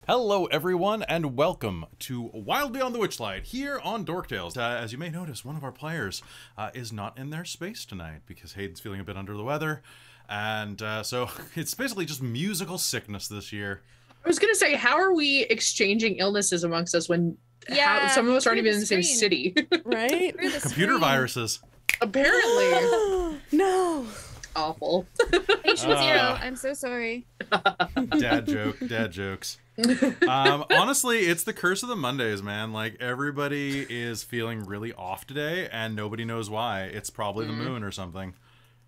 Hello everyone and welcome to Wild Beyond the Witchlight here on Dork Tales. As you may notice, one of our players is not in their space tonight because Hayden's feeling a bit under the weather, and so it's basically just musical sickness this year. I was gonna say, how are we exchanging illnesses amongst us when some of us aren't even in the same city? Right? Computer viruses. Apparently. No. Awful. Patient zero. I'm so sorry. Dad jokes. Honestly, it's the curse of the Mondays, man. Like, everybody is feeling really off today and nobody knows why. It's probably the moon or something.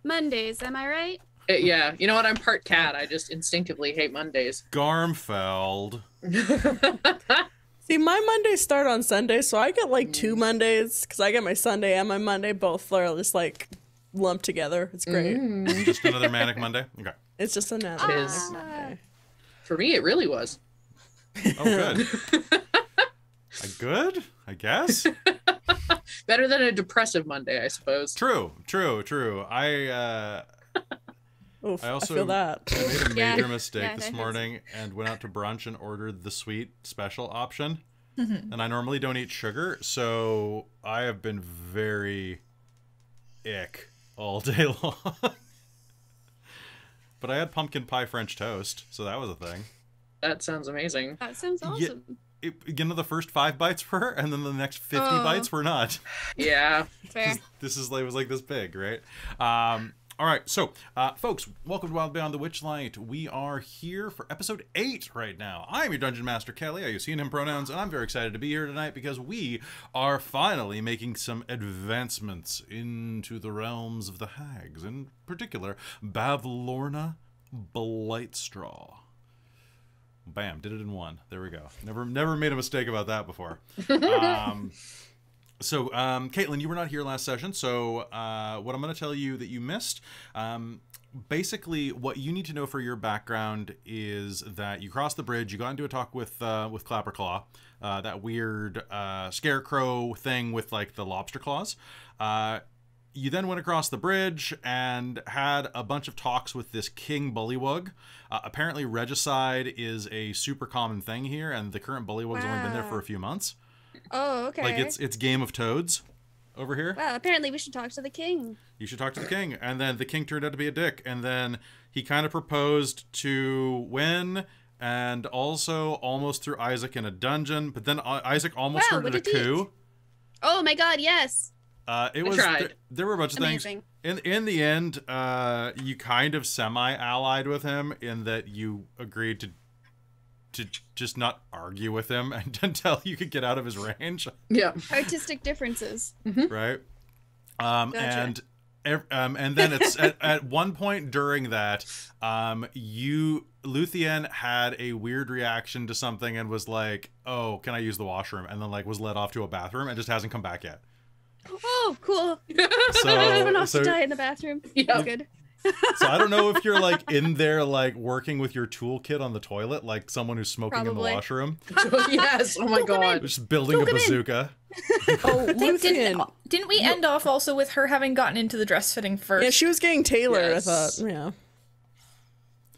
Mondays, am I right? Yeah, you know what? I'm part cat. I just instinctively hate Mondays. Garmfeld. See, my Mondays start on Sunday, so I get like 2 Mondays because I get my Sunday and my Monday both are just like lumped together. It's great. Just another manic Monday? Okay. It's just another It is. Monday. For me, it really was. Oh, good. Good, I guess. Better than a depressive Monday, I suppose. True. Oof, I also feel that. made a major mistake Yeah, this that morning and went out to brunch and ordered the sweet special option. And I normally don't eat sugar, so I have been very ick all day long. But I had pumpkin pie French toast, so that was a thing. That sounds amazing. That sounds awesome. The first 5 bites were, and then the next 50 bites were not. Yeah. Fair. This is like, it was like this big, right? All right, so folks, welcome to Wild Beyond the Witchlight. We are here for episode 8 right now. I'm your Dungeon Master Kelly. I use he and him pronouns, and I'm very excited to be here tonight because we are finally making some advancements into the realms of the hags, in particular, Bavlorna Blightstraw. Bam, did it in one. There we go. Never made a mistake about that before. So, Caitlin, you were not here last session, so what I'm going to tell you that you missed, basically what you need to know for your background is that you crossed the bridge, you got into a talk with Clapperclaw, that weird scarecrow thing with, like, the lobster claws. You then went across the bridge and had a bunch of talks with this King Bullywug. Apparently, regicide is a super common thing here, and the current Bullywug's only been there for a few months. Oh, okay. Like, it's Game of Toads over here. Wow, apparently we should talk to the king. You should talk to the king. And then the king turned out to be a dick. And then he kind of proposed to win and also almost threw Isaac in a dungeon. But then Isaac almost started a coup. Oh my god, yes. It was there were a bunch of Amazing. things. In the end, you kind of semi-allied with him in that you agreed to just not argue with him until you could get out of his range. Yeah. Artistic differences. Right. Gotcha. And then it's at one point during that, Luthien had a weird reaction to something and was like, "Oh, can I use the washroom?" And then like was led off to a bathroom and just hasn't come back yet. Oh, cool. So Everyone else to die in the bathroom. Yeah. That's good. So I don't know if you're like in there like working with your toolkit on the toilet, like someone who's smoking in the Probably. washroom. Yes. Oh my god. Just building a bazooka. Oh, Luthien. Didn't we end off also with her having gotten into the dress fitting first? Yeah, she was getting tailored, Yes. I thought. Yeah.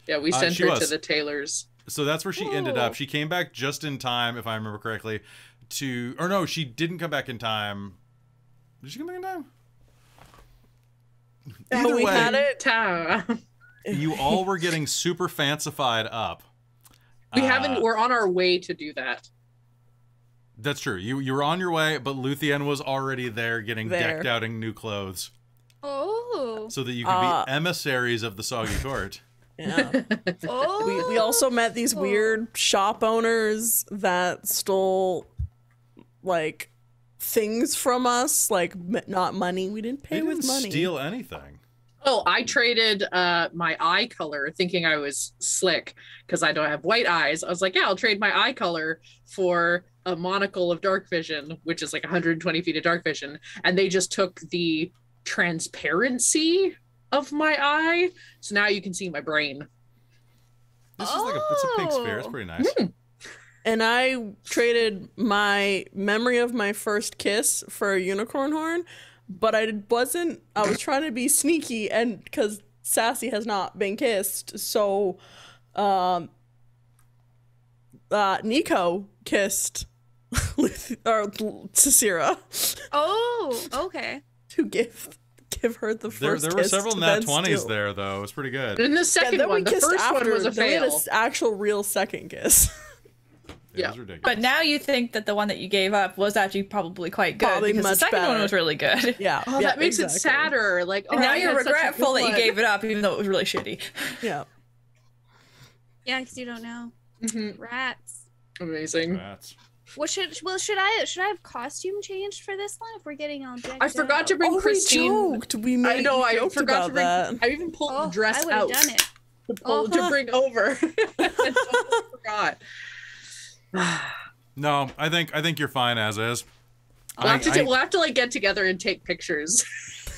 Yeah, we sent she her was. to the tailors. So that's where she ended up. She came back just in time, if I remember correctly, or no, she didn't come back in time. Did she come back in time? Either we way, had it. you all were getting super fancified up. We haven't. We're on our way to do that. That's true. You were on your way, but Luthien was already there getting decked out in new clothes. Oh. So that you could be emissaries of the Soggy Court. Yeah. Oh. We also met these weird shop owners that stole, like, things from us, like not money. We didn't pay They with didn't money. steal anything. Oh, I traded my eye color thinking I was slick because I don't have white eyes. I was like, yeah, I'll trade my eye color for a monocle of dark vision, which is like 120 feet of dark vision. And they just took the transparency of my eye. So now you can see my brain. This is like it's a pink sphere. It's pretty nice. And I traded my memory of my first kiss for a unicorn horn, but I was trying to be sneaky, and because Sassy has not been kissed, so Nico kissed Cicera Oh, okay. to give her the first There were kiss several to nat then 20s steal. there, though. It was pretty good. In the second then we one, the kissed first one after. was a Then we had fail. an actual real second kiss. It Yeah. was ridiculous. But now you think that the one that you gave up was actually probably quite good Probably because the much second one better. was really good. Yeah. Oh, yeah, that makes exactly. it sadder. Like, oh, And now I you're had such a regretful good that you one. gave it up, even though it was really shitty. Yeah. Yeah, because you don't know. Mhm. Rats. Amazing. That's... Should I have costume changed for this one if we're getting all decked I forgot to bring Oh, Christine. we joked. We made I know. I joked forgot to about bring. that. I even pulled the Oh, dress I would out have done it. to bring over. I totally forgot. No, I think you're fine as is. We'll have to like get together and take pictures.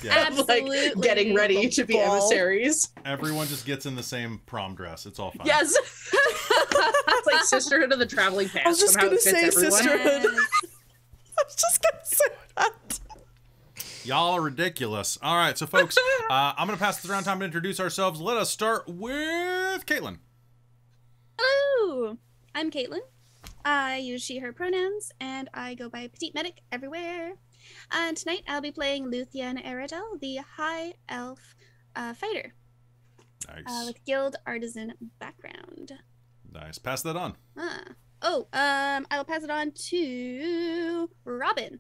Yeah. Of, like Absolutely. getting ready to be Ball. emissaries. Everyone just gets in the same prom dress. It's all fine. Yes. It's like Sisterhood of the Traveling Pants. I was just somehow gonna it fits say everyone. Sisterhood. Yes. I was just gonna say that. Y'all are ridiculous. All right, so folks, I'm going to pass this around time to introduce ourselves. Let us start with Caitlin. Hello, I'm Caitlin. I use she, her pronouns, and I go by Petite Medic everywhere. And tonight I'll be playing Luthien Aradel, the High Elf fighter Nice. with Guild Artisan background. Nice. Pass that on. I'll pass it on to Robin,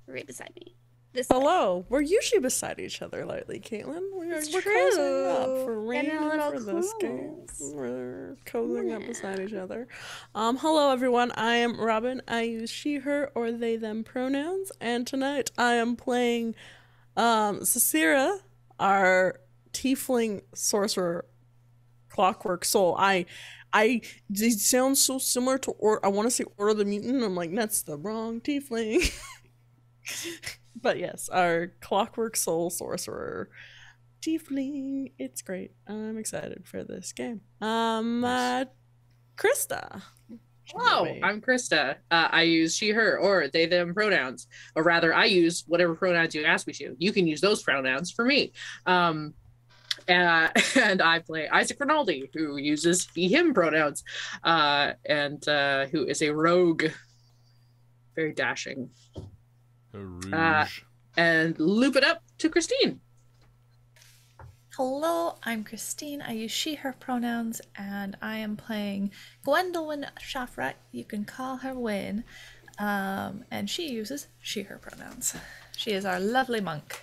right beside me. This Hello. We're usually beside each other lately, Caitlin. We're It's cozying up true. for rain Getting a little for this game. close. We're cozying up Yeah. beside each other. Hello everyone. I am Robin. I use she, her, or they, them pronouns. And tonight I am playing Cicera, our tiefling sorcerer clockwork soul. It sounds so similar to I want to say Order of the Mutant. I'm like, that's the wrong tiefling. But yes, our clockwork soul sorcerer tiefling. It's great. I'm excited for this game. Krista. Hello, Wait. I'm Krista. I use she, her, or they, them pronouns. Or rather, I use whatever pronouns you ask me to. You can use those pronouns for me. And I play Isaac Rinaldi, who uses he, him pronouns, and who is a rogue. Very dashing. A rouge. And loop it up to Christine. Hello, I'm Christine. I use she, her pronouns, and I am playing Gwendolyn Shafrat. You can call her Win. And she uses she, her pronouns. She is our lovely monk.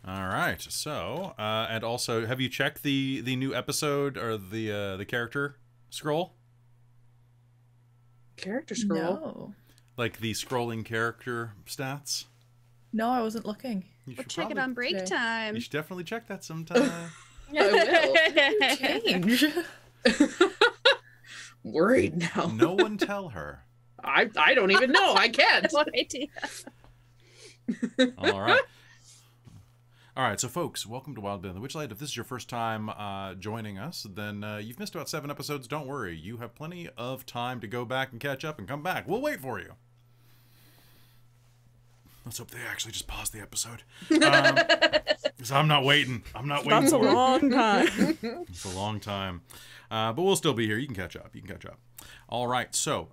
All right. So, and also, have you checked the new episode or the character scroll? Character scroll. No. Like the scrolling character stats? No, I wasn't looking. You We'll should check it probably- on break Okay. time. You should definitely check that sometime. I Change. will. Worried now. No one tell her. I don't even know. I can't. No idea. All right. All right, so folks, welcome to Beyond the Witchlight. If this is your first time joining us, then you've missed about 7 episodes. Don't worry. You have plenty of time to go back and catch up and come back. We'll wait for you. Let's hope they actually just pause the episode. Because I'm not waiting. I'm not waiting That's a for it. long time. It's a long time. But we'll still be here. You can catch up. You can catch up. All right, so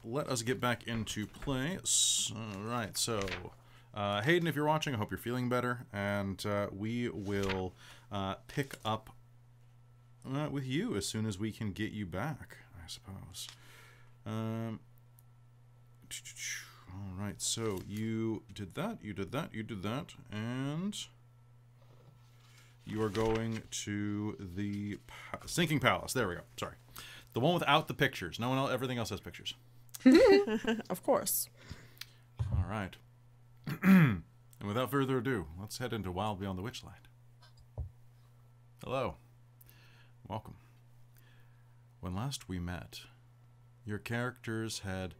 let us get back into play. All right, so... Hayden, if you're watching, I hope you're feeling better, and we will pick up with you as soon as we can get you back, I suppose. All right, so you did that, you did that, you did that, and you are going to the Sinking Palace. There we go. Sorry. The one without the pictures. No one else, everything else has pictures. Of course. All right. And without further ado, let's head into Wild Beyond the Witchlight. Hello. Welcome. When last we met, your characters had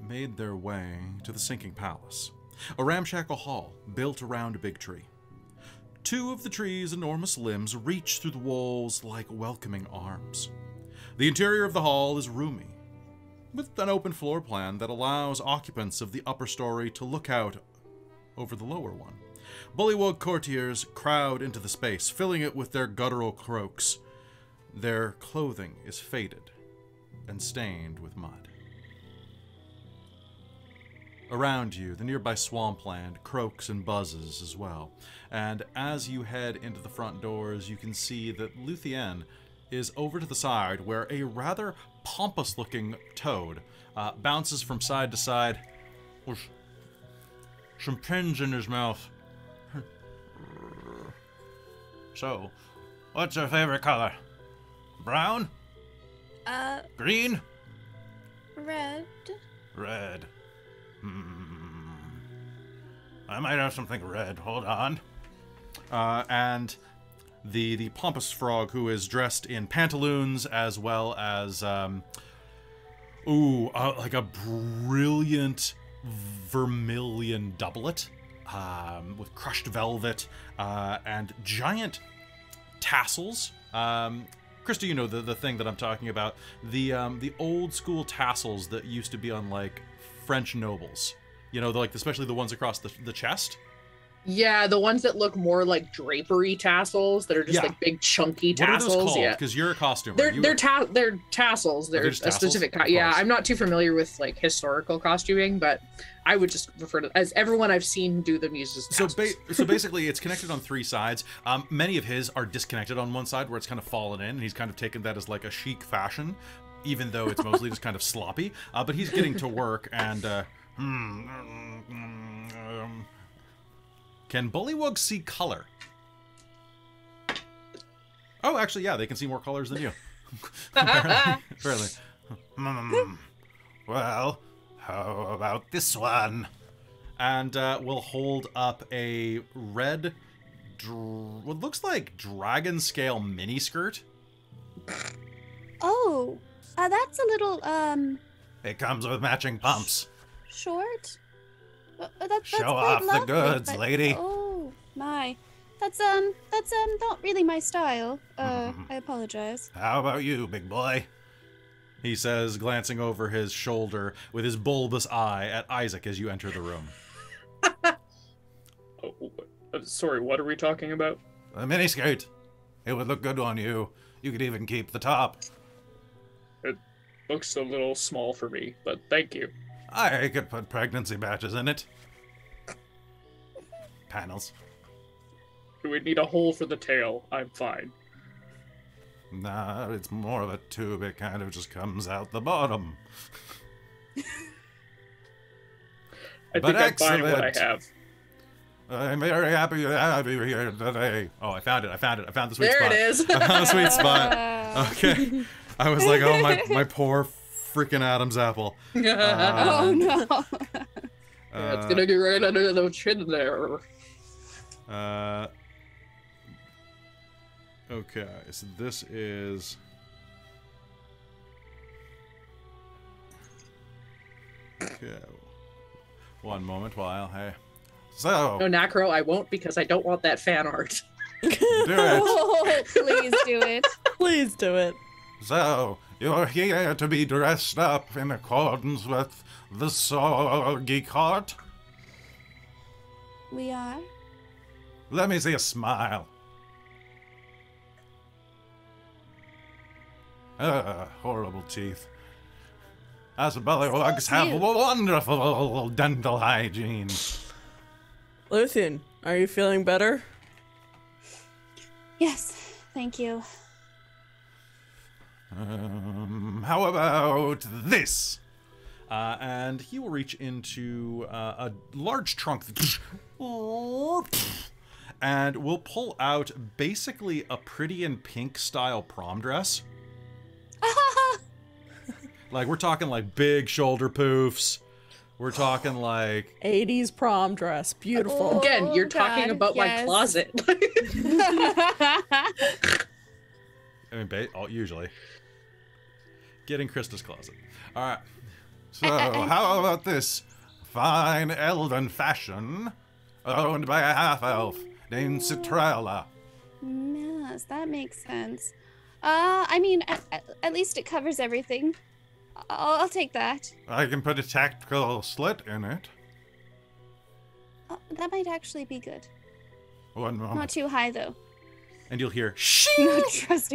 made their way to the Sinking Palace, a ramshackle hall built around a big tree. 2 of the tree's enormous limbs reach through the walls like welcoming arms. The interior of the hall is roomy, with an open floor plan that allows occupants of the upper story to look out over the lower one. Bullywug courtiers crowd into the space, filling it with their guttural croaks. Their clothing is faded and stained with mud. Around you, the nearby swampland croaks and buzzes as well. And as you head into the front doors, you can see that Luthien is over to the side, where a rather pompous-looking toad bounces from side to side with some pins in his mouth. So, what's your favorite color? Brown? Green? Red. Red. I might have something red. Hold on. And the pompous frog, who is dressed in pantaloons as well as like a brilliant vermilion doublet with crushed velvet and giant tassels. Krista, you know the thing that I'm talking about. The old school tassels that used to be on like French nobles. You know, especially the ones across the chest. Yeah, the ones that look more like drapery tassels that are just like big chunky tassels. What are those called? Yeah, because you're a costumer. They're tassels. They're a specific. Yeah, I'm not too familiar with like historical costuming, but I would just refer to as everyone I've seen do them uses tassels. So basically, it's connected on three sides. Many of his are disconnected on one side, where it's kind of fallen in, and he's kind of taken that as like a chic fashion, even though it's mostly just kind of sloppy. But he's getting to work and. Can bullywugs see color? Oh, actually, yeah, they can see more colors than you. Apparently. Well, how about this one? And we'll hold up a red, what looks like dragon scale miniskirt. Oh, that's a little, It comes with matching pumps. short. That's Show quite off the lovely, goods, but- lady. Oh my, that's not really my style. I apologize. How about you, big boy? He says, glancing over his shoulder with his bulbous eye at Isaac as you enter the room. Sorry, what are we talking about? A miniskirt. It would look good on you. You could even keep the top. It looks a little small for me, but thank you. I could put pregnancy badges in it. Panels. We would need a hole for the tail. I'm fine. Nah, it's more of a tube. It kind of just comes out the bottom. I think I'm fine what I have. I'm very happy to have you here today. Oh, I found it. I found the sweet spot. There it is. I found the sweet spot. Okay. I was like, oh, my poor freaking Adam's apple. Oh no. Yeah, it's gonna get right under the chin there. Okay, so this is... Okay. One moment while hey. So, No, Nacro, I won't because I don't want that fan art. do it. Oh, please do it. Please do it. So, you're here to be dressed up in accordance with the soggy cart? We are. Let me see a smile. Horrible teeth. Us bullywugs have wonderful dental hygiene. Luthien, are you feeling better? Yes, thank you. How about this? And he will reach into a large trunk and will pull out basically a Pretty in Pink style prom dress. Like, we're talking like big shoulder poofs. We're talking like 80s prom dress. Beautiful. Oh, Again, you're talking God, about my yes. closet. I mean, usually. Get in Krista's closet. All right. So, how about this fine elven fashion owned by a half-elf named Citrella? Yes, that makes sense. I mean, at least it covers everything. I'll take that. I can put a tactical slit in it. That might actually be good. One Not moment. too high, though. and you'll hear shing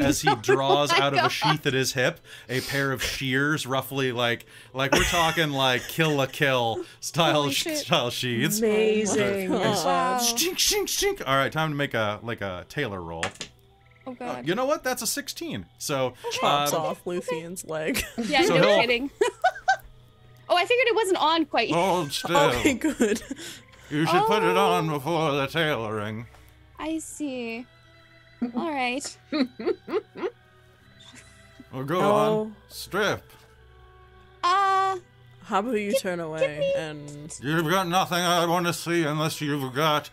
as he draws out of a sheath at his hip a pair of shears, roughly like we're talking like Kill la Kill style sheaths. Amazing. Wow. Stink, stink, stink. All right, time to make a tailor roll. Oh god. You know what? That's a 16. So Chops off Luthion's leg. Yeah, So no he'll- kidding. Oh, I figured it wasn't on quite yet. hold still. Okay, good. You should put it on before the tailoring. I see. All right. Well, go Oh. on. Strip. Uh, How about you turn away and You've got nothing I want to see unless you've got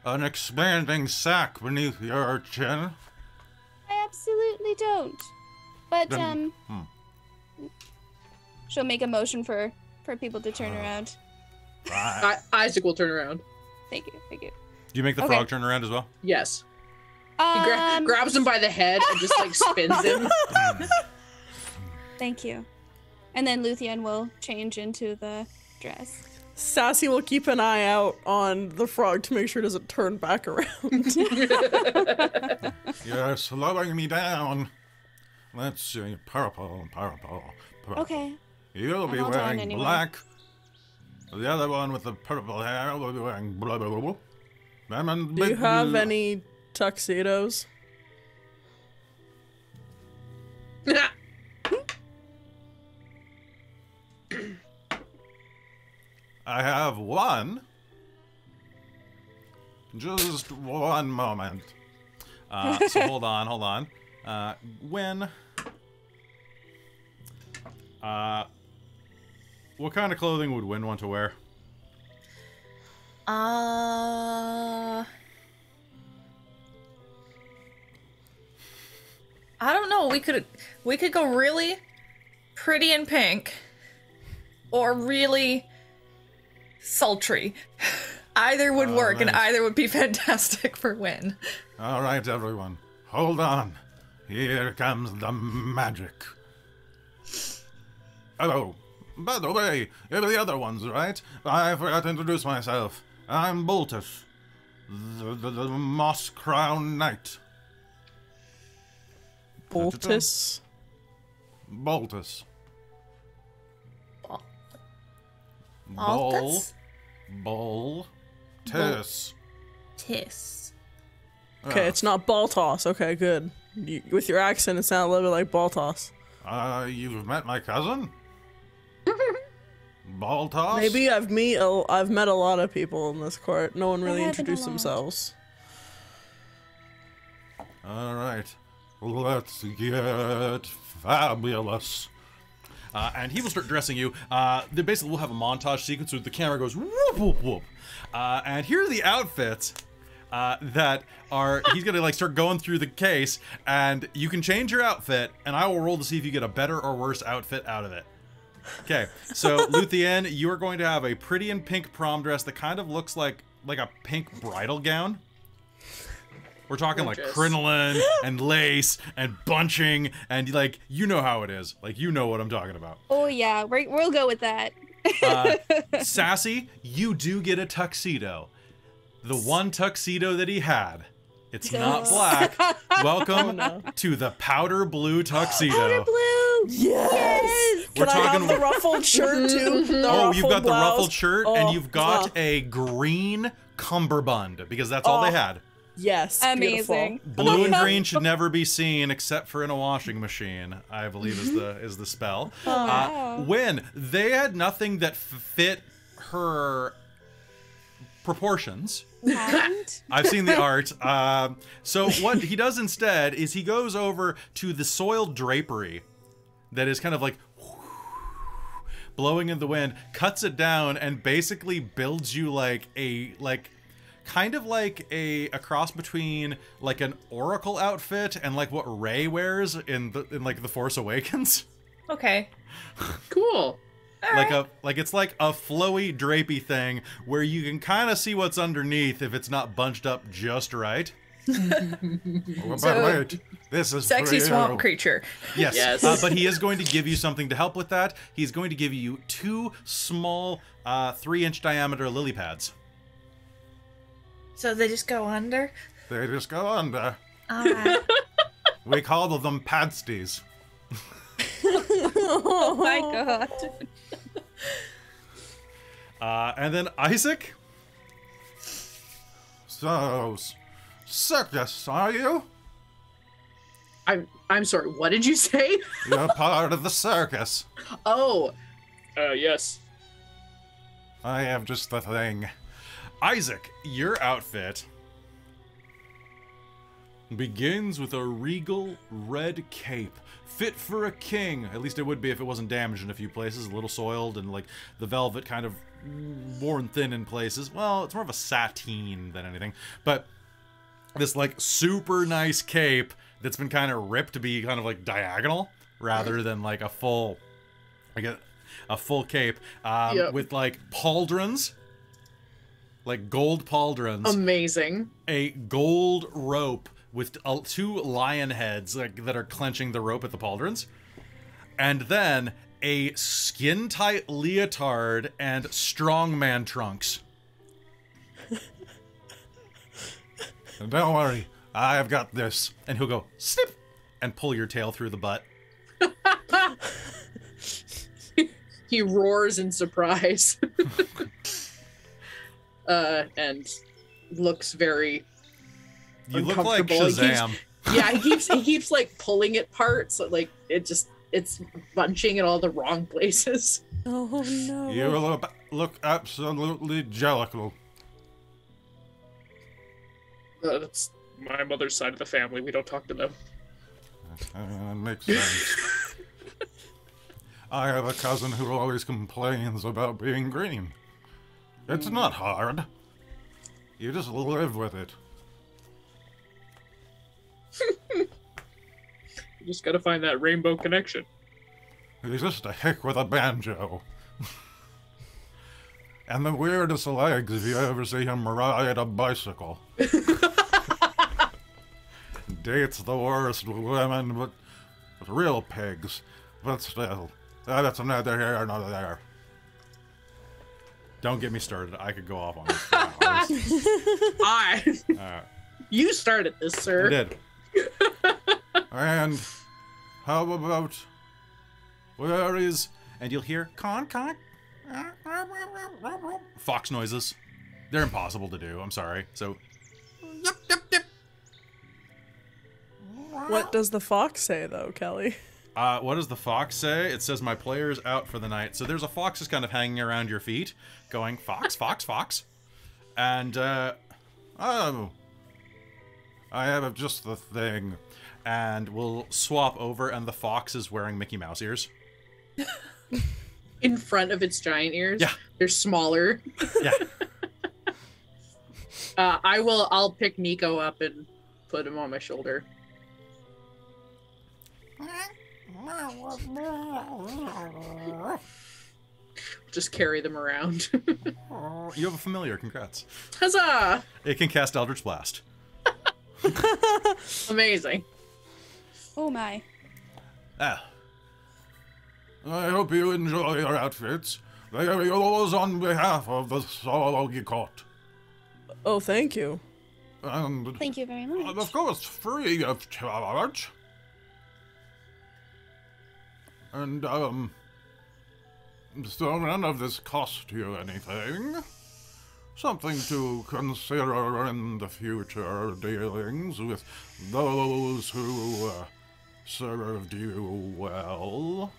an expanding sack beneath your chin. I absolutely don't. But Then- she'll make a motion for people to turn around. Right. Isaac will turn around. Thank you. Thank you. Do you make the Okay. frog turn around as well? Yes. He grabs him by the head and just like spins him. Thank you. And then Luthien will change into the dress. Sassy will keep an eye out on the frog to make sure it doesn't turn back around. You're slowing me down. Let's see. Purple. Okay. You'll be I'm all done wearing anyway. black. The other one with the purple hair will be wearing blah, blah, blah, blah. Do you have any tuxedos? I have one. Just one moment. So hold on. Gwen. What kind of clothing would Wynn want to wear? I don't know. We could go really pretty in pink, or really sultry. Either would work, and nice. either would be fantastic for Win. All right, everyone. Hold on. Here comes the magic. Hello. By the way, you're the other ones, right? I forgot to introduce myself. I'm Boltus, the Moss Crown Knight. Boltus? Boltus. Altus? Tis. Tis. Okay, it's not Baltos. Okay, good. With your accent, it sounded a little bit like Baltos. You've met my cousin? Baltos? Maybe I've met a lot of people in this court. No one really There have been a introduced lot. themselves. All right, let's get fabulous. And he will start dressing you. They basically will have a montage sequence where the camera goes whoop, whoop, whoop. And here are the outfits that are, he's gonna like start going through the case, and you can change your outfit, and I will roll to see if you get a better or worse outfit out of it. Okay, so Luthien, you are going to have a pretty in pink prom dress that kind of looks like a pink bridal gown. We're talking like Gorgeous. crinoline and lace and bunching and like, you know how it is. Like, you know what I'm talking about. Oh yeah, we'll go with that. Sassy, you do get a tuxedo. The one tuxedo that he had. It's not black. Welcome to the powder blue tuxedo. Powder blue. Yes! We're Can I talking- have the ruffled shirt too? The Oh, you've got the blouse? ruffled shirt Oh, and you've got oh, a green cummerbund because that's all they had. Yes, Amazing. beautiful. Blue and green should never be seen except for in a washing machine, I believe is the spell. wow. When they had nothing that fit her proportions. And I've seen the art. So what he does instead is he goes over to the soiled drapery that is kind of like blowing in the wind, cuts it down, and basically builds you like a kind of like a cross between like an Oracle outfit and like what Rey wears in like the Force Awakens. Okay. Cool. It's like a flowy drapey thing where you can kind of see what's underneath if it's not bunched up just right. But So, wait, this is Sexy for swamp you. creature. Yes, Yes. but he is going to give you something to help with that. He's going to give you 2 small 3-inch diameter lily pads. So they just go under? They just go under. All right. We call them padsties. Oh my god. And then Isaac. So, circus, are you? I'm sorry, what did you say? You're part of the circus. Oh, Yes. I have just the thing. Isaac, your outfit begins with a regal red cape, fit for a king. At least it would be if it wasn't damaged in a few places, a little soiled, and like the velvet kind of worn thin in places. Well, it's more of a sateen than anything. But this like super nice cape that's been kind of ripped to be kind of like diagonal rather than like a full, like a full cape with like pauldrons, like gold pauldrons. amazing. A gold rope with two lion heads like that are clenching the rope at the pauldrons, and then a skin-tight leotard and strongman trunks. Don't worry, I've got this. And he'll go snip and pull your tail through the butt. He roars in surprise. And looks very You look like uncomfortable. Shazam. he keeps like pulling it apart, so like it's bunching in all the wrong places. Oh no. You look absolutely jellicle. That's my mother's side of the family. We don't talk to them. Makes sense. I have a cousin who always complains about being green. It's not hard. You just live with it. You just gotta find that rainbow connection. He's just a hick with a banjo. And the weirdest legs if you ever see him ride a bicycle. Dates the worst women, but real pigs. But still, that's neither here nor there. Don't get me started. I could go off on this for hours. You started this, sir. I did. And how about where is? And you'll hear con. Fox noises. They're impossible to do. I'm sorry. So. What does the fox say though, Kelly? What does the fox say? It says my player's out for the night. So there's a fox just kind of hanging around your feet, going fox, fox, fox, and oh, I have just the thing, and we'll swap over, and the fox is wearing Mickey Mouse ears. In front of its giant ears. Yeah. They're smaller. Yeah. I'll pick Nico up and put him on my shoulder. Just carry them around. You have a familiar. Congrats. Huzzah! It can cast Eldritch Blast. Amazing. Oh my. Ah. I hope you enjoy your outfits. They are yours on behalf of the solo you caught. Oh, thank you. And Thank you very much. of course, free of charge. And, so none of this cost you anything. Something to consider in the future dealings with those who served you well.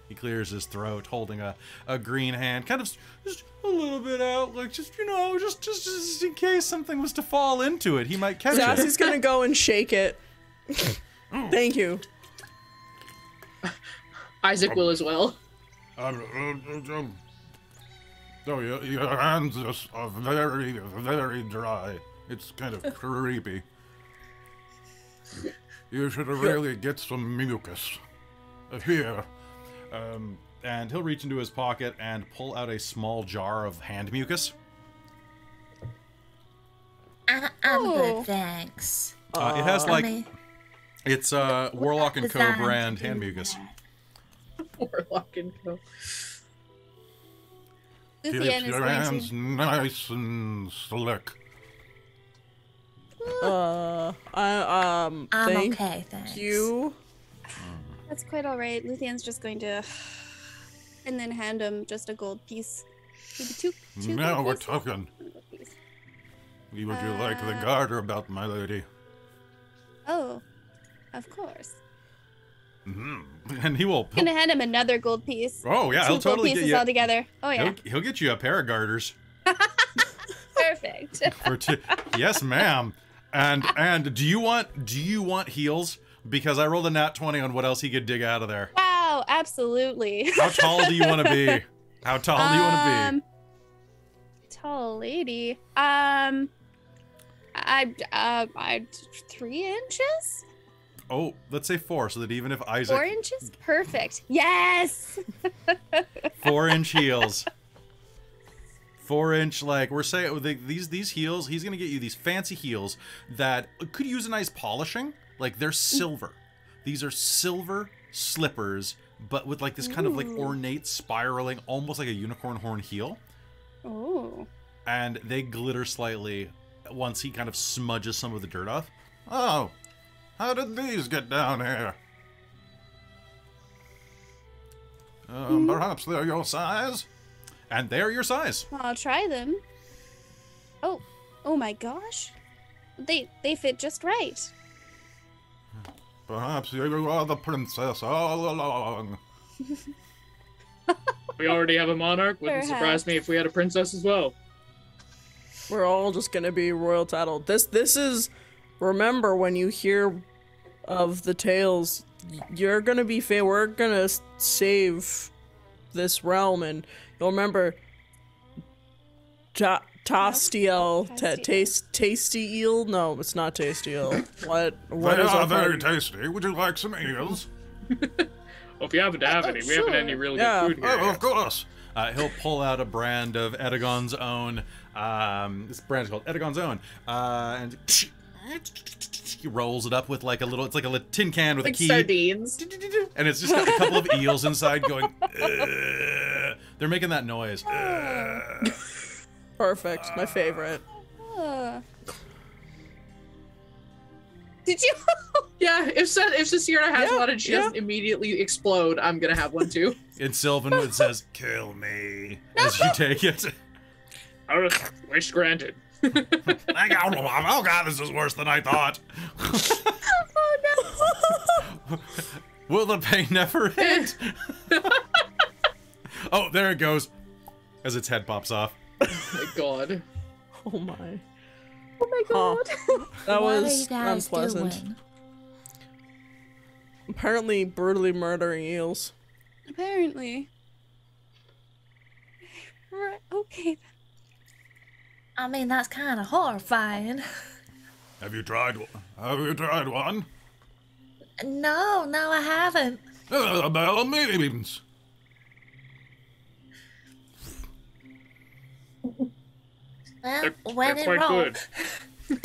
He clears his throat, holding a green hand, kind of just a little bit out, like just, you know, just in case something was to fall into it, he might catch it. Sassy's gonna go and shake it. Thank you. Isaac will as well. Oh, your hands are very, very dry. It's kind of creepy. You should really get some mucus. Here. And he'll reach into his pocket and pull out a small jar of hand mucus. I'm good, thanks. It has like... It's Warlock & Co. Designed brand to hand do mucus. Warlock and Co. Luthien Keeps is your going hands to... nice and slick. I'm Thank okay, thanks. you. That's quite all right. Luthien's just going to, and then hand him just a gold piece. Maybe two Now gold we're pieces? talking. One gold piece. Would you like the garter about my lady? Oh, of course. And he will. I'm gonna hand him another gold piece. Oh yeah, Two he'll totally gold get pieces you. all together. Oh yeah, He'll get you a pair of garters. perfect. Yes, ma'am. And do you want heels? Because I rolled a nat 20 on what else he could dig out of there. Wow, absolutely. How tall do you want to be? How tall do you want to be? Tall lady. I 3 inches. Oh, let's say 4, so that even if Isaac 4 inches, perfect. Yes. 4-inch heels. 4-inch, like we're saying, these heels. He's gonna get you these fancy heels that could use a nice polishing. Like they're silver. These are silver slippers, but with like this kind of like ornate spiraling, almost like a unicorn horn heel. Oh. And they glitter slightly once he kind of smudges some of the dirt off. Oh, how did these get down here? Perhaps they're your size? And they're your size. I'll try them. Oh my gosh. They fit just right. Perhaps you are the princess all along. We already have a monarch. Wouldn't surprise me if we had a princess as well. We're all just gonna be royal titled. This is, remember, when you hear of the tales, you're gonna be we're gonna save this realm, and you'll remember Tastiel, tasty eel? No, it's not tasty eel. What They is are our very party? tasty. Would you like some eels? Well, if you happen to have any, we haven't had any really Yeah. good food here. Oh, yet. of course. He'll pull out a brand of Edagon's Own. This brand is called Edagon's Own. And he rolls it up with like a little, it's like a tin can with Like a key. sardines. And it's just got a couple of eels inside going, they're making that noise. Perfect, my favorite. Did you? Yeah, if Sasira has Yeah, one and she yeah. doesn't immediately explode, I'm gonna have one too. And Sylvanwood says, kill me, as you take it. All right, wish granted. Oh god, this is worse than I thought. Will the pain never end? Oh, there it goes. As its head pops off. Oh my god. Oh my. Oh my god. That What are was you guys unpleasant. doing? Apparently brutally murdering eels. Apparently. Right. Okay. I mean, that's kind of horrifying. Have you tried one? No, I haven't. By all means. Well, They're when in quite Rome. good.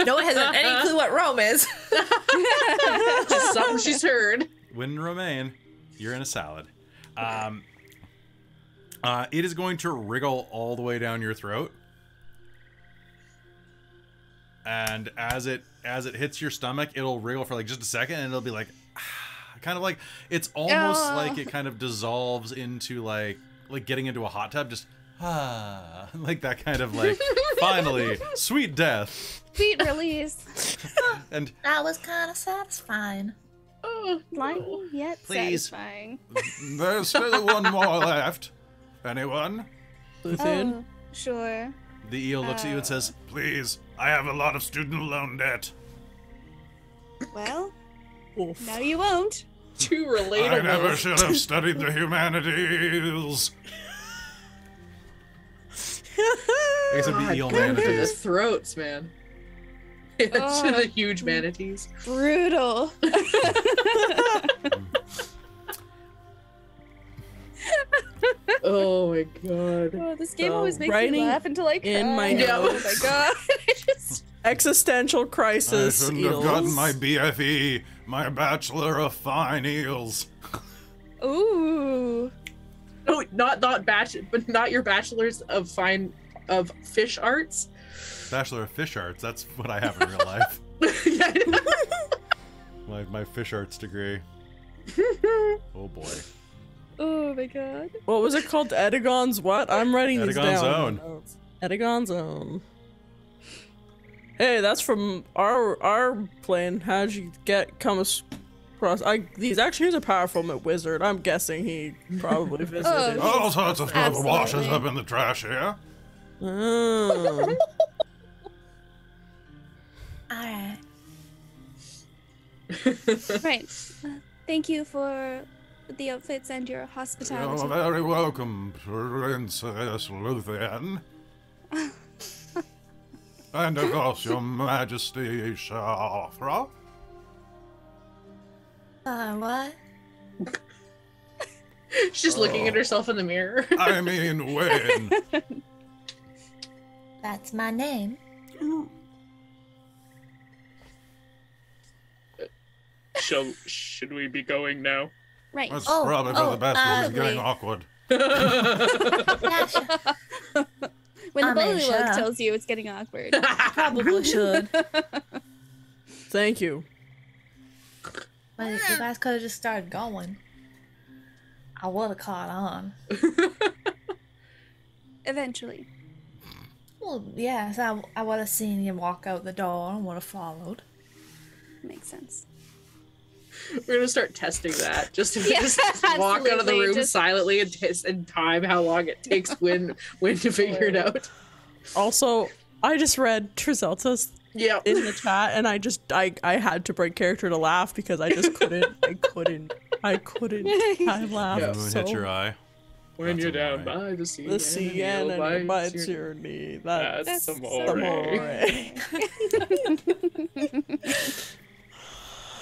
No one has any clue what Rome is. Just something she's heard. When Romaine, you're in a salad. It is going to wriggle all the way down your throat. And as it hits your stomach, it'll wriggle for like just a second, and it'll be like, kind of like, it's almost like it kind of dissolves into like getting into a hot tub, just like that kind of like, finally, sweet death. Sweet release. And That was kind of satisfying. Oh, Lightning yet Please. satisfying. there's still one more left. Anyone? Luthien? Oh, sure. The eel looks at you and says, please, I have a lot of student loan debt. Well, Oof. no, you won't. too I relatable. never should have studied the humanities. I guess it'd be eel God, going for the manatees. throats, man. Yeah, Oh. the huge manatees. Brutal. Oh my god. Oh, this game So, always makes writing me laugh until I cry. in my Yeah. Oh notes. my god. I just... Existential I crisis shouldn't eels. have gotten my BFE, my Bachelor of Fine Eels. Ooh. No, not but not your bachelor's of fish arts. Bachelor of Fish Arts, that's what I have in real life. Yeah. My fish arts degree. Oh boy. Oh my god. What was it called? Edagon's what? I'm writing these down. Edagon's Own. Notes. Edagon's Own. Hey, that's from our plane. How'd you come across? He's a powerful wizard. I'm guessing he probably visited. All sorts of stuff Absolutely. washes up in the trash here. Oh. Alright. Right. Thank you for the outfits and your hospitality. You're very welcome, Princess Luthian. And of course, Your Majesty Shafra. What? She's just looking at herself in the mirror. I mean, when? That's my name. Should we be going now? Right. That's Oh, probably for the best. This is getting wait. awkward. Yeah, sure. When the I mean, bully look sure. tells you it's getting awkward. Probably should. Thank you. But if you guys could have just started going, I would have caught on. Eventually. Well, yes, I would have seen you walk out the door and would have followed. Makes sense. We're gonna start testing that. Just to Yeah, just walk out of the absolutely, room just- silently and time how long it takes when to figure it out. Also, I just read Trizelta's Yeah. in the chat, and I had to break character to laugh because I just couldn't. I laughed Yeah. Moon so. hit your eye. When That's you're down amore. by the sea, The sea and enemy you'll bites your- your knee. That's amore. amore.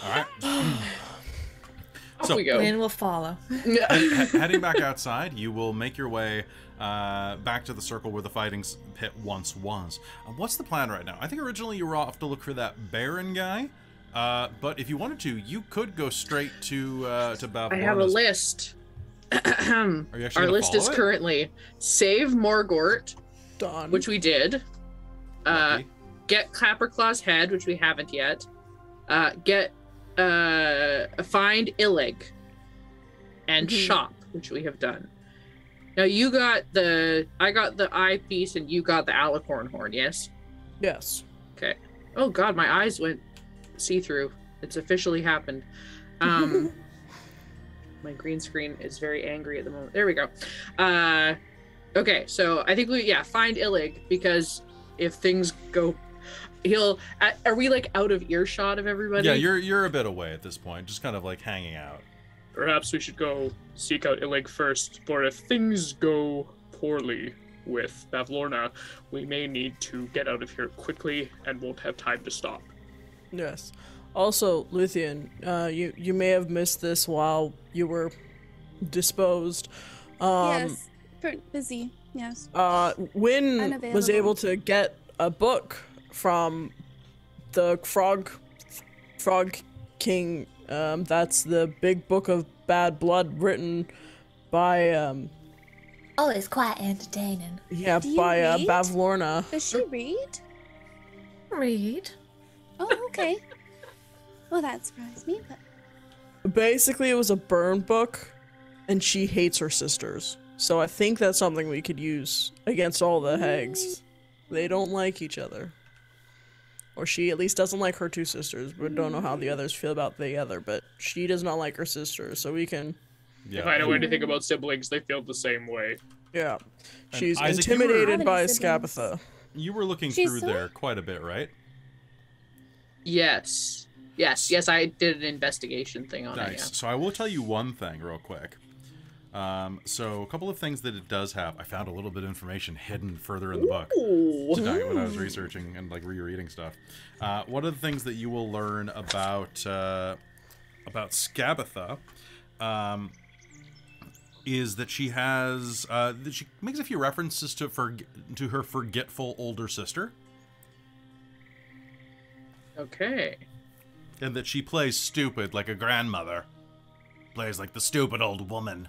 All right. Off So- we go. Wind will follow. Yeah. Heading back outside, you will make your way back to the circle where the fighting pit once was. What's the plan right now? I think originally you were off to look for that Baron guy, but if you wanted to, you could go straight to Bavlorna's. I have a list. Are you actually Our gonna list is follow it? currently save Morgort, Done. which we did. Lucky. Get Clapperclaw's head, which we haven't yet. Get find Illig and shop, which we have done. Now I got the eye piece and you got the alicorn horn, yes? Yes. Okay. Oh god, my eyes went see-through. It's officially happened. My green screen is very angry at the moment. There we go. Okay, so I think find Illig, because if things go are we like out of earshot of everybody? Yeah, you're a bit away at this point, just kind of like hanging out. Perhaps we should go seek out Illig first, for if things go poorly with Bavlorna, we may need to get out of here quickly and won't have time to stop. Yes. Also, Luthien, you may have missed this while you were disposed. Yes. Busy. Yes. Wynn was Unavailable. able to get a book from the Frog King. That's the big book of bad blood written by Oh, it's quite entertaining. Do you read? Bavlorna. Does she read? Read. Oh, okay. Well, that surprised me, but Basically, it was a burn book, and she hates her sisters. So I think that's something we could use against all the hags. They don't like each other. Or she at least doesn't like her two sisters, but don't know how the others feel about the other. But she does not like her sisters, so we can... Yeah. If I know anything about siblings, they feel the same way. Yeah. And She's Isaac, you were- intimidated by siblings. Scabatha. You were looking She's through so- there quite a bit, right? Yes, I did an investigation thing on it. Nice. So I will tell you one thing real quick. So a couple of things that it does have. I found a little bit of information hidden further in the book Ooh. tonight when I was researching and like rereading stuff. One of the things that you will learn about Scabatha is that she has that she makes a few references to her forgetful older sister, Okay. and that she plays stupid like a grandmother, plays like the stupid old woman.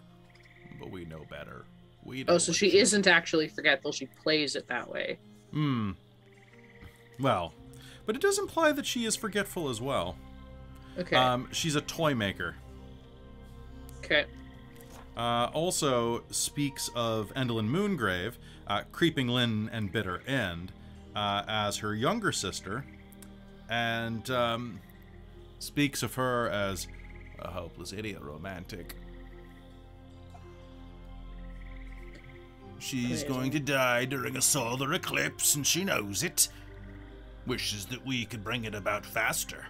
But we know better. We know Oh, so what she isn't actually forgetful. She plays it that way. Well, but it does imply that she is forgetful as well. Okay. She's a toy maker. Okay. Also speaks of Endlin Moongrave, Creeping Lynn and Bitter End, as her younger sister, and speaks of her as a hopeless idiot romantic. She's going to die during a solar eclipse, and she knows it. Wishes that we could bring it about faster.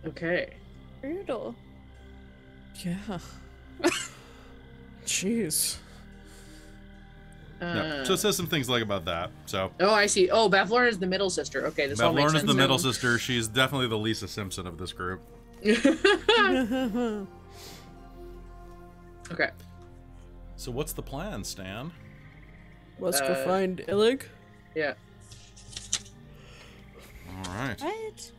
Okay. Brutal. Yeah. Jeez. Yeah. So it says some things like about that. So Oh, I see. Oh, Bavlorna is the middle sister. Okay, this all makes Bavlorna's sense the now. middle sister. She's definitely the Lisa Simpson of this group. Okay. So what's the plan, Stan? Let's go find Illig. Yeah. All right. Right.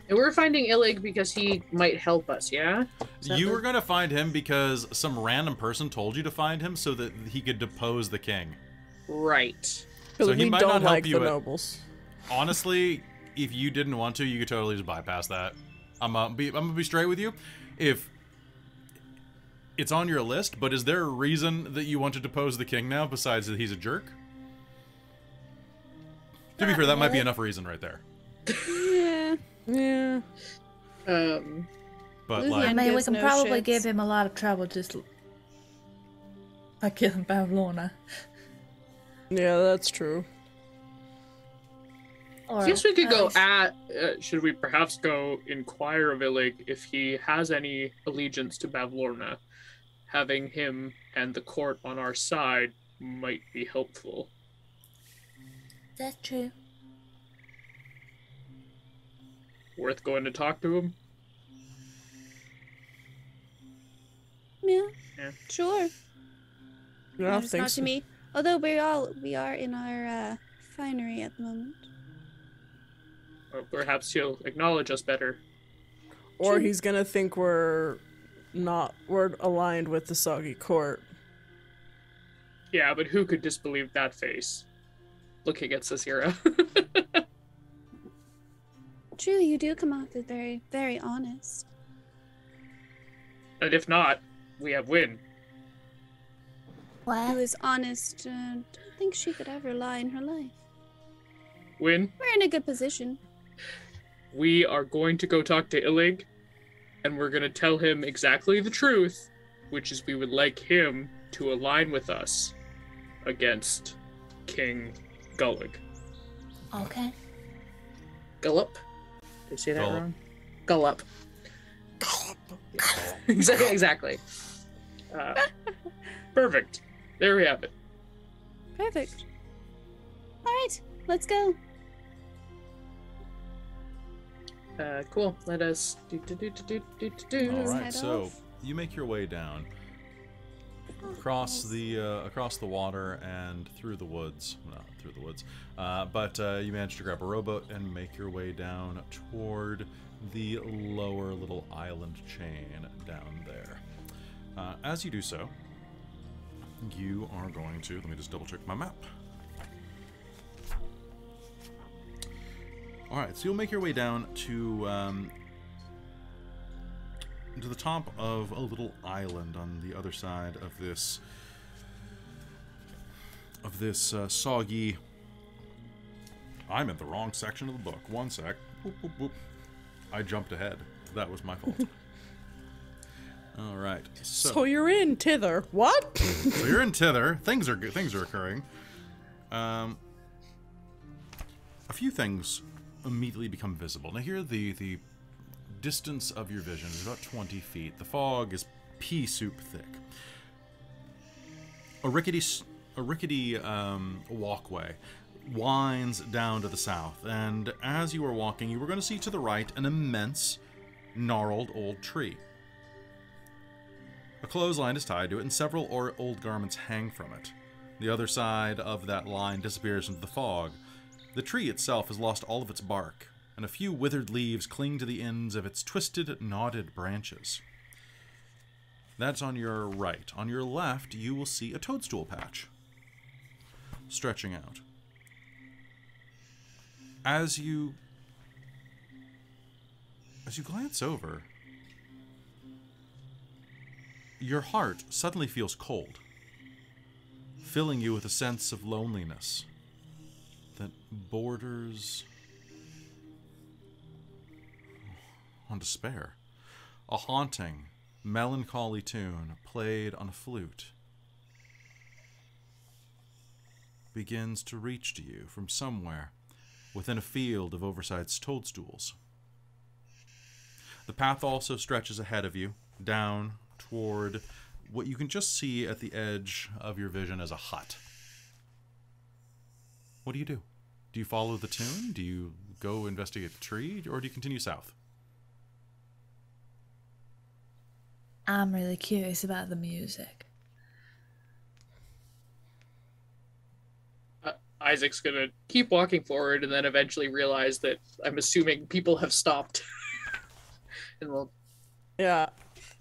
And we're finding Illig because he might help us, yeah? Is that You the- were going to find him because some random person told you to find him so that he could depose the king. Right. So he we might don't not help like you the at- nobles. Honestly, if you didn't want to, you could totally just bypass that. I'm gonna be straight with you. If it's on your list, but is there a reason that you want to depose the king now besides that he's a jerk? To be fair, that might be enough reason right there. Yeah. Yeah. But Lizzie, I like, mean, we gives can no probably shits. give him a lot of trouble just by killing Bavlorna. Yeah, that's true. Or I guess we could at go least- at... Should we perhaps go inquire of Illig if he has any allegiance to Bavlorna? Having him and the court on our side might be helpful. That's true. Worth going to talk to him? Yeah. Yeah. Sure. Yeah, I It's think not so. to me. Although we are in our finery at the moment. Or perhaps he'll acknowledge us better. Or he's gonna think we're aligned with the Soggy Court. Yeah, but who could disbelieve that face? Looking at Sasira. Truly, you do come off as very, very honest. And if not, we have Win. Who What? is honest? Don't think she could ever lie in her life. Win, We're in a good position. we are going to go talk to Illig, and we're going to tell him exactly the truth, which is we would like him to align with us against King Gullig. Okay. Gullup. Did I say that Gullup. wrong? Gullup. Exactly. Perfect. There we have it. Perfect. All right, let's go. Cool. Let us do. all right. head So off. you make your way down across the water and through the woods. Not through the woods, but you manage to grab a rowboat and make your way down toward the lower little island chain down there. As you do so, you are going to, let me just double check my map. All right, so you'll make your way down to the top of a little island on the other side of this soggy. I'm in the wrong section of the book. One sec. Boop, boop, boop. I jumped ahead. That was my fault. All right. So you're in Tither. What? So you're in Tither. Things are good. Things are occurring. A few things immediately become visible. Now here, the distance of your vision is about 20 feet. The fog is pea soup thick. A rickety walkway winds down to the south, and as you are walking, you were going to see to the right an immense, gnarled old tree. A clothesline is tied to it, and several old garments hang from it. The other side of that line disappears into the fog. The tree itself has lost all of its bark, and a few withered leaves cling to the ends of its twisted, knotted branches. That's on your right. On your left, you will see a toadstool patch. stretching out. As you glance over, your heart suddenly feels cold, filling you with a sense of loneliness that borders on despair. A haunting, melancholy tune played on a flute begins to reach to you from somewhere within a field of oversized toadstools. The path also stretches ahead of you, down toward what you can just see at the edge of your vision as a hut. What do? Do you follow the tune? Do you go investigate the tree? Or do you continue south? I'm really curious about the music. Isaac's gonna keep walking forward and then eventually realize that I'm assuming people have stopped. And we'll... Yeah.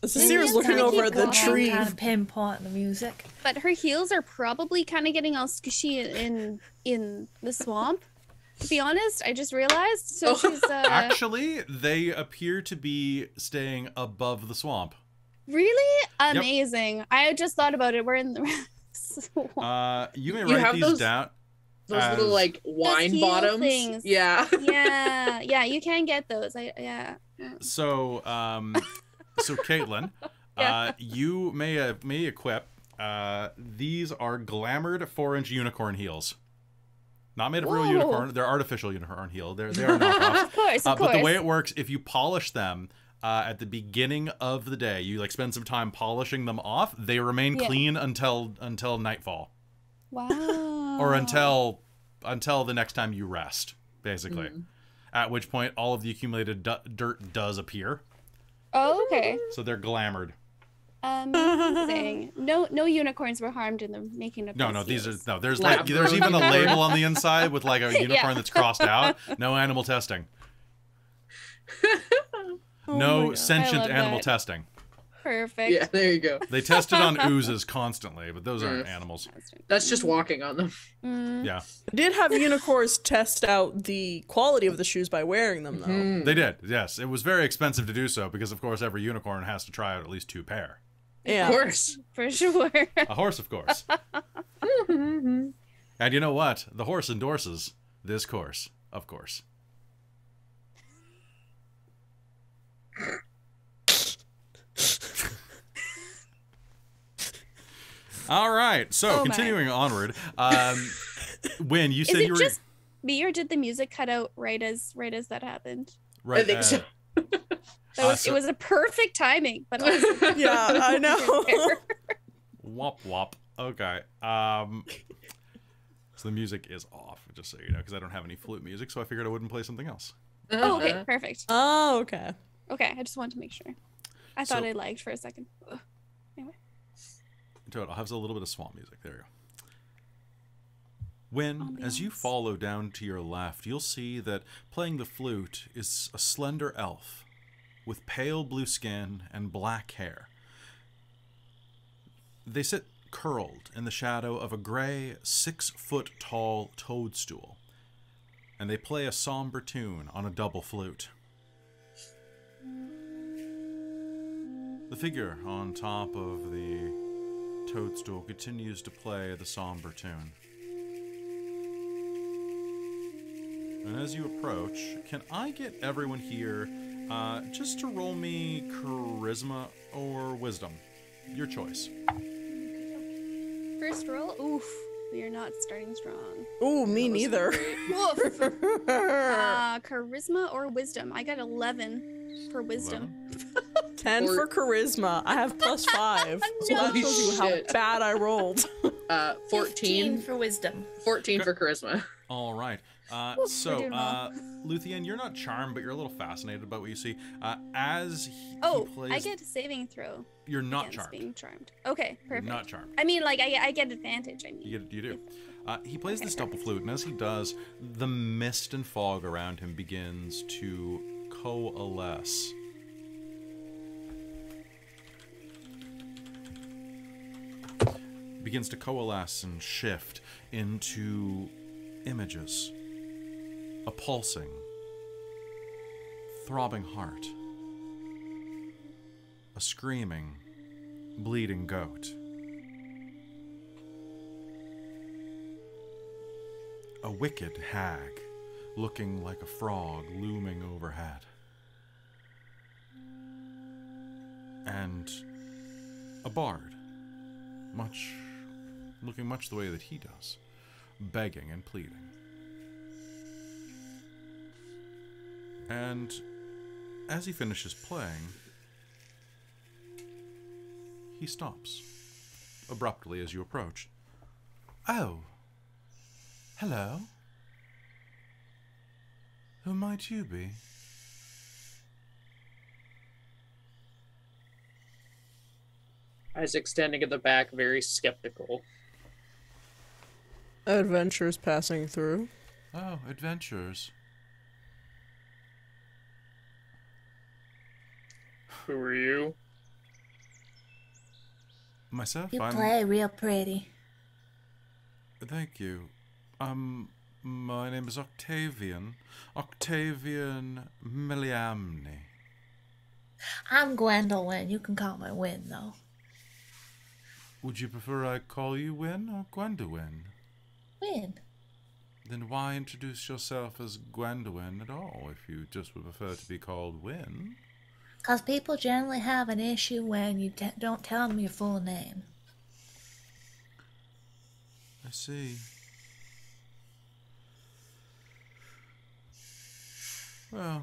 Cecilia's Vivian's looking gonna over keep at the walking. tree. Kind of pinpoint the music. But her heels are probably kind of getting all squishy in the swamp. To be honest, I just realized. So she's Actually, they appear to be staying above the swamp. really amazing. I just thought about it. We're in the swamp. You may You write have these those- down. Those as- little like wine heel bottoms. things. Yeah. yeah, you can get those. So, so Caitlin, you may equip. These are glamored 4-inch unicorn heels. Not made of real Whoa. unicorn. They're artificial unicorn heel. They are knockoffs. Of course, of course. But the way it works, if you polish them at the beginning of the day, you like spend some time polishing them off. They remain clean until nightfall, Wow. or until the next time you rest, basically. At which point, all of the accumulated dirt does appear. Oh, okay. So they're glamored. Amazing. No unicorns were harmed in the making of No, these these heels. are no. There's Lab like there's even a grown. label on the inside with like a unicorn that's crossed out. No animal testing. Oh my No God. sentient I love animal that. testing. Perfect. Yeah, there you go. They tested on oozes constantly, but those aren't animals. That's just walking on them. Yeah, I did have unicorns test out the quality of the shoes by wearing them, though. they did. Yes, it was very expensive to do so because, of course, every unicorn has to try out at least 2 pair. Yeah. Of course. For sure. A horse, of course. And you know what? The horse endorses this course, of course. All right, so Oh my. continuing onward, Wynn, you Is said it you were just me, or did the music cut out right as that happened? right. I think so. So- It was a perfect timing, but also Yeah, I know. Wop wop. Okay. So the music is off, just so you know, because I don't have any flute music, so I figured I wouldn't play something else. Oh, okay, perfect. Oh, okay. Okay, I just wanted to make sure. I thought So- I lagged for a second. Ugh. I'll have a little bit of swamp music. There you go. When, as you Ambiance. follow down to your left, you'll see that playing the flute is a slender elf with pale blue skin and black hair. They sit curled in the shadow of a gray, 6-foot-tall toadstool, and they play a somber tune on a double flute. The figure on top of the toadstool continues to play the somber tune. And as you approach, can I get everyone here just to roll me charisma or wisdom? Your choice. First roll. Oof. We are not starting strong. Ooh, me neither. Woof. Charisma or wisdom? I got 11 for wisdom. 10 for charisma. I have +5. So that Holy shows you how shit. bad I rolled. 15 14 for wisdom. 14 for charisma. All right. We're So, doing well. Luthien, you're not charmed, but you're a little fascinated about what you see. As he Oh, plays, I get a saving throw. you're not against charmed. being charmed. Okay, You're perfect. not charmed. I mean, like, I get advantage. I mean, You do. He plays this double flute, and as he does, the mist and fog around him begins to coalesce. begins to coalesce and shift into images. A pulsing, throbbing heart. A screaming, bleeding goat. A wicked hag, looking like a frog looming overhead. And a bard, looking much the way that he does, begging and pleading. And as he finishes playing, he stops abruptly as you approach. Oh, hello. Who might you be? Isaac standing at the back, very skeptical. Adventures passing through. Oh, adventurers. Who are you? Myself, You I'm... play real pretty. Thank you. My name is Octavian. Octavian Miliamni. I'm Gwendolyn. You can call me Win, though. Would you prefer I call you Win or Gwendolyn? Win. Then why introduce yourself as Gwendolyn at all, if you just would prefer to be called Win? Because people generally have an issue when you don't tell them your full name. I see. Well...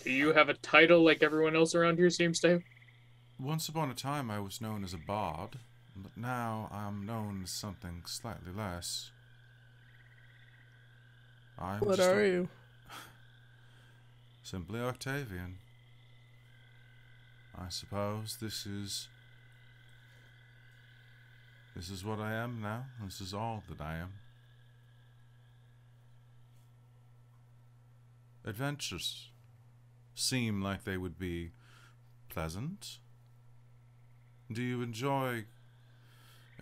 Do you have a title like everyone else around here seems to have? Once upon a time I was known as a bard, but now I'm known as something slightly less. What are you? Simply Octavian. I suppose this is what I am now. This is all that I am. Adventures seem like they would be pleasant. Do you enjoy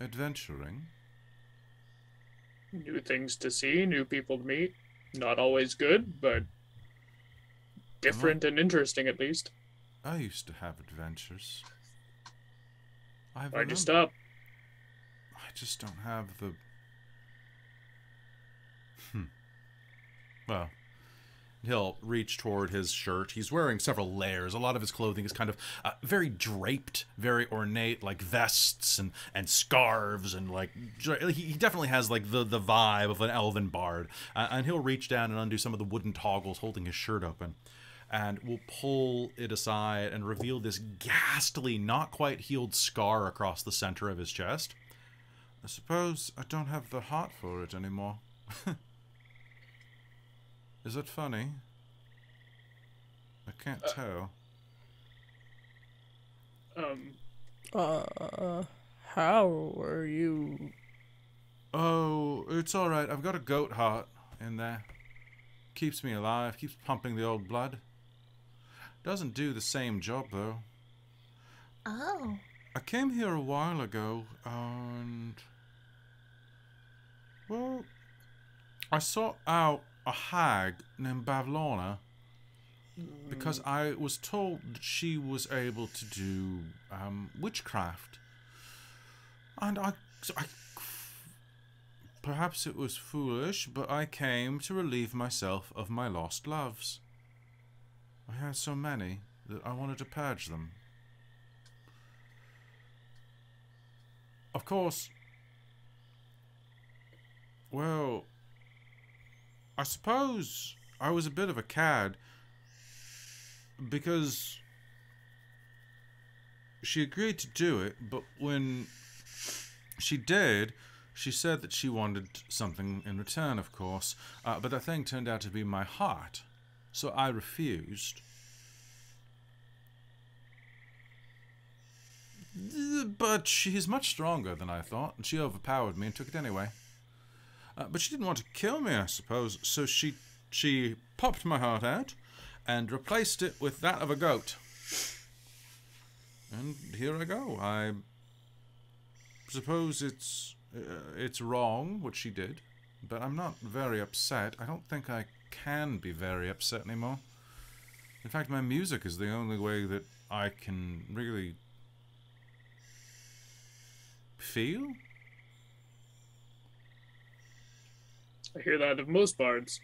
adventuring? New things to see, new people to meet. Not always good, but different and interesting at least. I used to have adventures. Why'd you stop? I just don't have the... Well, he'll reach toward his shirt. He's wearing several layers. A lot of his clothing is kind of very draped, very ornate, like vests and scarves, and like he definitely has like the vibe of an elven bard. And he'll reach down and undo some of the wooden toggles holding his shirt open, and will pull it aside and reveal this ghastly, not quite healed scar across the center of his chest. I suppose I don't have the heart for it anymore. Is it funny? I can't tell. How are you? Oh, it's alright. I've got a goat heart in there. Keeps me alive, keeps pumping the old blood. Doesn't do the same job, though. Oh. I came here a while ago, and... well, I sought out a hag named Bavlorna because I was told that she was able to do witchcraft, and I perhaps it was foolish, but I came to relieve myself of my lost loves. I had so many that I wanted to purge them. Of course, well, I suppose I was a bit of a cad because she agreed to do it, but when she did, she said that she wanted something in return, of course, but that thing turned out to be my heart, so I refused. But she's much stronger than I thought, and she overpowered me and took it anyway. But she didn't want to kill me, I suppose, so she popped my heart out and replaced it with that of a goat. And here I go. I suppose it's wrong what she did, but I'm not very upset. I don't think I can be very upset anymore. In fact, my music is the only way that I can really feel. I hear that of most bards.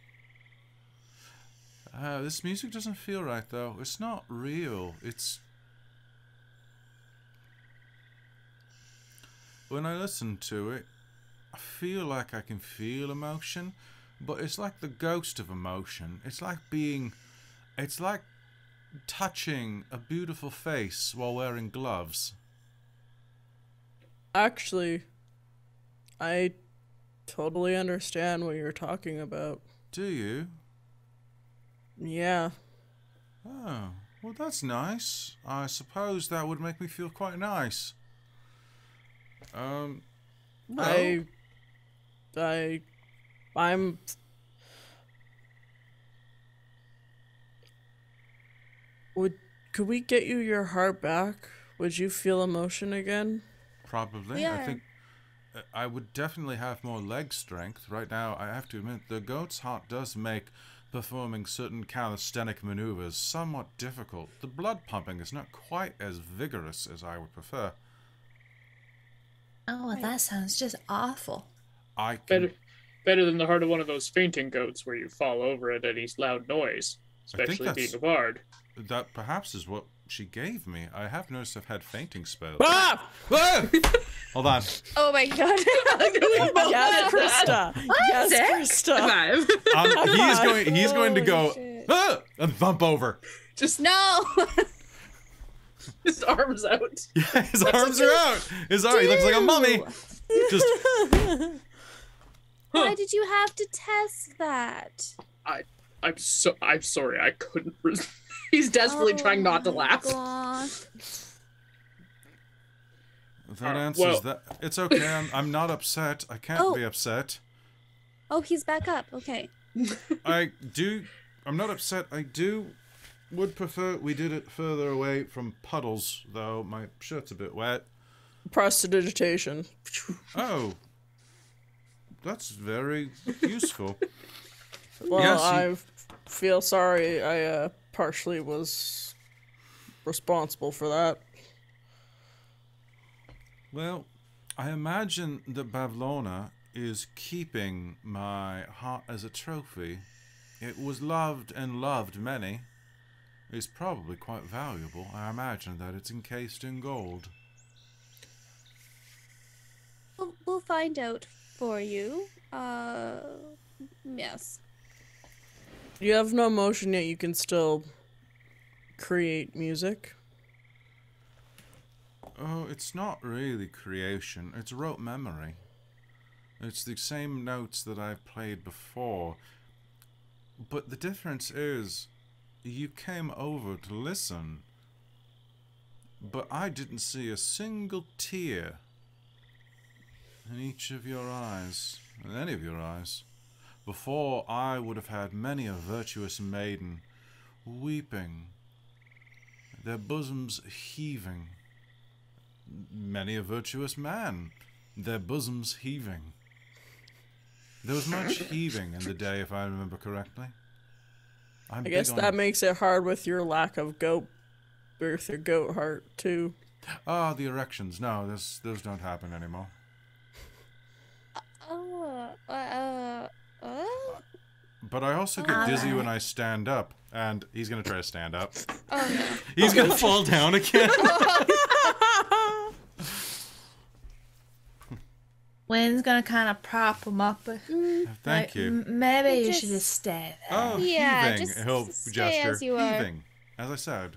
This music doesn't feel right, though. It's not real. It's... When I listen to it, I feel like I can feel emotion, but it's like the ghost of emotion. It's like being... It's like touching a beautiful face while wearing gloves. Actually, I totally understand what you're talking about. Do you? Yeah. Oh, well that's nice. I suppose that would make me feel quite nice. Well, I'm... Could we get you your heart back? Would you feel emotion again? Probably. Yeah. I think I would definitely have more leg strength. Right now, I have to admit, the goat's heart does make performing certain calisthenic maneuvers somewhat difficult. The blood pumping is not quite as vigorous as I would prefer. Oh, well, that sounds just awful. I can... Better than the heart of one of those fainting goats where you fall over at any loud noise, I think especially being that's- a bard. That perhaps is what she gave me. I have noticed I've had fainting spells. Ah! Ah! Hold on. Oh my god. Yes, Krista. Yes, Krista. Five. He's going to go shit. ah! And thump over. Just No! his arms out. Yeah, his arms are out. He looks like a mummy. Just Why did you have to test that? I'm sorry, I couldn't He's desperately trying not to laugh. God. that answers well- that. It's okay. I'm not upset. I can't be upset. Oh, he's back up. Okay. I'm not upset. Would prefer we did it further away from puddles, though. My shirt's a bit wet. Prestidigitation. Oh. That's very useful. Well, Yes, I feel sorry. I partially was responsible for that. Well, I imagine that Bavlorna is keeping my heart as a trophy. It was loved and loved many. It's probably quite valuable. I imagine that it's encased in gold. We'll find out for you. Yes. You have no emotion yet. You can still create music. Oh, it's not really creation. It's rote memory. It's the same notes that I've played before. But the difference is, you came over to listen, but I didn't see a single tear in each of your eyes, in any of your eyes. Before, I would have had many a virtuous maiden weeping, their bosoms heaving. Many a virtuous man, their bosoms heaving. There was much heaving in the day, if I remember correctly. I guess that makes it hard with your lack of goat birth or goat heart, too. Ah, the erections. No, those don't happen anymore. But I also get dizzy when I stand up, and he's gonna try to stand up. Oh no. He's gonna fall down again. Wynn's gonna kind of prop him up. Thank you. Maybe you Just- should just stay there. Oh, Yeah, heaving. just He'll stay gesture. as you are. Heaving. As I said.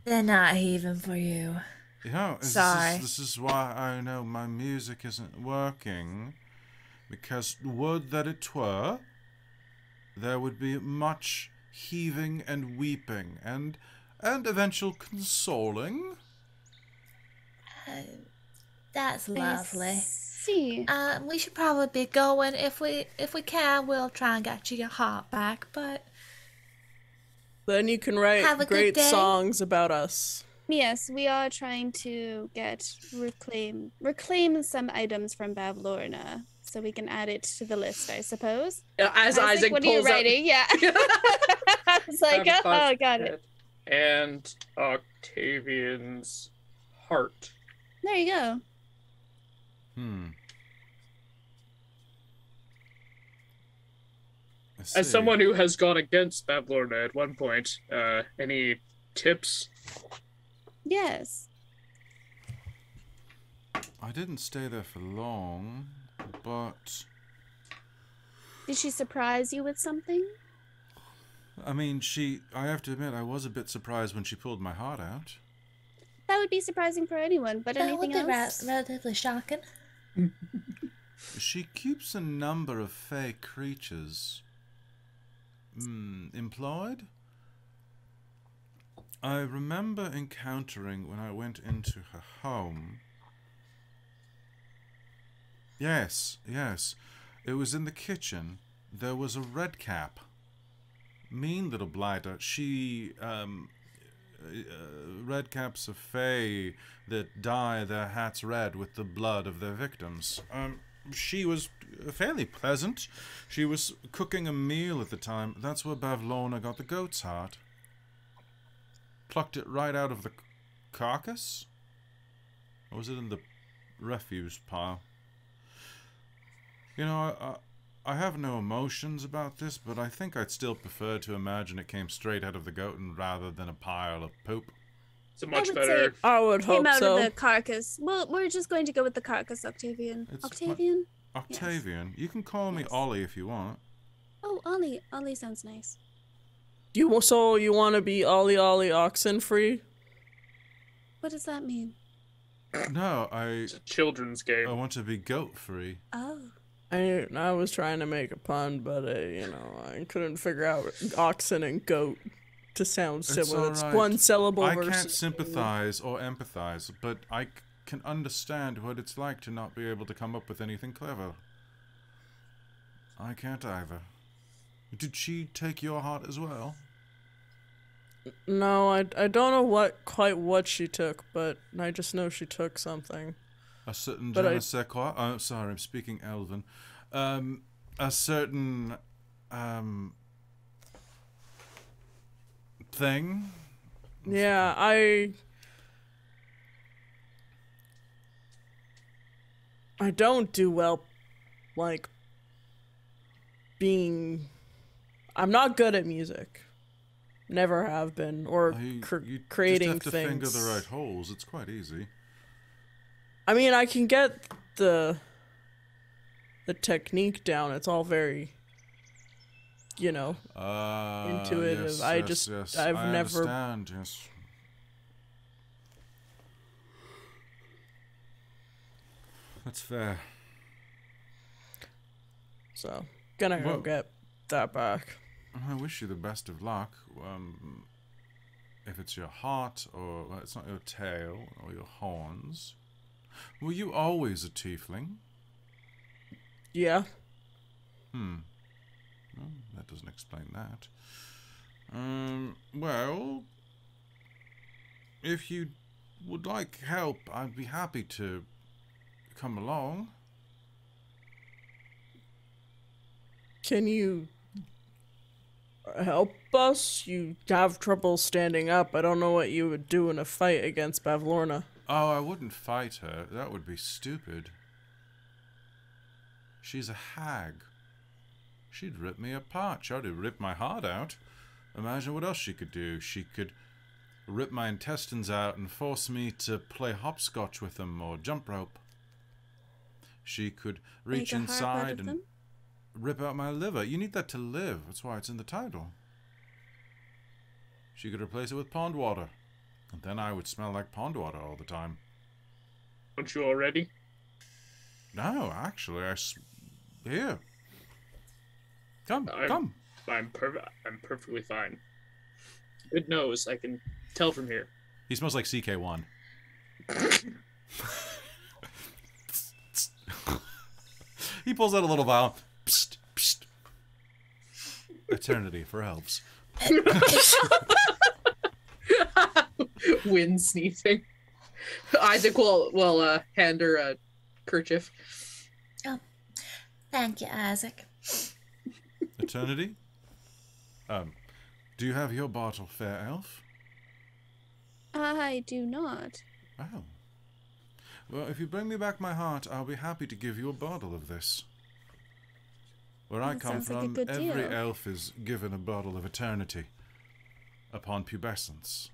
They're not heaving for you. You know, Sorry. this is why I know my music isn't working. Because would that it were, there would be much heaving and weeping and eventual consoling. That's I lovely. see. We should probably be going. If we can, we'll try and get you your heart back. But Then you can write Have a good great day. songs about us. Yes, we are trying to reclaim some items from Bavlorna, so we can add it to the list, I suppose. As Isaac what are you pulls up. writing? Yeah. I was like, oh, got it. And Octavian's heart. There you go. As someone who has gone against Bavlorna at one point, any tips? Yes. I didn't stay there for long, but... Did she surprise you with something? I mean, I have to admit, I was a bit surprised when she pulled my heart out. That would be surprising for anyone, but anything would be else? relatively shocking. She keeps a number of fey creatures employed. I remember encountering when I went into her home. Yes. It was in the kitchen. There was a red cap. Mean little blighter. She, red caps of fey that dye their hats red with the blood of their victims. She was fairly pleasant. She was cooking a meal at the time. That's where Bavlorna got the goat's heart. Plucked it right out of the carcass? Or was it in the refuse pile? You know, I have no emotions about this, but I think I'd still prefer to imagine it came straight out of the goat rather than a pile of poop. It's a much better... I would hope Came out so. of the carcass. Well, we're just going to go with the carcass, Octavian. Octavian? Octavian. Yes. You can call me Ollie if you want. Oh, Ollie. Ollie sounds nice. So you want to be Ollie oxen free? What does that mean? No, It's a children's game. I want to be goat free. Oh. I was trying to make a pun, but I couldn't figure out oxen and goat to sound similar. It's one syllable. I can't sympathize or empathize, but I can understand what it's like to not be able to come up with anything clever. I can't either. Did she take your heart as well? No, I don't know quite what she took, but I just know she took something. A certain je ne sais quoi. Oh, sorry, I'm speaking Elven. A certain thing. Yeah, I don't do well, like, I'm not good at music. Never have been, or creating just have to things. finger the right holes. It's quite easy. I mean, I can get the technique down. It's all very, intuitive. Yes, I've I never. Understand, yes. That's fair. So, gonna go get that back. I wish you the best of luck. If it's your heart, or it's not your tail, or your horns. Were you always a tiefling? Yeah. Well, that doesn't explain that. Well, if you would like help, I'd be happy to come along. Can you help us? You have trouble standing up. I don't know what you would do in a fight against Bavlorna. Oh, I wouldn't fight her. That would be stupid. She's a hag. She'd rip me apart. She'd already rip my heart out. Imagine what else she could do. She could rip my intestines out and force me to play hopscotch with them or jump rope. She could reach inside and rip out my liver. You need that to live. That's why it's in the title. She could replace it with pond water. And then I would smell like pond water all the time. Aren't you already? No, actually, here. Come. I'm perfectly fine. Good nose. I can tell from here. He smells like CK1. He pulls out a little vial. Psst, psst. Eternity for elves. Wind sneezing. Isaac will hand her a kerchief. Oh, thank you, Isaac. Eternity? Do you have your bottle, fair elf? I do not. Oh. Well, if you bring me back my heart, I'll be happy to give you a bottle of this. Where I That come sounds like a from, good every deal. elf is given a bottle of eternity upon pubescence,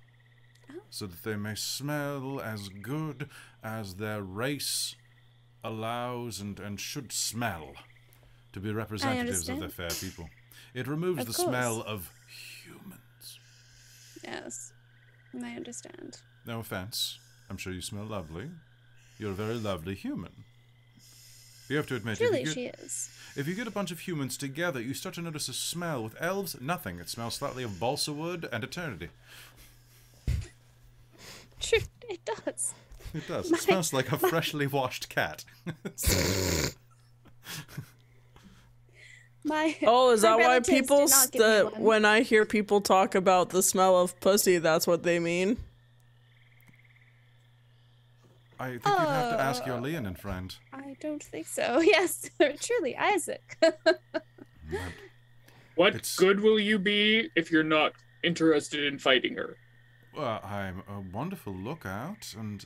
Oh. so that they may smell as good as their race allows and should smell to be representatives of their fair people. It removes Of the course. smell of humans. Yes, I understand. No offense. I'm sure you smell lovely. You're a very lovely human. You have to admit, Truly, she is. if you get a bunch of humans together, you start to notice a smell. With elves, nothing. It smells slightly of balsa wood and eternity. True, it does. It does. It smells like a freshly washed cat. My Oh, is my that why relatives did people not give me one. when I hear people talk about the smell of pussy, that's what they mean? I think you'd have to ask your Leonin friend. I don't think so. Yes, truly, Isaac. What It's- good will you be if you're not interested in fighting her? Well, I'm a wonderful lookout, and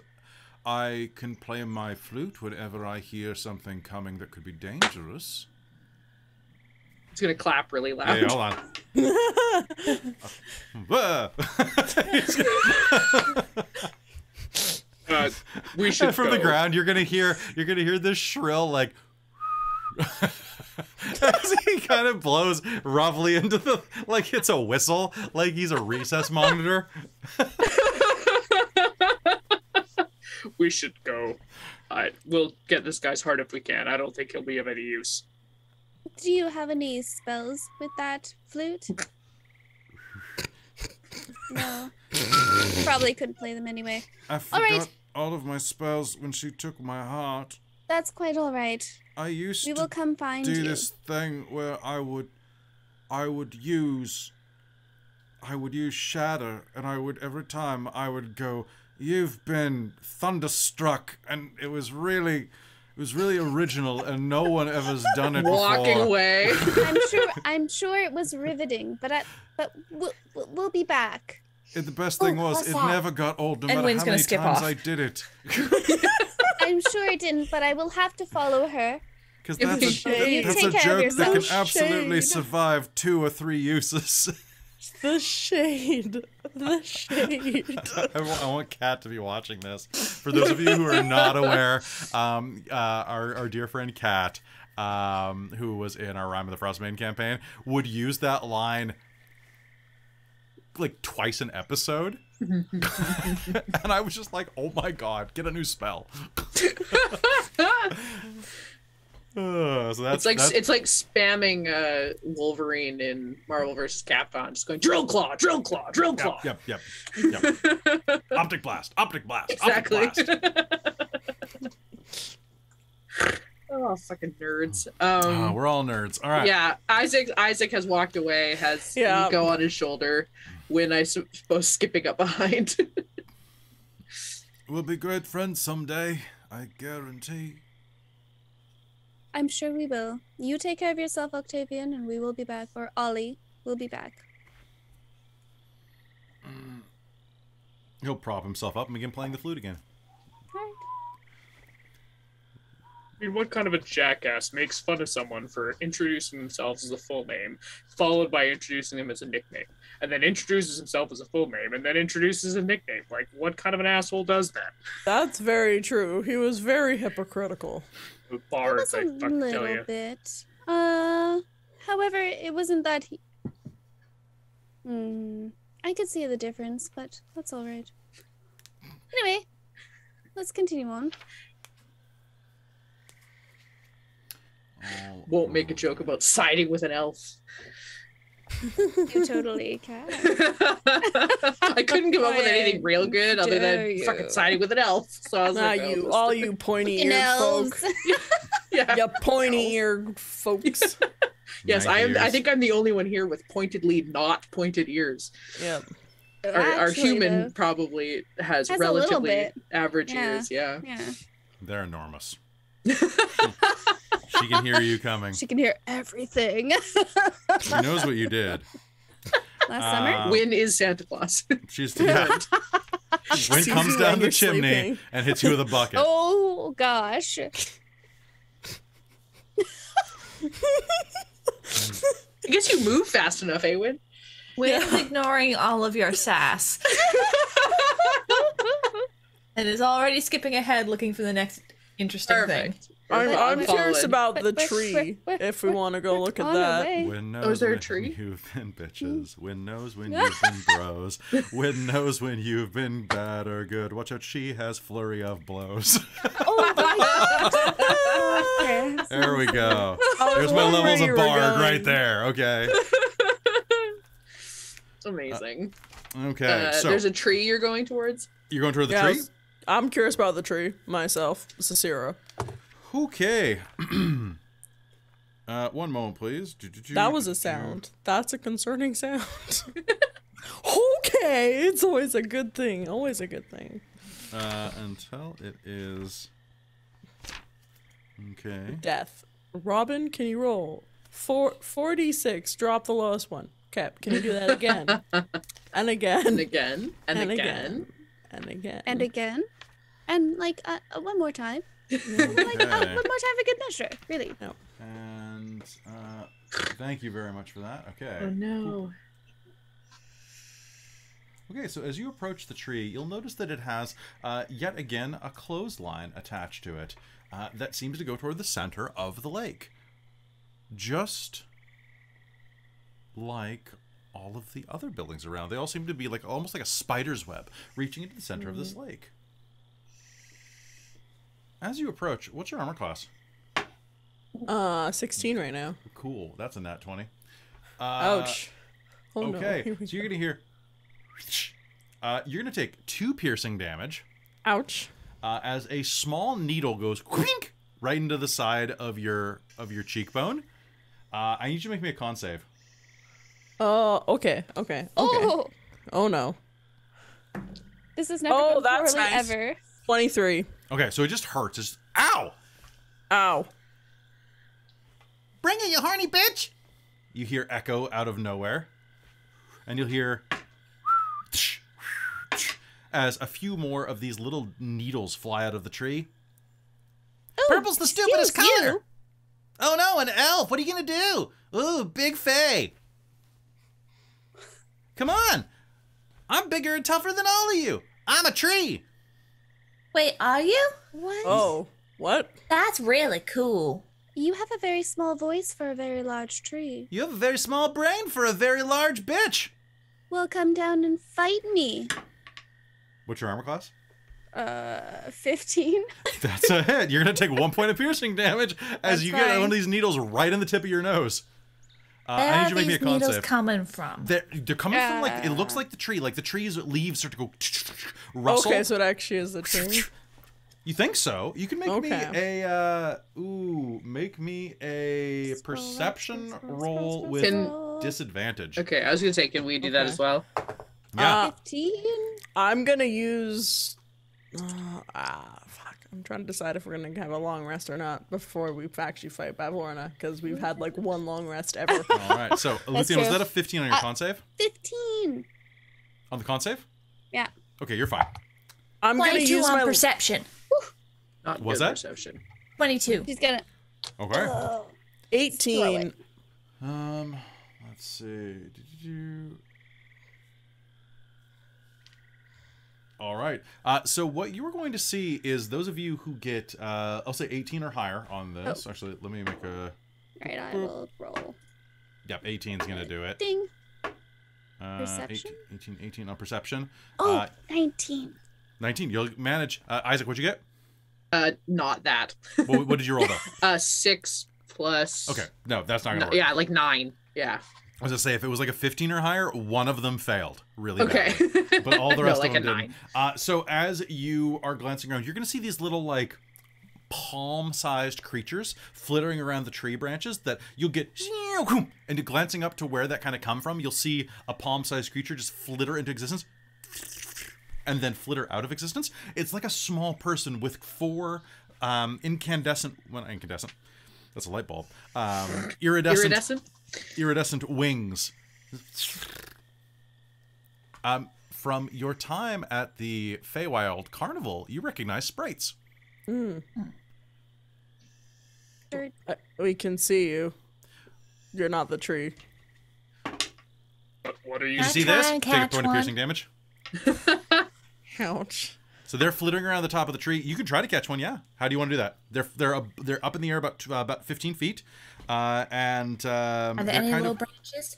I can play my flute whenever I hear something coming that could be dangerous. He's gonna clap really loud. Hey, hold on. We should From the go. ground, you're gonna hear this shrill like as he kind of blows roughly into the like it's a whistle, like he's a recess monitor. We should go. We'll get this guy's heart if we can. I don't think he'll be of any use. Do you have any spells with that flute? No. Probably couldn't play them anyway. I All right. forgot all of my spells when she took my heart. That's quite all right. I used We to will come find do you. this thing where I would use shatter, and every time I would go, "You've been thunderstruck," and it was really original, and no one ever's done it Walking before. away. I'm sure it was riveting, but we'll be back. And the best thing was, what's it that? never got old, no And matter Wynn's how gonna many skip times off. I did it. I'm sure it didn't, but I will have to follow her. Because It that's was shade. that's Take a care of joke that can yourself. absolutely Shade. survive 2 or 3 uses. The shade. The shade. I want Kat to be watching this. For those of you who are not aware, our dear friend Kat, who was in our Rhyme of the Frostmaiden campaign, would use that line like twice an episode. And I was just like, oh my god, get a new spell. So that's It's like spamming Wolverine in Marvel vs. Capcom, just going drill claw, drill claw, drill claw. Yep. Optic blast, optic blast, Exactly. optic blast. Oh, fucking nerds. Oh, we're all nerds. All right. Yeah, Isaac has walked away, has Yeah. ego on his shoulder. When I suppose skipping up behind. We'll be great friends someday, I guarantee. I'm sure we will. You take care of yourself, Octavian, and we will be back. Or Ollie will be back. He'll prop himself up and begin playing the flute again. Right. I mean, what kind of a jackass makes fun of someone for introducing themselves as a full name, followed by introducing them as a nickname, and then introduces himself as a full name, and then introduces a nickname? Like, what kind of an asshole does that? That's very true. He was very hypocritical. With It bards, was I a fucking tell little you. bit. However, it wasn't that he... I could see the difference, but that's all right. Anyway, let's continue on. Won't make a joke about siding with an elf. You totally can. I couldn't come up with anything real good other dare than you. fucking siding with an elf. So I was Not like, oh, you, this- all you pointy-eared Elves. folk. Yeah. You pointy-eared folks. Yes, My I ears. think I'm the only one here with pointedly not pointed ears. Yep. Our Actually, human though, probably has has a little relatively bit. average Yeah. ears. Yeah. Yeah. They're enormous. She can hear you coming. She can hear everything. She knows what you did. Last summer? Win is Santa Claus. She's Wind Sees comes you down when the you're chimney sleeping. and hits you with a bucket. Oh, gosh. I guess you move fast enough, Win. Wynn's ignoring all of your sass and is already skipping ahead looking for the next interesting thing. Perfect. I'm curious Followed. about the Where- tree, if we want to go look at On our that. way. Wind knows Oh, is there a when tree? you've been bitches. Wind knows when you've been bros. Wind knows when you've been bad or good. Watch out, she has flurry of blows. Oh, my God. There we go. I was There's my wondering levels where of you were bard going. right there. Okay. It's amazing. Okay. So There's a tree you're going towards. you're going toward the Yeah, tree? I'm curious about the tree myself, Cicera. Okay. One moment, please. That was a sound. That's a concerning sound. Okay, it's always a good thing. Always a good thing. Until it is. Okay. Death. Robin, can you roll? 4d6. Drop the lowest one. Cap, can you do that again? And again. And again. And, And again. And again. And again. And, like, one more time. Like, Okay. one more time for good measure. Really. And thank you very much for that. Okay. Oh no. Okay, so as you approach the tree, you'll notice that it has, yet again, a clothesline attached to it that seems to go toward the center of the lake. Just like all of the other buildings around. They all seem to be like almost like a spider's web reaching into the center of this lake. As you approach, what's your armor class? 16 right now. Cool, that's a nat 20. Ouch. Oh no. Okay, Here we so you're go. gonna hear. You're gonna take 2 piercing damage Ouch. as a small needle goes quink right into the side of your cheekbone. I need you to make me a con save. Okay. Oh, Oh no. this has never Oh, gone that's poorly nice. ever. Okay, 23. so it just hurts. It's ow! Ow. Bring it, you horny bitch! You hear echo out of nowhere, and you'll hear as a few more of these little needles fly out of the tree. Oh, Purple's the stupidest excuse color. you. Oh no, an elf! What are you gonna do? Ooh, big fae! Come on! I'm bigger and tougher than all of you. I'm a tree. Wait, are you? What? Oh. What? That's really cool. You have a very small voice for a very large tree. You have a very small brain for a very large bitch. Well, come down and fight me. What's your armor class? 15. That's a hit. You're gonna take 1 point of piercing damage as That's you get fine. one of these needles right in the tip of your nose. Where I need are you to make me these a con needles save. coming from? They're coming from like it looks like the tree. Like the tree's leaves start to go rustle. Okay, so it actually is the tree. You think so? You can make me Okay. a make me a perception roll with Can- disadvantage. Okay, I was gonna say, can we do that Okay. as well? Yeah. 15. I'm gonna use. Fuck. I'm trying to decide if we're gonna have a long rest or not before we actually fight Bavlorna, because we've had like one long rest ever. All right. So, Lucian, was true. that a 15 on your con save? 15. On the con save? Yeah. Okay, you're fine. I'm gonna 22 use on my. perception. Not Was good that? perception. 22. She's gonna. Okay. Oh. 18. Let's see. All right. So what you are going to see is those of you who get, I'll say 18 or higher on this. Actually, let me make a. Right, I will roll. Yep, 18 is going to do it. Ding. 18, Perception? 18 on perception. Oh, 19. 19. You'll manage. Isaac, what'd you get? Not that. What did you roll though? 6 plus. Okay. No, that's not going to No, work. yeah, like 9. Yeah. I was going to say, if it was like a 15 or higher, one of them failed really Okay. badly. But all the No, rest like of them a didn't. So as you are glancing around, you're going to see these little like palm-sized creatures flittering around the tree branches that you'll get, and glancing up to where that kind of come from, you'll see a palm-sized creature just flitter into existence and then flitter out of existence. It's like a small person with 4 incandescent, that's a light bulb, iridescent wings. From your time at the Feywild Carnival, you recognize sprites. We can see you. You're not the tree. What are you? You see this? Take a point of piercing damage. Ouch. So they're flittering around the top of the tree. You can try to catch one, yeah. How do you want to do that? They're up in the air about 15 feet, and are there any low branches?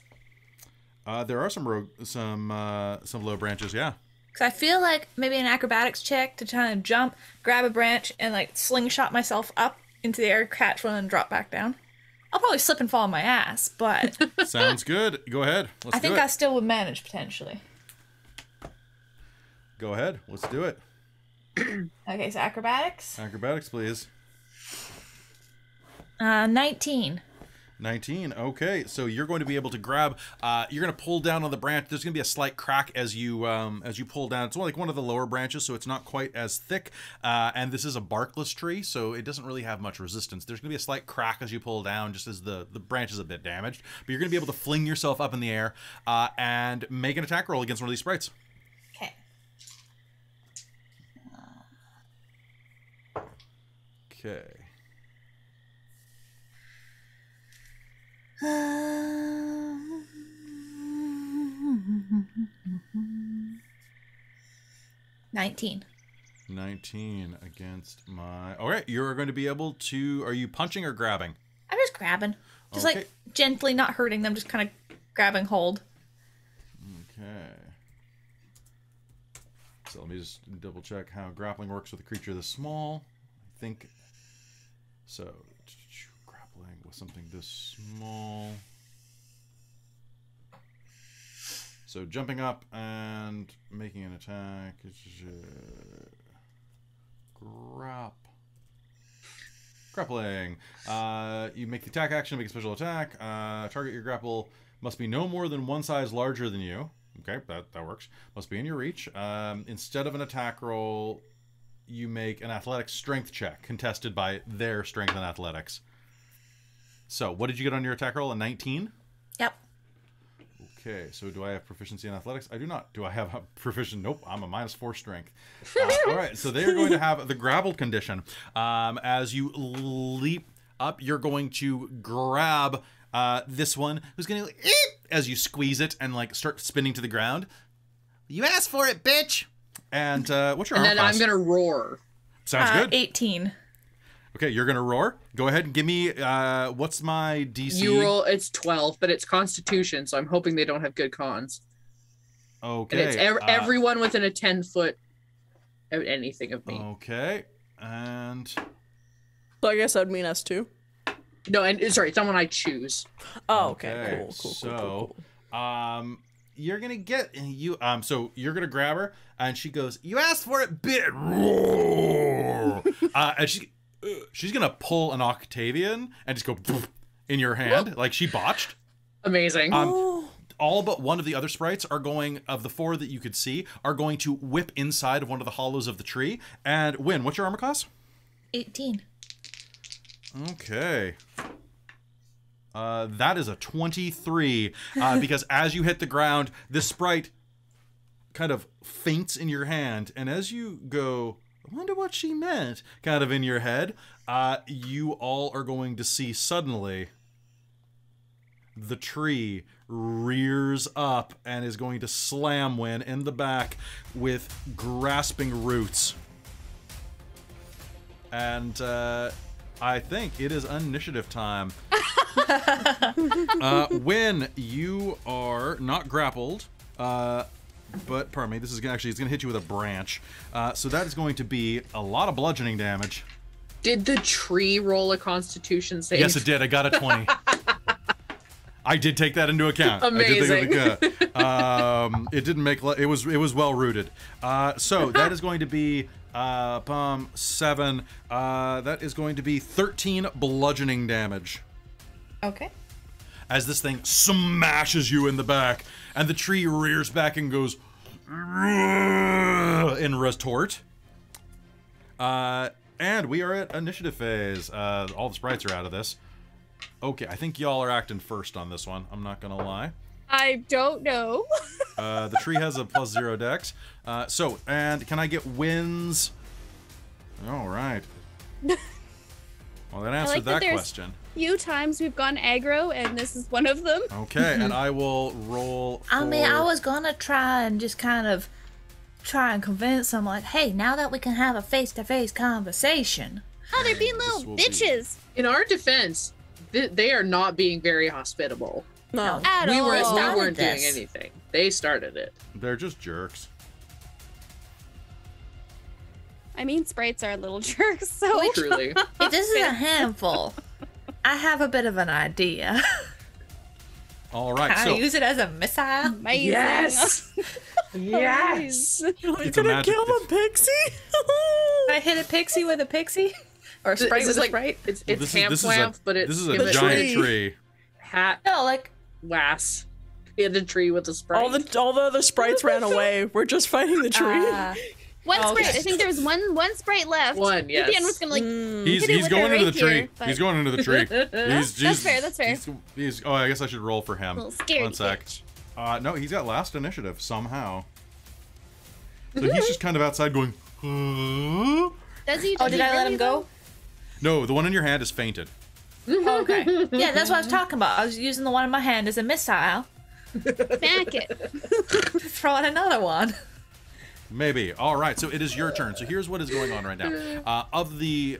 There are some low branches, yeah. Because I feel like maybe an acrobatics check to try and jump, grab a branch, and like slingshot myself up into the air, catch one, and drop back down. I'll probably slip and fall on my ass, but sounds good. Go ahead. I think I still would manage potentially. Go ahead. Let's do it. Okay, so acrobatics. Acrobatics, please. 19. 19. Okay, so you're going to be able to grab. You're going to pull down on the branch. There's going to be a slight crack as you pull down. It's like one of the lower branches, so it's not quite as thick. And this is a barkless tree, so it doesn't really have much resistance. There's going to be a slight crack as you pull down, just as the branch is a bit damaged. But you're going to be able to fling yourself up in the air and make an attack roll against one of these sprites. Okay. Okay. 19. 19 against my... Okay, you're going to be able to... Are you punching or grabbing? I'm just grabbing. Just Okay. like gently, not hurting them, just kind of grabbing hold. Okay. So let me just double check how grappling works with a creature this small. I think... So, grappling with something this small... So jumping up and making an attack. Grappling. You make the attack action, make a special attack. Target your grapple must be no more than one size larger than you. Okay, that works. Must be in your reach. Instead of an attack roll, you make an athletics strength check contested by their strength and athletics. So what did you get on your attack roll? A 19? Yep. Okay, so do I have proficiency in athletics? I do not. Do I have a proficient? Nope, I'm a -4 strength. All right, so they're going to have the grappled condition. As you leap up, you're going to grab this one, who's going to as you squeeze it and like start spinning to the ground. You asked for it, bitch. And what's your armor class? And then I'm going to roar. Sounds good. 18. Okay, you're going to roar. Go ahead and give me, what's my DC? You roll, it's 12, but it's Constitution, so I'm hoping they don't have good cons. Okay. And it's everyone within a 10-foot of anything of me. Okay, and... So I guess that would mean us too. No, and sorry, someone I choose. Oh, okay. Cool. So, you're going to get, so you're going to grab her, and she goes, you asked for it, bit. Roar. And she's gonna pull an Octavian and just go in your hand, like she botched. Amazing. All but one of the other sprites are going, of the 4 that you could see, are going to whip inside of one of the hollows of the tree and win. What's your armor class? 18. Okay. That is a 23, because as you hit the ground, this sprite kind of faints in your hand, and as you go... I wonder what she meant, kind of in your head, you all are going to see suddenly the tree rears up and is going to slam Wynn in the back with grasping roots. And I think it is initiative time. Wynn, you are not grappled. But, pardon me, this is gonna, actually, it's going to hit you with a branch. So that is going to be a lot of bludgeoning damage. Did the tree roll a Constitution save? Yes, it did. I got a 20. I did take that into account. Amazing. It didn't make... It was well rooted. So that is going to be 7. That is going to be 13 bludgeoning damage. Okay. As this thing smashes you in the back, and the tree rears back and goes in retort. And we are at initiative phase. All the sprites are out of this. Okay, I think y'all are acting first on this one. I'm not gonna lie. I don't know. The tree has a +0 dex. And can I get wins? All right. Well, that answered that question. Few times we've gone aggro, and this is one of them. Okay, and I will roll for... I mean, I was gonna try and just kind of try and convince them, like, hey, now that we can have a face-to-face conversation. Oh, they're being This little will bitches. In our defense, they are not being very hospitable. No. At We all. weren't started doing this. anything. They started it. They're just jerks. I mean, sprites are little jerks, so. Truly. If this is a handful, I have a bit of an idea. All right, Can I use it as a missile? Amazing. Yes. Yes. You're It's a gonna magic- kill the pixie? Can I hit a pixie with a pixie? Or a sprite Is with this a sprite? It's Well, it's this is Hampwamp, but it's this is a given giant tree. tree. hat No, like, was in the tree with a sprite. all the other sprites ran away. We're just fighting the tree. One Oh, sprite. okay. I think there's one sprite left. One, yes. Vivian was gonna like. He's hit it with going her into the rapier, tree. but- He's going into the tree. That's fair, that's fair. He's, oh, I guess I should roll for him. Little scaredy One sec. bitch. No, he's got last initiative somehow. So he's just kind of outside going, huh? Does he? oh, does did he I let really, him go? No, the one in your hand is fainted. Oh, okay. Yeah, that's what I was talking about. I was using the one in my hand as a missile. though? Smack it. Throw out another one. Maybe. All right, so it is your turn. So here's what is going on right now. Of the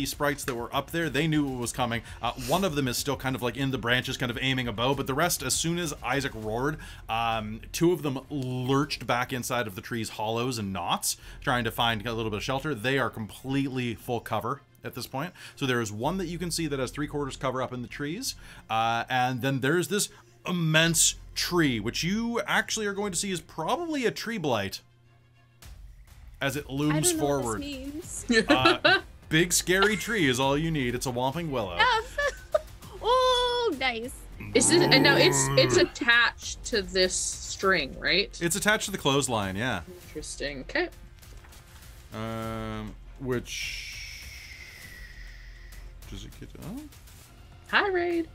sprites that were up there, they knew what was coming. One of them is still kind of like in the branches, kind of aiming a bow, but the rest, as soon as Isaac roared, 2 of them lurched back inside of the tree's hollows and knots, trying to find a little bit of shelter. They are completely full cover at this point. So there is one that you can see that has 3/4 cover up in the trees, and then there's this immense tree, which you actually are going to see is probably a tree blight. As it I looms don't know forward. what this means. Big scary tree is all you need. It's a whomping willow. Oh, nice. Is it? And now it's attached to this string, right? It's attached to the clothesline, yeah. Interesting. Okay. Which does it get? Oh, Hi, Raid.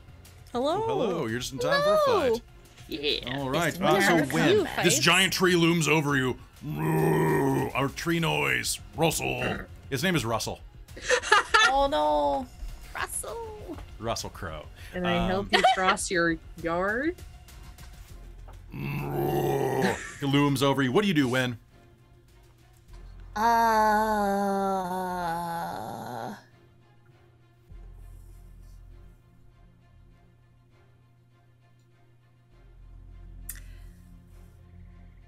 Hello. hello. You're just in time for a fight. Yeah. All right. winner So of when few this fights. giant tree looms over you, our tree noise, Russell. His name is Russell. Oh no. Russell. Russell Crowe. Can I help you cross your yard? He looms over you. What do you do, Win?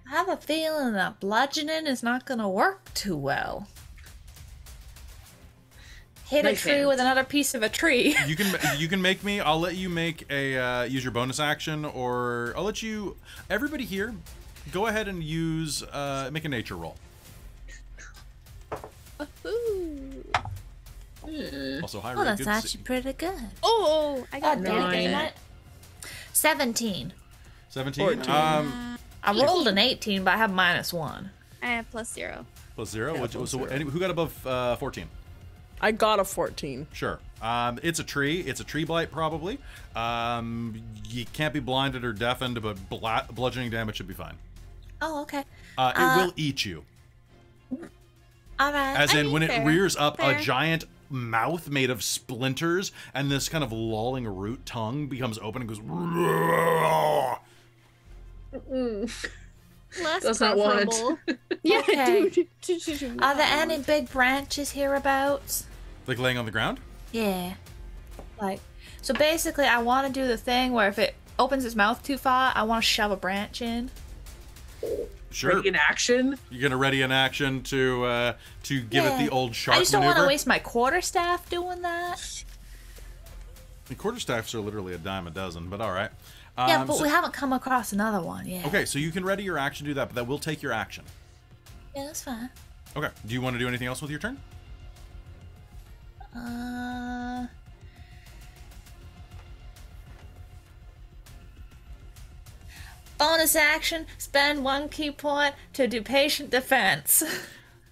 I have a feeling that bludgeoning is not gonna work too well. Hit a Nice tree hand. with another piece of a tree. You can make me. I'll let you make a use your bonus action, or I'll let you. Everybody here, go ahead and use make a nature roll. Ooh. Also, hi, Oh, Ray. that's Good to actually see- pretty good. Oh, I got Damn it, Nine. damn it. 17. 17. 14. I rolled an 18, but I have -1. I have +0. Plus 0. Yeah, Which, plus so 0. who got above 14? I got a 14. Sure. It's a tree. It's a tree blight, probably. You can't be blinded or deafened, but bludgeoning damage should be fine. Oh, okay. It will eat you. Alright. As I in, mean, when it fair, rears up, fair. a giant mouth made of splinters and this kind of lolling root tongue becomes open and goes. Less Does not want. preferable. Yeah, Okay. dude. Are there any big branches hereabouts? Like laying on the ground? Yeah. Like, so basically, I want to do the thing where if it opens its mouth too far, I want to shove a branch in. Sure. Ready in action. You're gonna ready an action to give it the old shark I just don't want to maneuver. waste my quarterstaff doing that. The quarterstaffs are literally a dime a dozen, but all right. Yeah, but so- we haven't come across another one yet. Okay, so you can ready your action to do that, but that will take your action. Yeah, that's fine. Okay. Do you want to do anything else with your turn? Bonus action, spend 1 key point to do patient defense.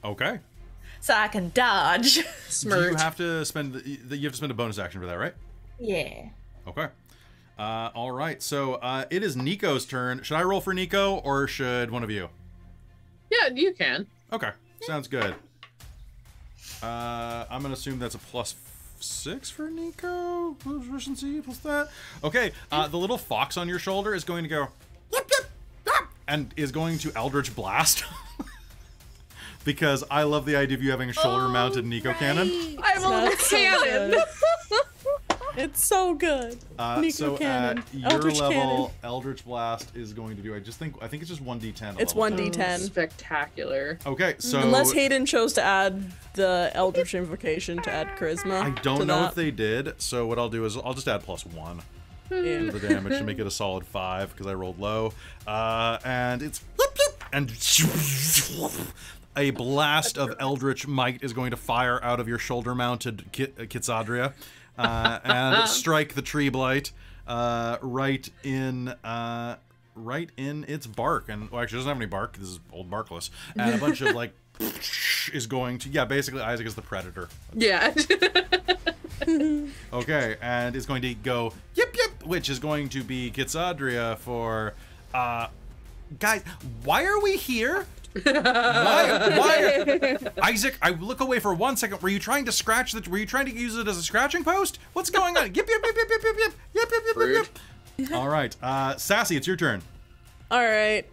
Okay. So I can dodge. Do you have to spend you have to spend a bonus action for that, right? Yeah. Okay. All right. So it is Nico's turn. Should I roll for Nico or should one of you? Yeah, you can. Okay. Sounds good. I'm gonna assume that's a +6 for Nico. Proficiency plus that. Okay. The little fox on your shoulder is going to go yip, yip, yip, and is going to Eldritch Blast. Because I love the idea of you having a shoulder-mounted Nico cannon. I have a little cannon. It's so good. Nico cannon. Your Eldritch level, cannon. Eldritch Blast is going to do. I think it's just 1d10. It's 1d10. Spectacular. Okay, so Unless Hayden chose to add the Eldritch Invocation to add Charisma. I don't to know that. if they did. So what I'll do is I'll just add +1 Yeah. to the damage to make it a solid 5 because I rolled low. And it's and a blast of Eldritch Might is going to fire out of your shoulder-mounted Kitsadria and strike the tree blight right in its bark. And well, actually, it doesn't have any bark. This is old barkless. And a bunch of like is going to basically Isaac is the predator. Yeah. Okay, and it's going to go yip yip, which is going to be Kitsadria for guys, why are we here? Why? Isaac, I look away for 1 second. Were you trying to scratch were you trying to use it as a scratching post? What's going on? Yip yip yip yip yip yip yip yip yip yip yip. All right, Sassy, it's your turn. All right.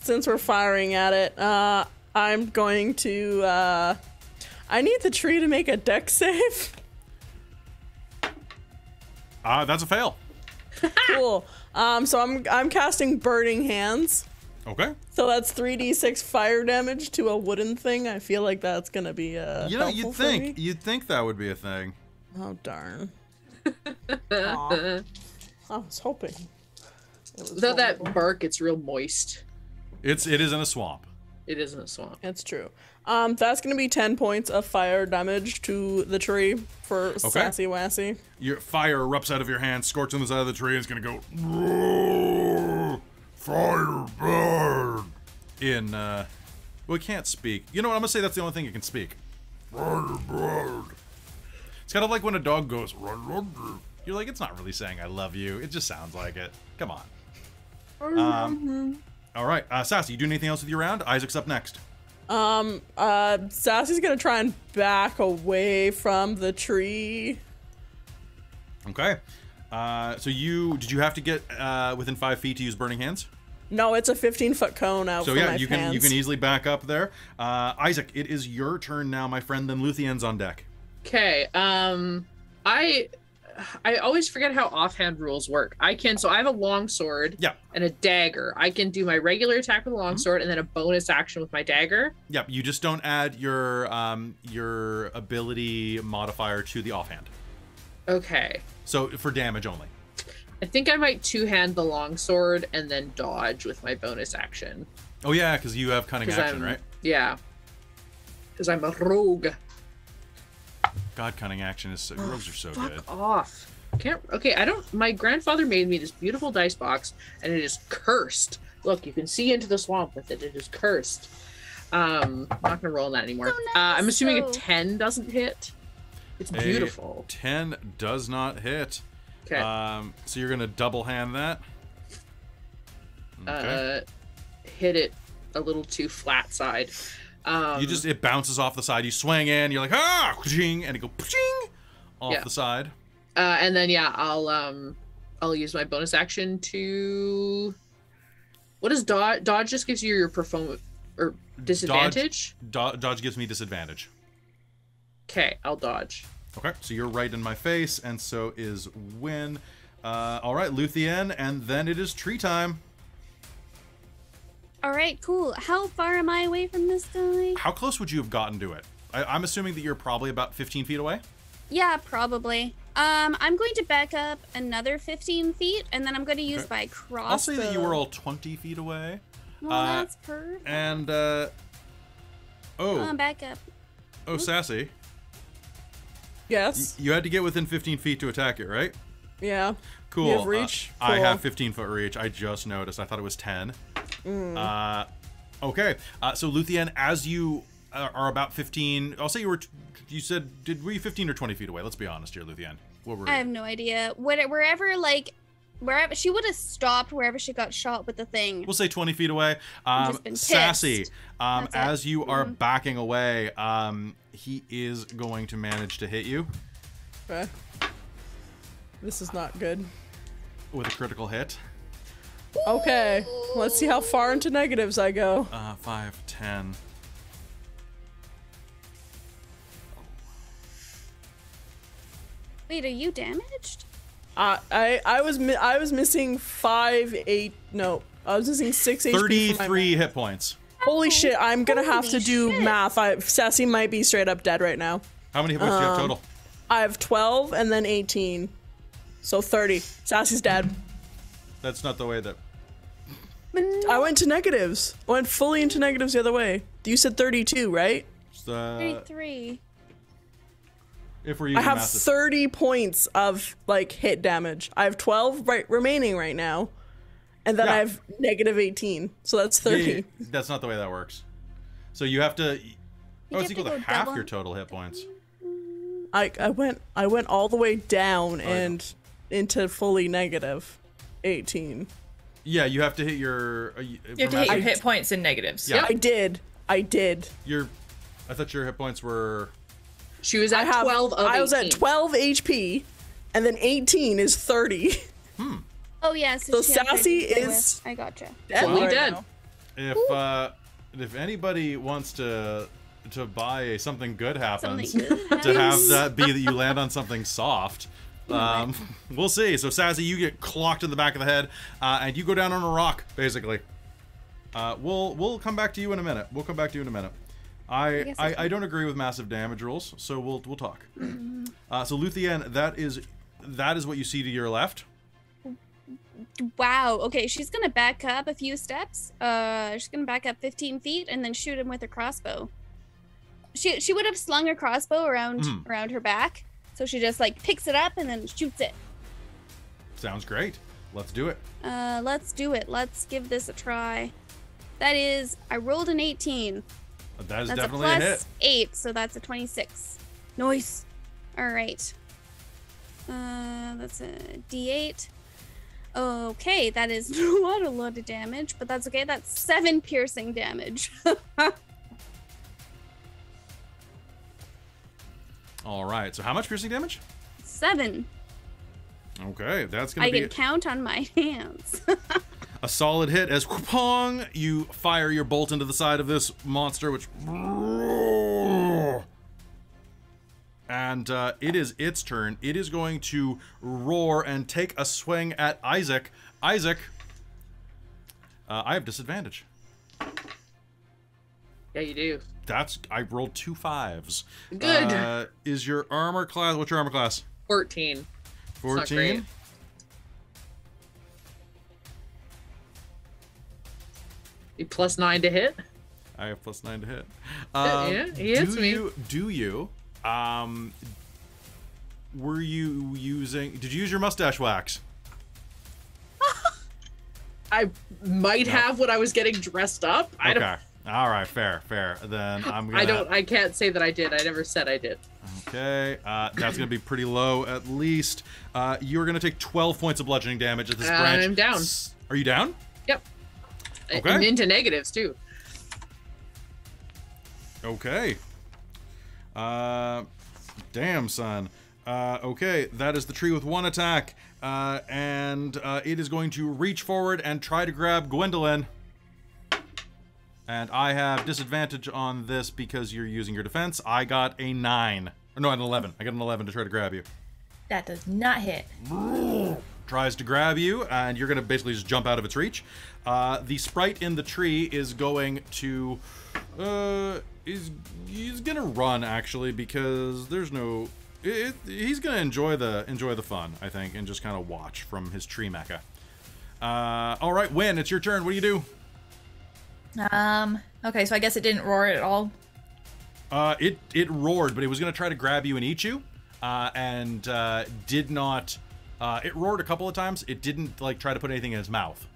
Since we're firing at it, I'm going to. I need the tree to make a dex save. That's a fail. Cool. So I'm casting Burning Hands. Okay. So that's 3d6 fire damage to a wooden thing. I feel like that's gonna be helpful for me. You'd think that would be a thing. Oh darn. Aw. I was hoping. It was Though that vulnerable. bark, it's real moist. It is in a swamp. It is in a swamp. It's true. That's gonna be 10 points of fire damage to the tree for Sassy Wassy. Your fire erupts out of your hand, scorching the side of the tree, and it's gonna go "Roar, fire bird in well, it can't speak. You know what? I'm gonna say that's the only thing it can speak. Fire bird. It's kind of like when a dog goes. You're like, it's not really saying I love you. It just sounds like it. Come on. All right, Sassy, you doing anything else with your round? Isaac's up next. Sassy's gonna try and back away from the tree. Okay. So did you have to get within 5 feet to use Burning Hands? No, it's a 15-foot cone out. So from yeah, my you can hands. easily back up there. Isaac, it is your turn now, my friend. Then Luthien's on deck. Okay. I always forget how offhand rules work. So I have a long sword Yeah. and a dagger. I can do my regular attack with a long sword and then a bonus action with my dagger. Yep. You just don't add your ability modifier to the offhand. Okay. So for damage only. I think I might two-hand the long sword and then dodge with my bonus action. Oh yeah, because you have cunning action, right? Yeah. Because I'm a rogue. God, cunning action is so. Rogues are so good. Fuck off. My grandfather made me this beautiful dice box and it is cursed. Look, you can see into the swamp with it. It is cursed. I'm not gonna roll on that anymore. So nice, I'm assuming though. a 10 doesn't hit. It's beautiful. A 10 does not hit. Okay. So you're gonna double hand that. Okay. Hit it a little too flat side. It bounces off the side. You swing in. You're like and it go off the side. And then I'll use my bonus action to. What does dodge? Dodge just gives you your perform or disadvantage. Dodge gives me disadvantage. Okay, I'll dodge. Okay, so you're right in my face, and so is Win. All right, Luthien, and then it is tree time. All right, cool. How far am I away from this guy? How close would you have gotten to it? I'm assuming that you're probably about 15 feet away. Yeah, probably. I'm going to back up another 15 feet, and then I'm going to use my crossbow. I'll say that you were all 20 feet away. Well, that's perfect. And Oh. Come on, back up. Oh, Sassy. Yes. You had to get within 15 feet to attack it, right? Yeah. Cool. You have reach? I Cool. have 15-foot reach. I just noticed. I thought it was 10. Okay. So, Luthien, as you are about 15... I'll say you were... You said... Were you 15 or 20 feet away? Let's be honest here, Luthien. What were you? I have no idea. Wherever she would have stopped wherever she got shot with the thing. We'll say 20 feet away. just been Sassy, pissed. as you are backing away, he is going to manage to hit you Okay. This is not good. with a critical hit. Okay. Let's see how far into negatives I go. 5, 10. Wait, are you damaged? I was missing 5, 8. No, I was missing 6 HP. from my 33 hit points. Holy shit! I'm gonna have to Holy do shit. math. Sassy might be straight up dead right now. How many hit points do you have total? I have 12 and then 18, so 30. Sassy's dead. That's not the way that... I went to negatives. I went fully into negatives the other way. You said 32, right? 33. If we're using I have massive... 30 points of like hit damage. I have 12 remaining right now, and then Yeah. I have negative 18. So that's 30. Yeah, that's not the way that works. So you have to... Oh, it's have equal to to go half double. your total hit points. I went all the way down yeah. and into fully negative 18. Yeah, you have to hit your... You have to hit your hit points in negatives. Yeah. I did. I thought your hit points were... She was at 12 of 18. I was at 12 HP, and then 18 is 30. Oh yeah, so So she had Sassy 30 to play is- with. I gotcha. Fully right dead. now. If anybody wants to buy something good happens, Something good to have happens. that be that you land on something soft, we'll see. So Sassy, you get clocked in the back of the head, and you go down on a rock, basically. We'll come back to you in a minute. I don't agree with massive damage rules, so we'll talk. So Luthien, that is what you see to your left. Wow. Okay, she's gonna back up a few steps. She's gonna back up 15 feet and then shoot him with her crossbow. She would have slung her crossbow around her back, so she just like picks it up and then shoots it. Sounds great. Let's do it. Let's do it. Let's give this a try. That is, I rolled an 18. That is That's definitely a a plus hit. 8, so that's a 26. Nice. All right. That's a D8. Okay, that is not a lot of damage, but that's okay. That's 7 piercing damage. All right. So how much piercing damage? 7. Okay, that's gonna I be can count on my hands. a solid hit as whoopong, you fire your bolt into the side of this monster, which... And it is its turn. It is going to roar and take a swing at Isaac. Isaac, I have disadvantage. Yeah, you do. I rolled 2 5s. Good. Is your armor class... What's your armor class? 14. 14? great. You plus 9 to hit. I have plus 9 to hit. Yeah, he hits me. Do you? Were you using... Did you use your mustache wax? I might have when I was getting dressed up. I don't. Okay. All right. Fair. Then I'm gonna... I can't say that I did. I never said I did. Okay. That's gonna be pretty low, at least. You're gonna take 12 points of bludgeoning damage at this branch. I'm down. Are you down? Yep. Okay. And into negatives too. Okay. Damn, son. Okay, that is the tree with 1 attack. And it is going to reach forward and try to grab Gwendolyn. And I have disadvantage on this because you're using your defense. I got a 9. Or no, an 11. I got an 11 to try to grab you. That does not hit. Tries to grab you, and you're going to basically just jump out of its reach. The sprite in the tree is going to... He's going to run, actually, because there's no... he's going to enjoy the fun, I think, and just kind of watch from his tree mecha. All right, Wynn, it's your turn. What do you do? Okay, so I guess it didn't roar at all. It roared, but it was going to try to grab you and eat you, and did not. It roared a couple of times. It didn't like try to put anything in its mouth.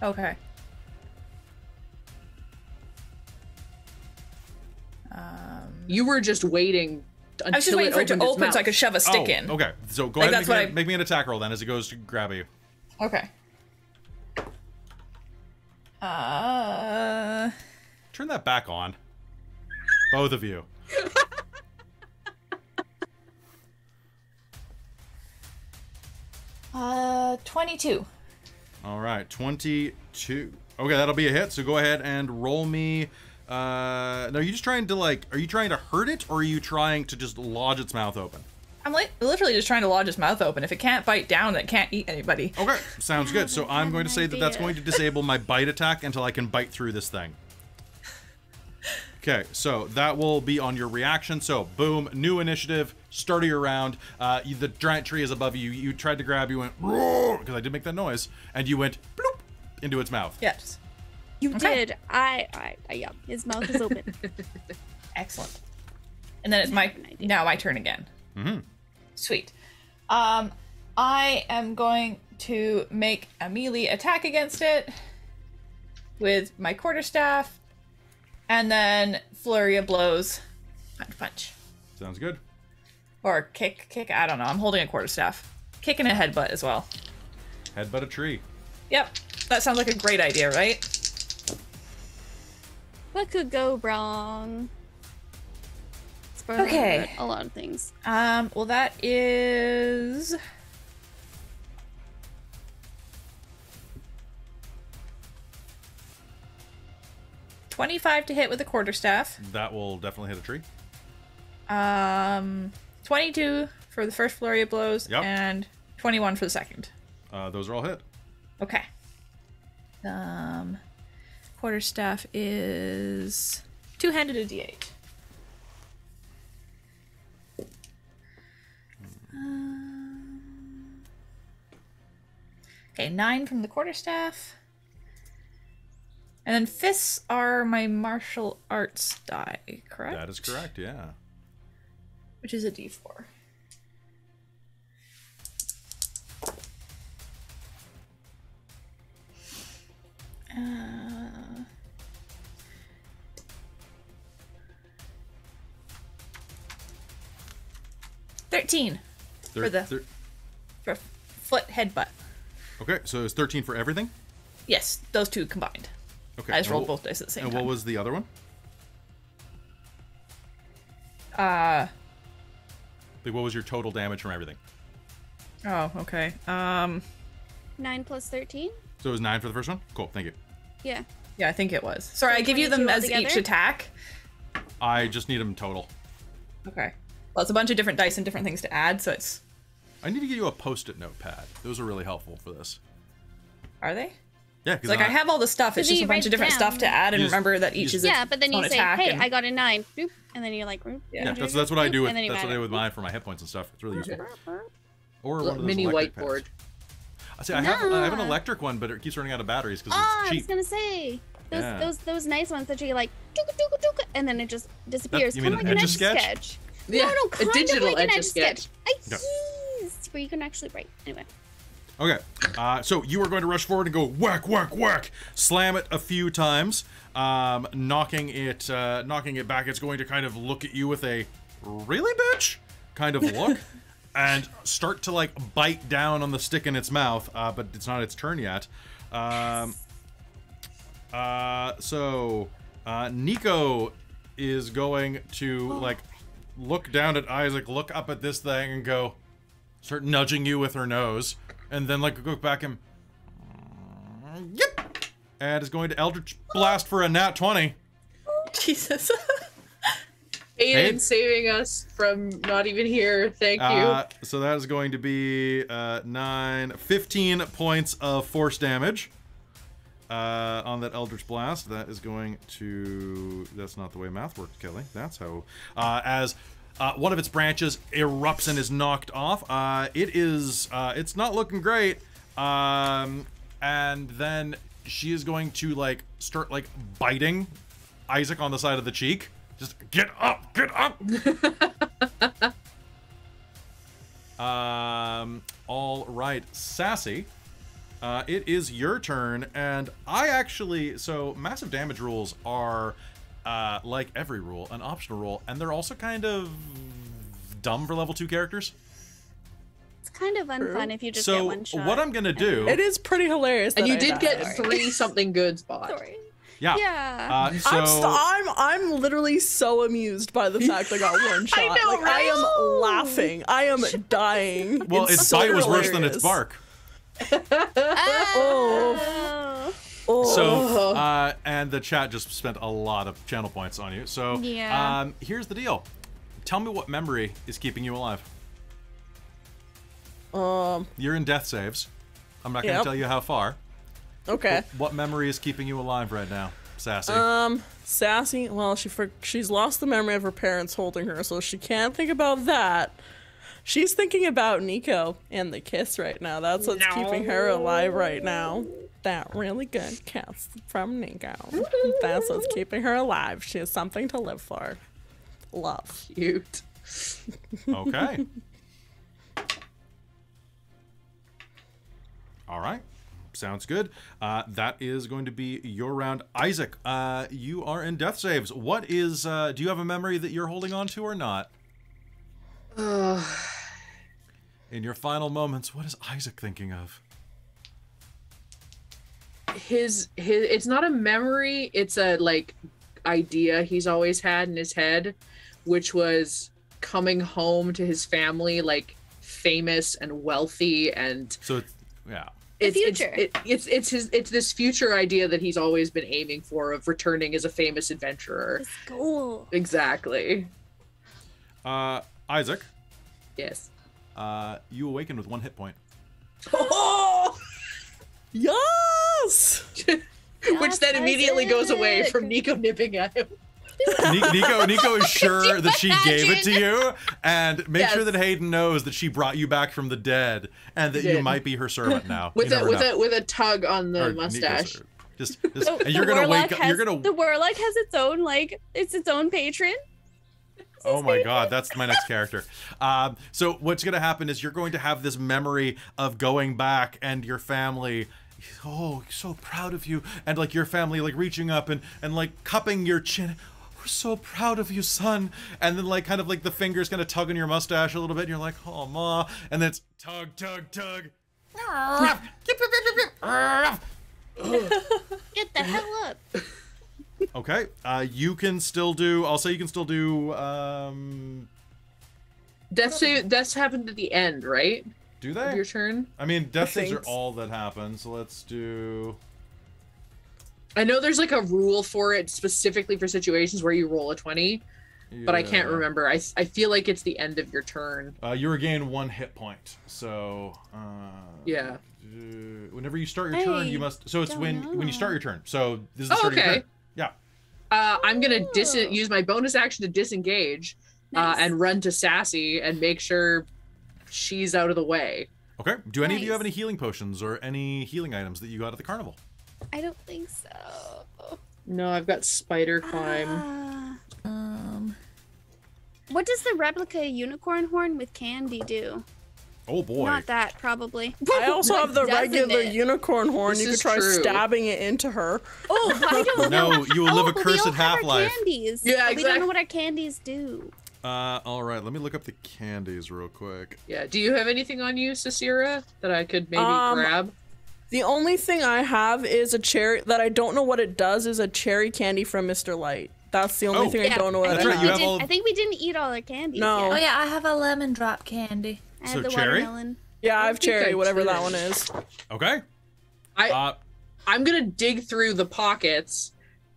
Okay. You were just waiting until I was just waiting for it to opened its open so I mouth. could shove a stick in. Okay, so go Like, ahead that's and what make me an attack roll then as it goes to grab you. Okay. Turn that back on. Both of you. 22. All right, 22. Okay, that'll be a hit. So go ahead and roll me. Now, are you just trying to are you trying to hurt it, or are you trying to just lodge its mouth open? I'm literally just trying to lodge its mouth open. If it can't bite down, then it can't eat anybody. Okay, sounds good. So I'm going to say that that's idea. going to disable my bite attack until I can bite through this thing. Okay, so that will be on your reaction. So, boom, new initiative, start of your round. The giant tree is above you. You tried to grab, you went, roar, because I did make that noise, and you went, bloop, into its mouth. Yes. You Okay. did. Yeah. His mouth is open. Excellent. And then it's now my turn again. Mm-hmm. Sweet. I am going to make a melee attack against it with my quarterstaff, and then flurry of blows. Punch, punch. Sounds good. Or kick. I don't know. I'm holding a quarterstaff. Kick and a headbutt as well. Headbutt a tree. Yep. That sounds like a great idea, right? What could go wrong? Spoiler Okay. alert, a lot of things. Well, that is 25 to hit with a quarterstaff. That will definitely hit a tree. 22 for the first flurry of blows, Yep. and 21 for the second. Those are all hit. Okay. Quarterstaff is two-handed a d8. Okay, 9 from the quarterstaff. And then fists are my martial arts die, correct? That is correct, yeah. Which is a d4. Uh, 13 for the for foot headbutt. Okay, so it's 13 for everything? Yes, those two combined. Okay. I just and rolled what- both dice at the same And time. what was the other one? Like, what was your total damage from everything? Oh, okay. 9 plus 13? So it was 9 for the first one? Cool, thank you. Yeah. Yeah, I think it was. Sorry, So I give you them 22 as each altogether? attack. I just need them total. Okay. Well, it's a bunch of different dice and different things to add, so it's... I need to get you a post-it notepad. Those are really helpful for this. Are they? Yeah, It's because like I have all the stuff, it's then just a you bunch write of different it stuff down. to add and You just- remember that you each just- is Yeah, its but then you own say, attack. hey, and... I got a 9. Boop. And then you're like, boop, Yeah, that's what I do with and then you that's what I add do it. with mine for my hit points and stuff. It's really useful. Or one of those Mini electric whiteboard. pads. I see. I have an Nah. electric one, but it keeps running out of batteries because Oh, it's I was cheap. gonna say Yeah. those nice ones that you like, dooka, dooka, dooka, and then it just disappears. you Kind mean of like an an Etch-a-Sketch? Yeah, no, a kind digital of like an Etch-a-Sketch. Yeah. Yes, where you can actually write. Anyway, Okay, so you are going to rush forward and go whack, whack, whack, slam it a few times, knocking it back. It's going to kind of look at you with a really bitch kind of look, and start to like bite down on the stick in its mouth. But it's not its turn yet. So Nico is going to like look down at Isaac, look up at this thing, and go start nudging you with her nose. And then, like, go back and... Yep! And is going to Eldritch Blast for a nat 20. Jesus. Hayden saving us from not even here. Thank you. So that is going to be 15 points of force damage on that Eldritch Blast. That is going to... That's not the way math works, Kelly. That's how... as... one of its branches erupts and is knocked off. It's not looking great. And then she is going to like start like biting Isaac on the side of the cheek Just get up, get up. All right, Sassy. It is your turn, and I actually, so massive damage rules are, like every rule, an optional rule, and they're also kind of dumb for level 2 characters. It's kind of unfun if you just get one shot. So what I'm gonna do... It is pretty hilarious. And that you I did died. get 3 something good spots. Sorry. Yeah. Yeah. So... I'm literally so amused by the fact I got one shot. I know, I am laughing. I am dying. Well, its so bite was worse than hilarious. its bark. Oh. Oh. So, and the chat just spent a lot of channel points on you. So, Yeah. here's the deal. Tell me what memory is keeping you alive. You're in death saves. I'm not going to tell you how far. Okay. What memory is keeping you alive right now, Sassy? Sassy, well, she's lost the memory of her parents holding her, so she can't think about that. She's thinking about Nico and the kiss right now. That's what's keeping her alive right now. That really good kiss from Nico. That's what's keeping her alive. She has something to live for. Love. Cute. Okay. All right. Sounds good. That is going to be your round. Isaac, you are in death saves. What is, do you have a memory that you're holding on to or not? In your final moments, what is Isaac thinking of? His it's not a memory, it's a like idea he's always had in his head, which was coming home to his family like famous and wealthy, and So it's, yeah. It's this future idea that he's always been aiming for, of returning as a famous adventurer. It's cool. Exactly. Isaac, Yes. you awaken with 1 hit point. Oh! Yes! Which then immediately goes away Isaac. from Nico nipping at him. Nico is sure that she gave it to you, and make sure Yes. that Hayden knows that she brought you back from the dead, and that you Did. might be her servant now. With You a never know. with a tug on the Or mustache. Nico's- Just and you're gonna wake up. You're gonna. The Warlock has its own it's its own patron. Oh my god, that's my next character. So what's gonna happen is you're going to have this memory of going back and your family. Oh, so proud of you, and like your family like reaching up and like cupping your chin. We're so proud of you, son. And then like kind of like the fingers kind of tug on your mustache a little bit, and you're like, oh ma, and then it's tug, tug, tug. Get the hell up. Okay, you can still do. I'll say you can still do. Deaths happened at the end, right? Do Of they? your turn. I mean, death saves are think all that happen. So let's do. I know there's like a rule for it specifically for situations where you roll a 20, but I can't Yeah. remember. I feel like it's the end of your turn. You regain 1 hit point. So. Yeah. Whenever you start your turn, you must. So it's don't when you start your turn. So this is the Oh, start of your okay. turn. Yeah. I'm gonna Ooh. use my bonus action to disengage Nice. and run to Sassy and make sure she's out of the way. Okay. Do any of you have Nice. any healing potions or any healing items that you got at the carnival? I don't think so. No, I've got spider climb. What does the replica unicorn horn with candy do? Oh boy. Not that, probably. I also have the Doesn't regular it? unicorn horn. This You could is try true. stabbing it into her. Oh, I don't know. No, you will live a but we cursed all have our half-life. Candies. Yeah, but we don't exact- know what our candies do. All right. Let me look up the candies real quick. Yeah. Do you have anything on you, Cicera, that I could maybe grab? The only thing I have is a cherry that I don't know what it does. Is a cherry candy from Mr. Light. That's the only Oh. thing I don't know what That's I right, have. you have all- I think we didn't eat all our candies. No. Oh yet. yeah, I have a lemon drop candy. I So have the cherry? watermelon. Yeah, I have think cherry, I whatever that did. one is. Okay. I I'm gonna dig through the pockets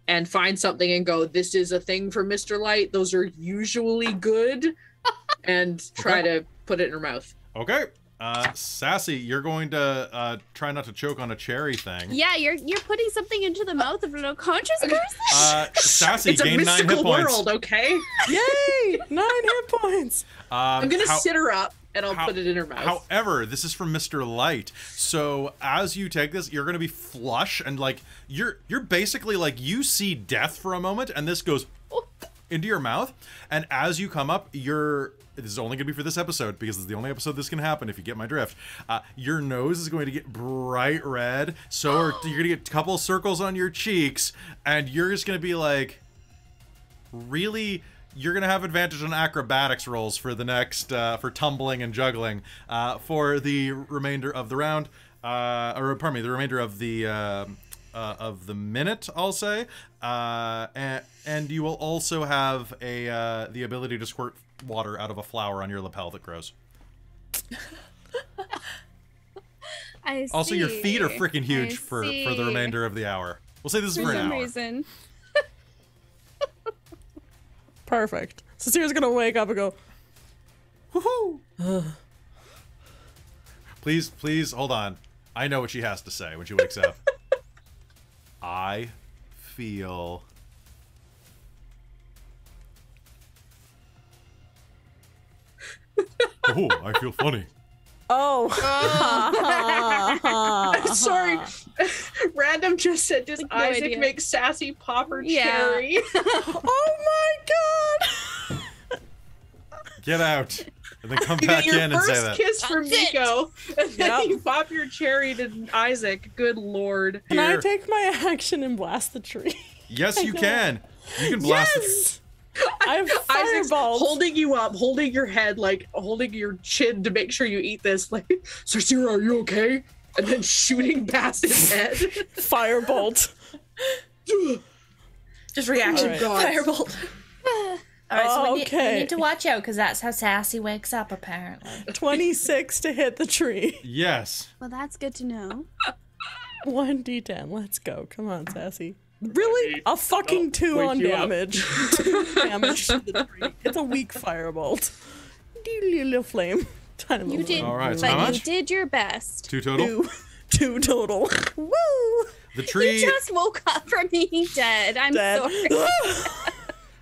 and find something and go, this is a thing for Mr. Light. Those are usually good. And try to put it in her mouth. Okay. Sassy, you're going to try not to choke on a cherry thing. Yeah, you're putting something into the mouth of an unconscious person. Sassy, It's a gain 9 hit mystical points. world, okay? Yay! 9 hit points. I'm gonna how- sit her up and I'll put it in her mouth. However, this is from Mr. Light. So as you take this, you're gonna be flush and like you're basically like you see death for a moment, and this goes into your mouth, and as you come up, this is only going to be for this episode because it's the only episode this can happen if you get my drift. Your nose is going to get bright red, so you're going to get a couple circles on your cheeks, and you're just going to be like, really, you're going to have advantage on acrobatics rolls for the next, for tumbling and juggling, for the remainder of the round, or pardon me, the remainder of the minute, I'll say, and you will also have the ability to squirt water out of a flower on your lapel that grows. I see. Also, your feet are freaking huge for the remainder of the hour. We'll say this is for an hour. some reason. Perfect. Cecilia's gonna wake up and go, woohoo! Please hold on. I know what she has to say when she wakes up. I feel oh, I feel funny. oh. Sorry. Random just said, does Like, no Isaac idea. make sassy popper Yeah. cherry? Oh my god! Get out. And then come You back get your in and say first that. kiss from That's it. Miko, and then Yep. you pop your cherry to Isaac. Good lord. Can I Here. take my action and blast the tree? Yes, you can. You can blast it. Yes! I have Isaac's fireballs. holding you up, holding your head, like holding your chin to make sure you eat this. Like, Sarcera, are you okay? And then shooting past his head. Firebolt. Just reaction. All right. God. Firebolt. All right, so we Okay. need to watch out because that's how Sassy wakes up, apparently. 26 to hit the tree. Yes. Well, that's good to know. 1d10. Let's go. Come on, Sassy. Really? A fucking 2 wake on you up. damage. 2 damage to the tree. It's a weak firebolt. Little flame. Tiny little You did, All right, so but how you much? did your best. 2 total. flame. 2 total. Woo! The tree. You just woke up from being dead. I'm Dead. sorry.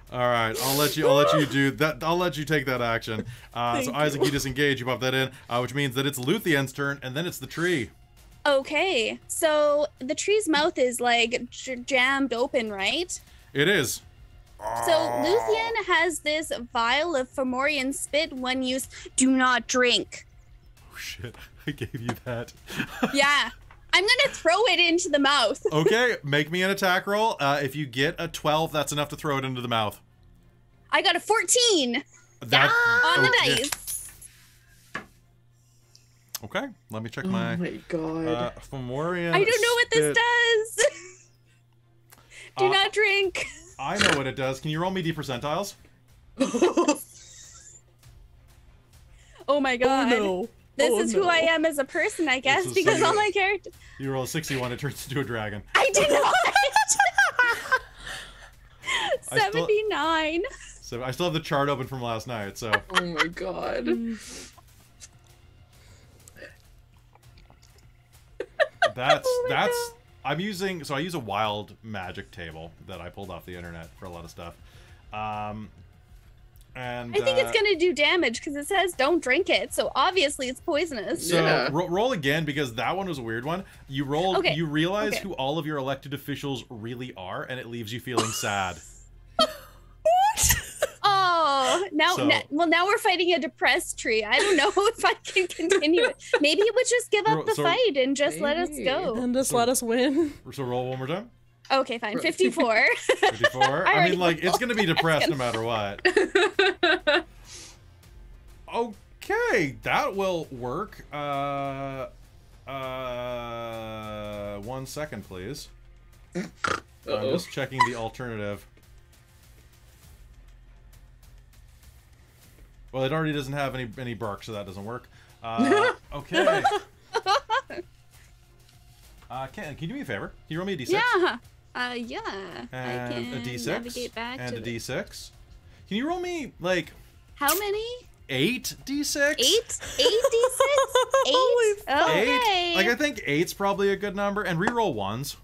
All right, I'll let you do that. I'll let you take that action. So Isaac, you disengage. You pop that in, which means that it's Luthien's turn, and then it's the tree. Okay, so the tree's mouth is like jammed open, right? It is. So Luthien has this vial of Fomorian spit. One use. Do not drink. Oh shit! I gave you that. Yeah, I'm gonna throw it into the mouth. Okay, make me an attack roll. If you get a 12, that's enough to throw it into the mouth. I got a 14 That on the okay. dice. Okay, let me check Oh my my god. Fomorian. I don't know what this does. Do not drink. I know what it does. Can you roll me D percentiles? Oh my Oh god. no. This Oh, is who no. I am as a person, I guess, is because so all good. my characters. You roll a 61, it turns into a dragon. I did not. I still- 79. So I still have the chart open from last night. So Oh my god. that's Oh I use a wild magic table that I pulled off the internet for a lot of stuff. And I think it's gonna do damage because it says don't drink it, so obviously it's poisonous. So Yeah. roll again because that one was a weird one. You roll, Okay, you realize okay. who all of your elected officials really are, and it leaves you feeling sad. Oh, now, So- now we're fighting a depressed tree. I don't know if I can continue it. Maybe it would just give up the So- fight and just let us go. And just let us win. So roll one more time. Okay, fine. 54. 54. I already mean, like, it's know. gonna be depressed no matter what. Okay, that will work. 1 second, please. I'm just checking the alternative. Well, it already doesn't have any bark, so that doesn't work. Okay. Can you do me a favor? Can you roll me a d6? Yeah. Yeah. And I can a d6. navigate back and to a the- d6. Can you roll me, like, How many? 8 d6? 8? 8 D6? 8? Holy Eight? Okay. Like, I think 8's probably a good number. And re-roll ones.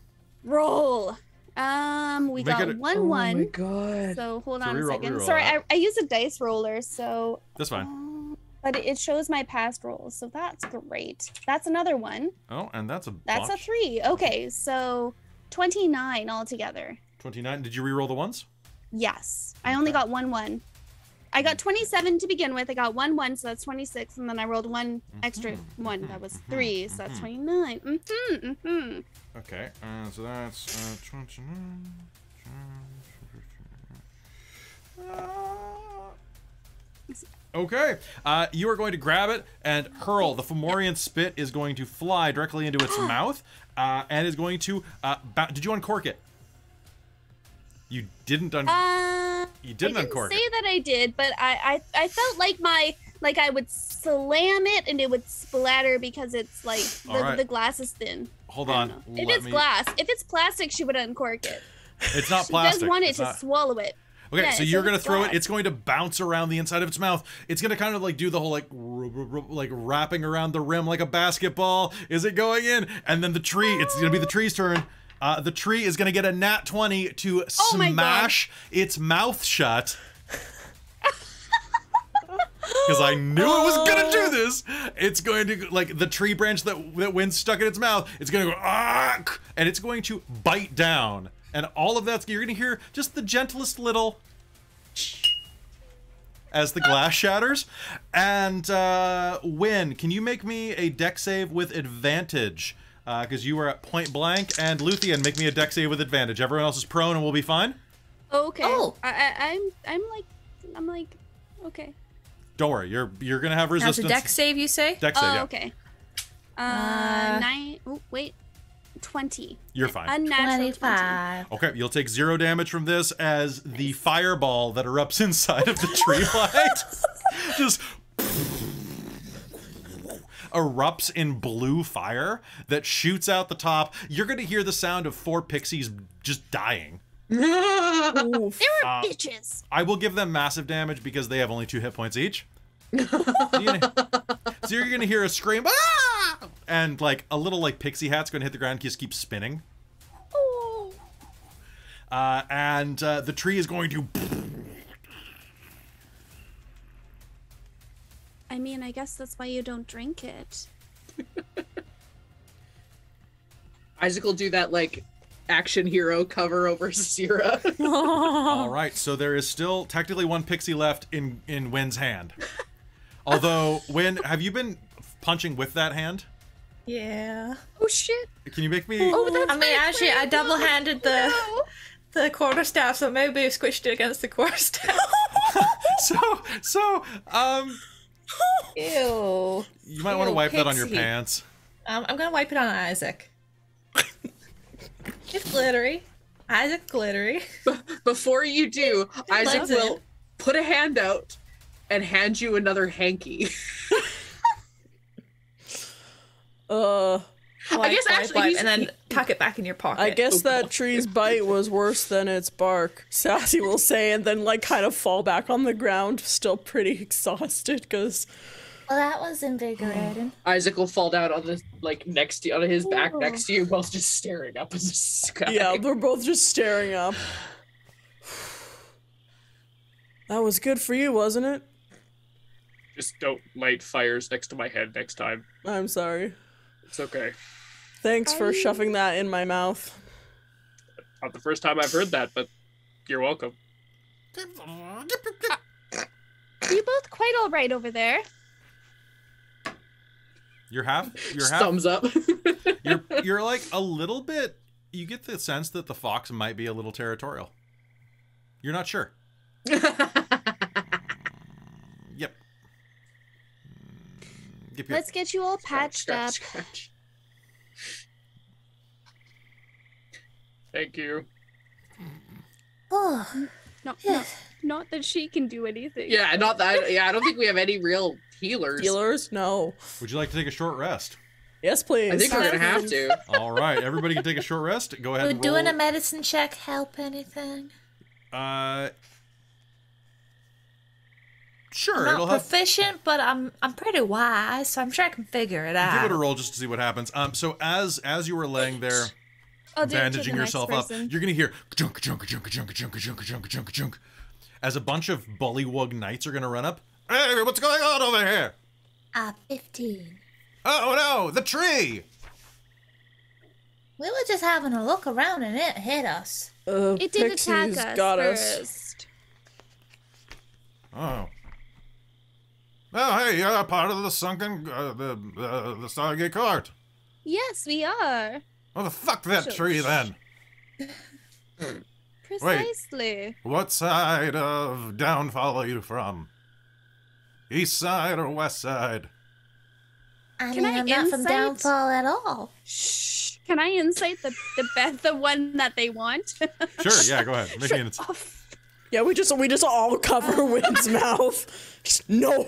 Roll. We Make got it a- 1 Oh my 1. god. So hold So on a reroll- second. reroll Sorry, that. I use a dice roller, so That's fine. but it shows my past rolls, so that's great. That's another one. Oh, and that's a That's bunch. a 3. Okay, so 29 altogether. 29. Did you re-roll the ones? Yes. I only got 1-1. I got 27 to begin with. I got 1-1, so that's 26, and then I rolled one extra one. That was 3, so that's 29. Okay, so that's 29. Okay, you are going to grab it and hurl. The Fomorian spit is going to fly directly into its mouth, and is going to. Did you uncork it? You didn't You didn't uncork it. I didn't say that I did, but I felt like I would slam it and it would splatter because it's like the glass is thin. Hold on. It is glass. If it's plastic, she would uncork it. It's not She plastic. does want it It's to not- swallow it. Okay, Yeah, so you're gonna throw glass. it. It's going to bounce around the inside of its mouth. It's gonna kind of like do the whole like wrapping around the rim like a basketball. Is it going in? And then the tree. It's gonna be the tree's turn. The tree is gonna get a nat 20 to my God. smash its mouth shut. Because I knew it was gonna do this. It's going to like the tree branch that went stuck in its mouth. It's gonna go and it's going to bite down. And all of that's, you're gonna hear just the gentlest little as the glass shatters. And Win, can you make me a deck save with advantage? Because you are at point blank. And Luthien, make me a deck save with advantage. Everyone else is prone and we'll be fine. Okay. Oh. I'm like okay. Don't worry, you're gonna have That's resistance. a deck save, you say? Deck save, Oh, yeah. okay. 9. Oh, wait. 20. You're fine. Unnatural 25. Okay, you'll take 0 damage from this as the fireball that erupts inside of the tree light just erupts in blue fire that shoots out the top. You're going to hear the sound of 4 pixies just dying. Oof. They were bitches. I will give them massive damage because they have only 2 hit points each. So you're gonna hear a scream, ah! And like a little like pixie hat's gonna hit the ground, just keep spinning. And the tree is going to. I mean, I guess that's why you don't drink it. Isaac will do that like action hero cover over Sierra. All right, so there is still technically 1 pixie left in Win's hand. Although, Win, have you been punching with that hand? Yeah. Oh shit. Can you make me? Oh, that's I mean, actually, I double-handed the quarterstaff, so maybe I squished it against the quarterstaff. So, Ew. you might want to wipe that on your pixie. pants. I'm gonna wipe it on Isaac. It's glittery. Isaac glittery. Before you do, Isaac loves it. will put a hand out and hand you another hanky. Wipe, guess actually he's- and then tuck it back in your pocket. I guess that tree's bite was worse than its bark, Sassy will say, and then like kind of fall back on the ground, still pretty exhausted because Well, that was invigorating. Isaac will fall down on the like next to on his back next to you, both just staring up at the sky. yeah, they're both just staring up. That was good for you, wasn't it? Just don't light fires next to my head next time. I'm sorry. It's okay. Thanks for shoving that in my mouth. Not the first time I've heard that, but you're welcome. Are you both quite all right over there? You're half. Thumbs up. You're like a little bit. You get the sense that the fox might be a little territorial. You're not sure. Yep. Let's get you all patched up. Scratch. Thank you. Oh, Not that she can do anything. Yeah, not that. Yeah, I don't think we have any real healers. Healers? No. Would you like to take a short rest? Yes, please. I think we're gonna have to. All right, everybody can take a short rest. Go ahead. would And doing a roll. medicine check help anything? Sure. I'm It'll not help. proficient, but I'm pretty wise, so I'm sure I can figure it out. Give it a roll just to see what happens. So as you were laying there, I'll do it to bandaging the next yourself up, person. you're gonna hear junk, junk, junk, junk, junk, junk, junk, junk, junk, as a bunch of bullywug knights are gonna run up. Hey, what's going on over here? 15. Oh no, the tree! We were just having a look around and it hit us. It did attack Pixies us got us. first. Oh. Oh, hey, you're part of the sunken, the Stargate Court. Yes, we are. Well, fuck that tree, then. Precisely. What side of downfall are you from? East side or west side? I Can mean, I I'm not from insight? downfall at all. Shh. Can I insight the one that they want? Sure, yeah, go ahead. Make me an Yeah, we just all cover Wynn's mouth. Just, no.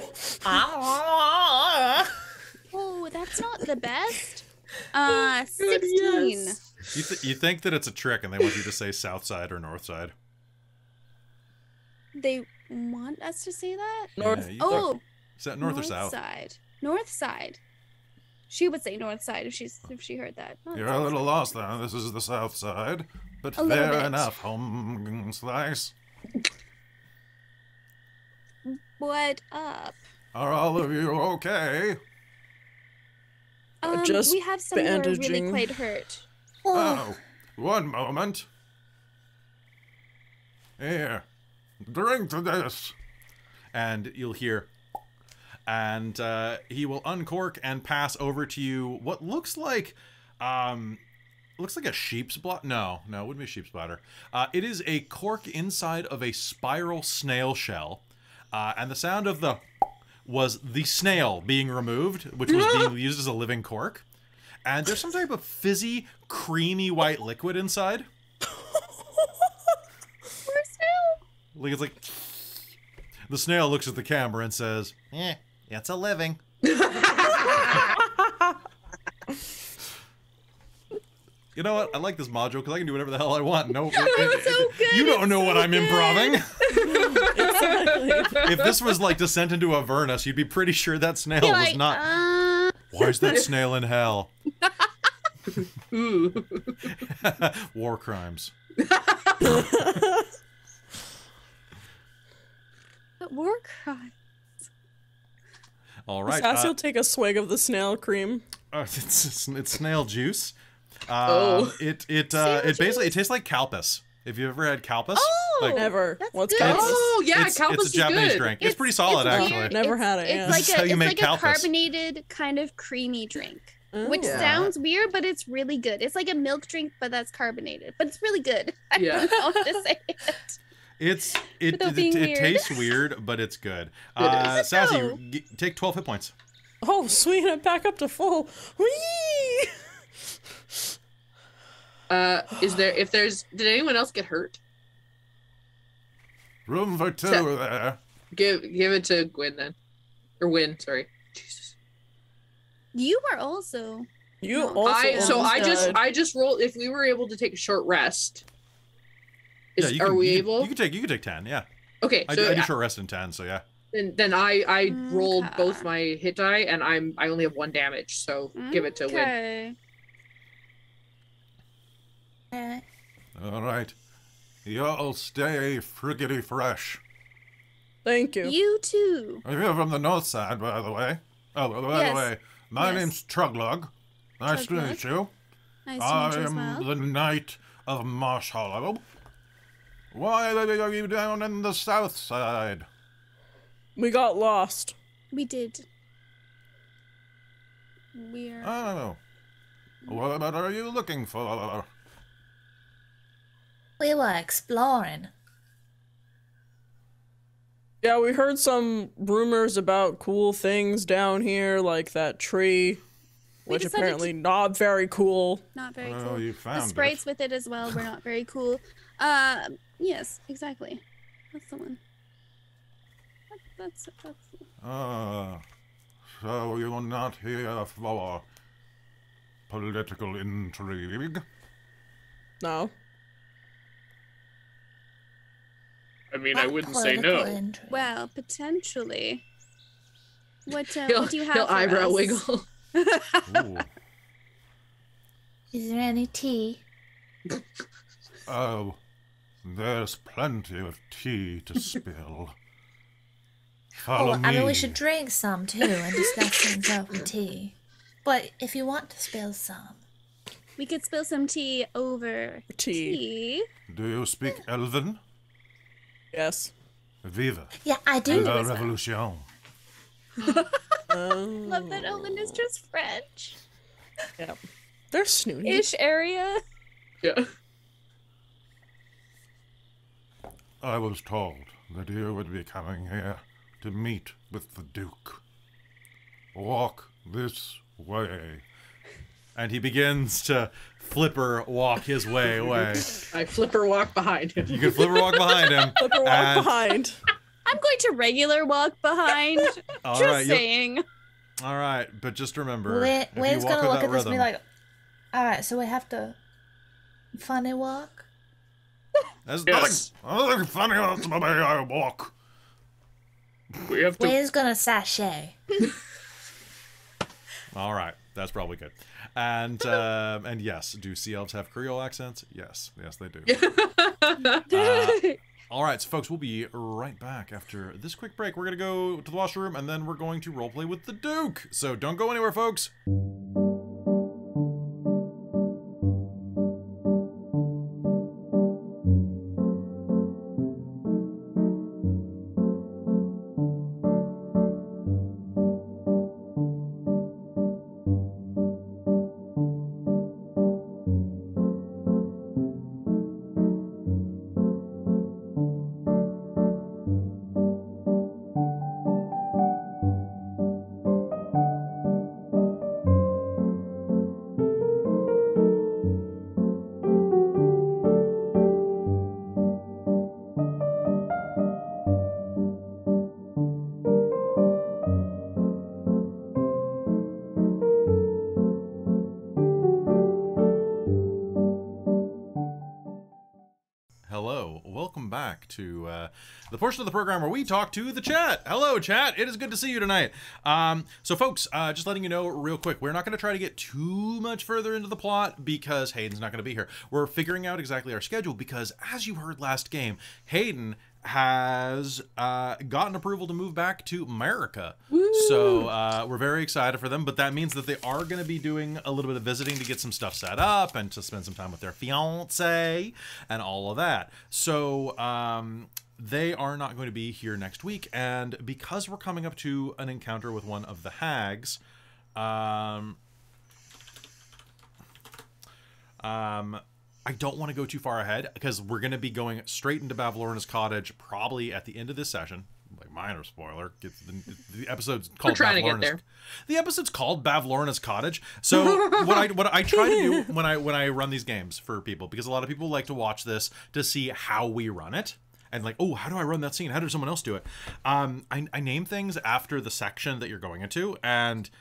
Oh, that's not the best. 16. Yes. You think that it's a trick and they want you to say south side or north side. They want us to say that? North. Yeah, Oh, is that north or south? Side. North side. She would say north side if she heard that. Not You're south a little side. lost there. This is the south side. But A little fair bit. enough, home slice. What up? Are all of you okay? Just We have some who are really bandaging. quite hurt. Oh, one moment. Here, drink to this. And you'll hear. And he will uncork and pass over to you what looks like a sheep's bladder. No, it wouldn't be a sheep's bladder. It is a cork inside of a spiral snail shell. And the sound of the was the snail being removed, which was being used as a living cork. And there's some type of fizzy, creamy white liquid inside. Poor snail. Like it's like the snail looks at the camera and says, it's a living. You know what? I like this module because I can do whatever the hell I want. No, so good. you don't It's know so what I'm good. improving. Exactly. If this was like Descent into Avernus, you'd be pretty sure that snail You're was like, not. Why is that snail in hell? Ooh. War crimes. War crime. All right. Sassy will take a swig of the snail cream. It's snail juice. Oh. It Snail basically juice? tastes like kalpis. Have you ever had kalpis? Oh, Like, Never. that's What's good. kalpis? Oh, yeah, it's Kalpis a Japanese is good. drink. It's pretty solid, weird. actually. Never had it, yeah. It's This is how you make like kalpis. a carbonated kind of creamy drink, which Oh. sounds weird, but it's really good. It's like a milk drink, but that's carbonated. But it's really good. I Yeah. don't know how to say it. Without being It weird. tastes weird, but it's good. It is. Sassy, No. take 12 hit points. Oh, sweet, I'm back up to full. Whee! Did anyone else get hurt? Room for two So- there. Give it to Gwyn then. Or Win, sorry. Jesus. You are also. You No. also almost died. I just rolled if we were able to take a short rest. Yeah, you Are can, we you, able? You can take 10, yeah. Okay, I so do short rest in 10, so yeah. then I rolled Okay. both my hit die and I only have 1 damage, so give it to Win. Okay. All right. Y'all stay friggity fresh. Thank you. You too. You're from the north side, by the way. Oh, by Yes. the way, my Yes. name's Truglug. Nice to Truglug. meet you. Nice to I meet you as am well. the Knight of Marsh Hollow. Why are you down in the south side? We got lost. We did. We're. Oh. What are you looking for? We were exploring. Yeah, we heard some rumors about cool things down here, like that tree, which decided apparently not very cool. Not very Oh, cool. you The found sprites with it as well were not very cool. Yes, exactly. That's the one. That's Ah, so you're not here for political intrigue? No. I mean, I wouldn't say no. well, potentially. What do you have He'll for eyebrow us? wiggle. Ooh. Is there any tea? Oh, there's plenty of tea to spill. Follow Oh, me. I mean, we should drink some too and discuss things over tea. But if you want to spill some, We could spill some tea over Tea. tea. Do you speak Elven? Yes. Viva Yeah, I do. la revolution. Love that Owen is just French. Yeah. They're snooty. Ish area. Yeah. I was told that you would be coming here to meet with the Duke. Walk this way. And he begins to flipper walk his way away. I flipper walk behind him. You can flipper walk behind him. Flipper walk behind. I'm going to regular walk behind. All Just right, saying. all right, but just remember, Wayne's if you walk gonna with look that at this and be rhythm, like, alright, so we have to funny walk? there's Yes. nothing funny about the way I walk. We have to. Wayne's gonna sashay. All right, that's probably good. And yes, do sea elves have Creole accents? Yes, they do. All right, so folks, we'll be right back after this quick break. We're gonna go to the washroom, and then we're going to roleplay with the Duke. So don't go anywhere, folks. Hello, welcome back to the portion of the program where we talk to the chat. Hello, chat. It is good to see you tonight. So, folks, just letting you know real quick, we're not going to try to get too much further into the plot because Hayden's not going to be here. We're figuring out exactly our schedule because, as you heard last game, Hayden has gotten approval to move back to America. Woo! So we're very excited for them, but that means that they are going to be doing a little bit of visiting to get some stuff set up and to spend some time with their fiance and all of that. So they are not going to be here next week, and because we're coming up to an encounter with one of the hags, I don't want to go too far ahead because we're going to be going straight into Bavlorna's Cottage probably at the end of this session. Like, minor spoiler. The episode's called We're trying to get there. The episode's called Bavlorna's Cottage. So what I try to do when I run these games for people, because a lot of people like to watch this to see how we run it. And like, oh, how do I run that scene? How does someone else do it? I name things after the section that you're going into, and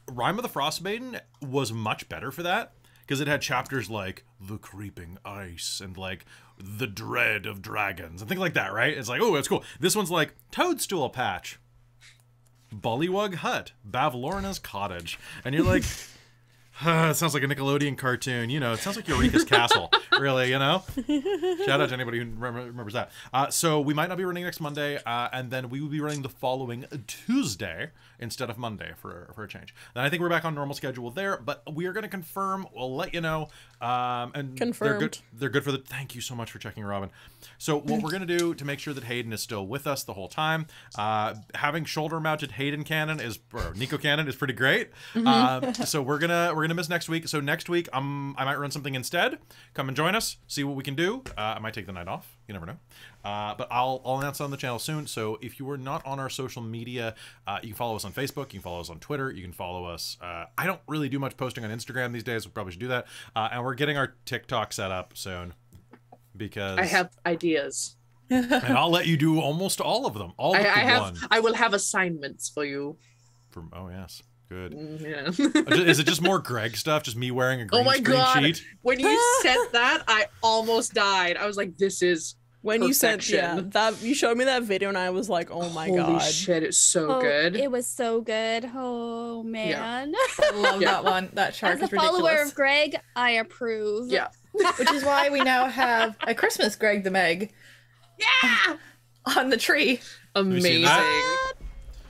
Rime of the Frostmaiden was much better for that. Because it had chapters like the creeping ice and like the dread of dragons and things like that, right? It's like, oh, that's cool. This one's like Toadstool Patch, Bullywug Hut, Bavlorna's Cottage. And you're like, it sounds like a Nickelodeon cartoon. You know, it sounds like Eureka's Castle, really, you know? Shout out to anybody who remembers that. So we might not be running next Monday, and then we will be running the following Tuesday instead of Monday for a change. Then I think we're back on normal schedule there, but we are going to confirm. We'll let you know. And Confirmed. They're good for the. Thank you so much for checking, Robin. So what we're going to do to make sure that Hayden is still with us the whole time, having shoulder-mounted Hayden cannon or Nico cannon is pretty great. So we're gonna miss next week. So next week I might run something instead. Come and join us. See what we can do. I might take the night off. You never know. But I'll announce it on the channel soon. So if you are not on our social media, you can follow us on Facebook. You can follow us on Twitter. You can follow us. I don't really do much posting on Instagram these days. We probably should do that. And we're getting our TikTok set up soon because I have ideas. and I'll let you do almost all of them. All but one. I will have assignments for you. Oh yes. Good. Yeah. Is it just more Greg stuff? Just me wearing a green screen sheet? When you said that, I almost died. I was like, this is When perfection. you said, that you showed me that video and I was like, oh my god. Holy shit, it's so good. It was so good. Oh man. I love that one. That shark As a is ridiculous. follower of Greg, I approve. Yeah. Which is why we now have a Christmas Greg the Meg. Yeah. On the tree. Amazing.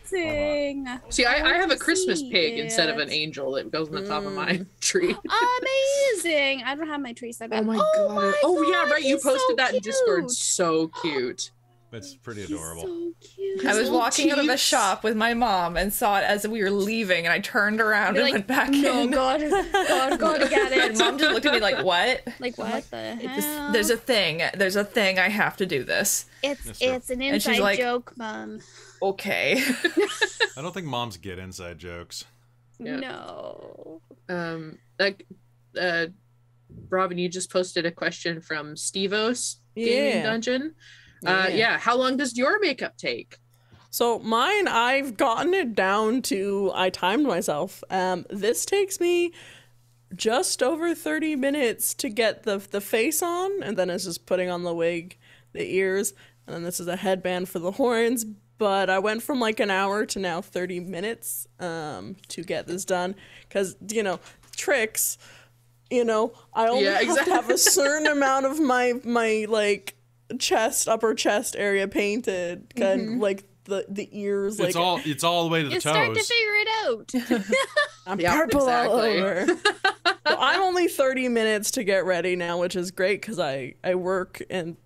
Sing. See, I have a Christmas pig instead of an angel that goes on the top of my tree. Amazing. I don't have my tree set up. Oh my god. Oh yeah, right. You he's so posted that in Discord. cute. So cute. It's pretty adorable. So cute. I was little walking out of a teeth. shop with my mom and saw it as we were leaving, and I turned around and went back no, in. God, gotta get And it. mom just looked at me like, "What?" Like, what the hell? There's a thing. There's a thing. I have to do this. It's true. an And she's inside like- joke, Mom. Okay. I don't think moms get inside jokes. Yeah. No. Robin, you just posted a question from Stevos Gaming Yeah. Dungeon. Yeah. How long does your makeup take? So mine, I've gotten it down to, I timed myself. This takes me just over 30 minutes to get the face on, and then it's just putting on the wig, the ears, and then this is a headband for the horns. But I went from like an hour to now 30 minutes to get this done, because, you know, tricks, you know, I only Yeah, have to exactly. have a certain amount of my like upper chest area painted, and like the ears, like It's all the way to the You toes. start to figure it out. I'm Yep, purple all exactly. over. So I'm only 30 minutes to get ready now, which is great because I work, and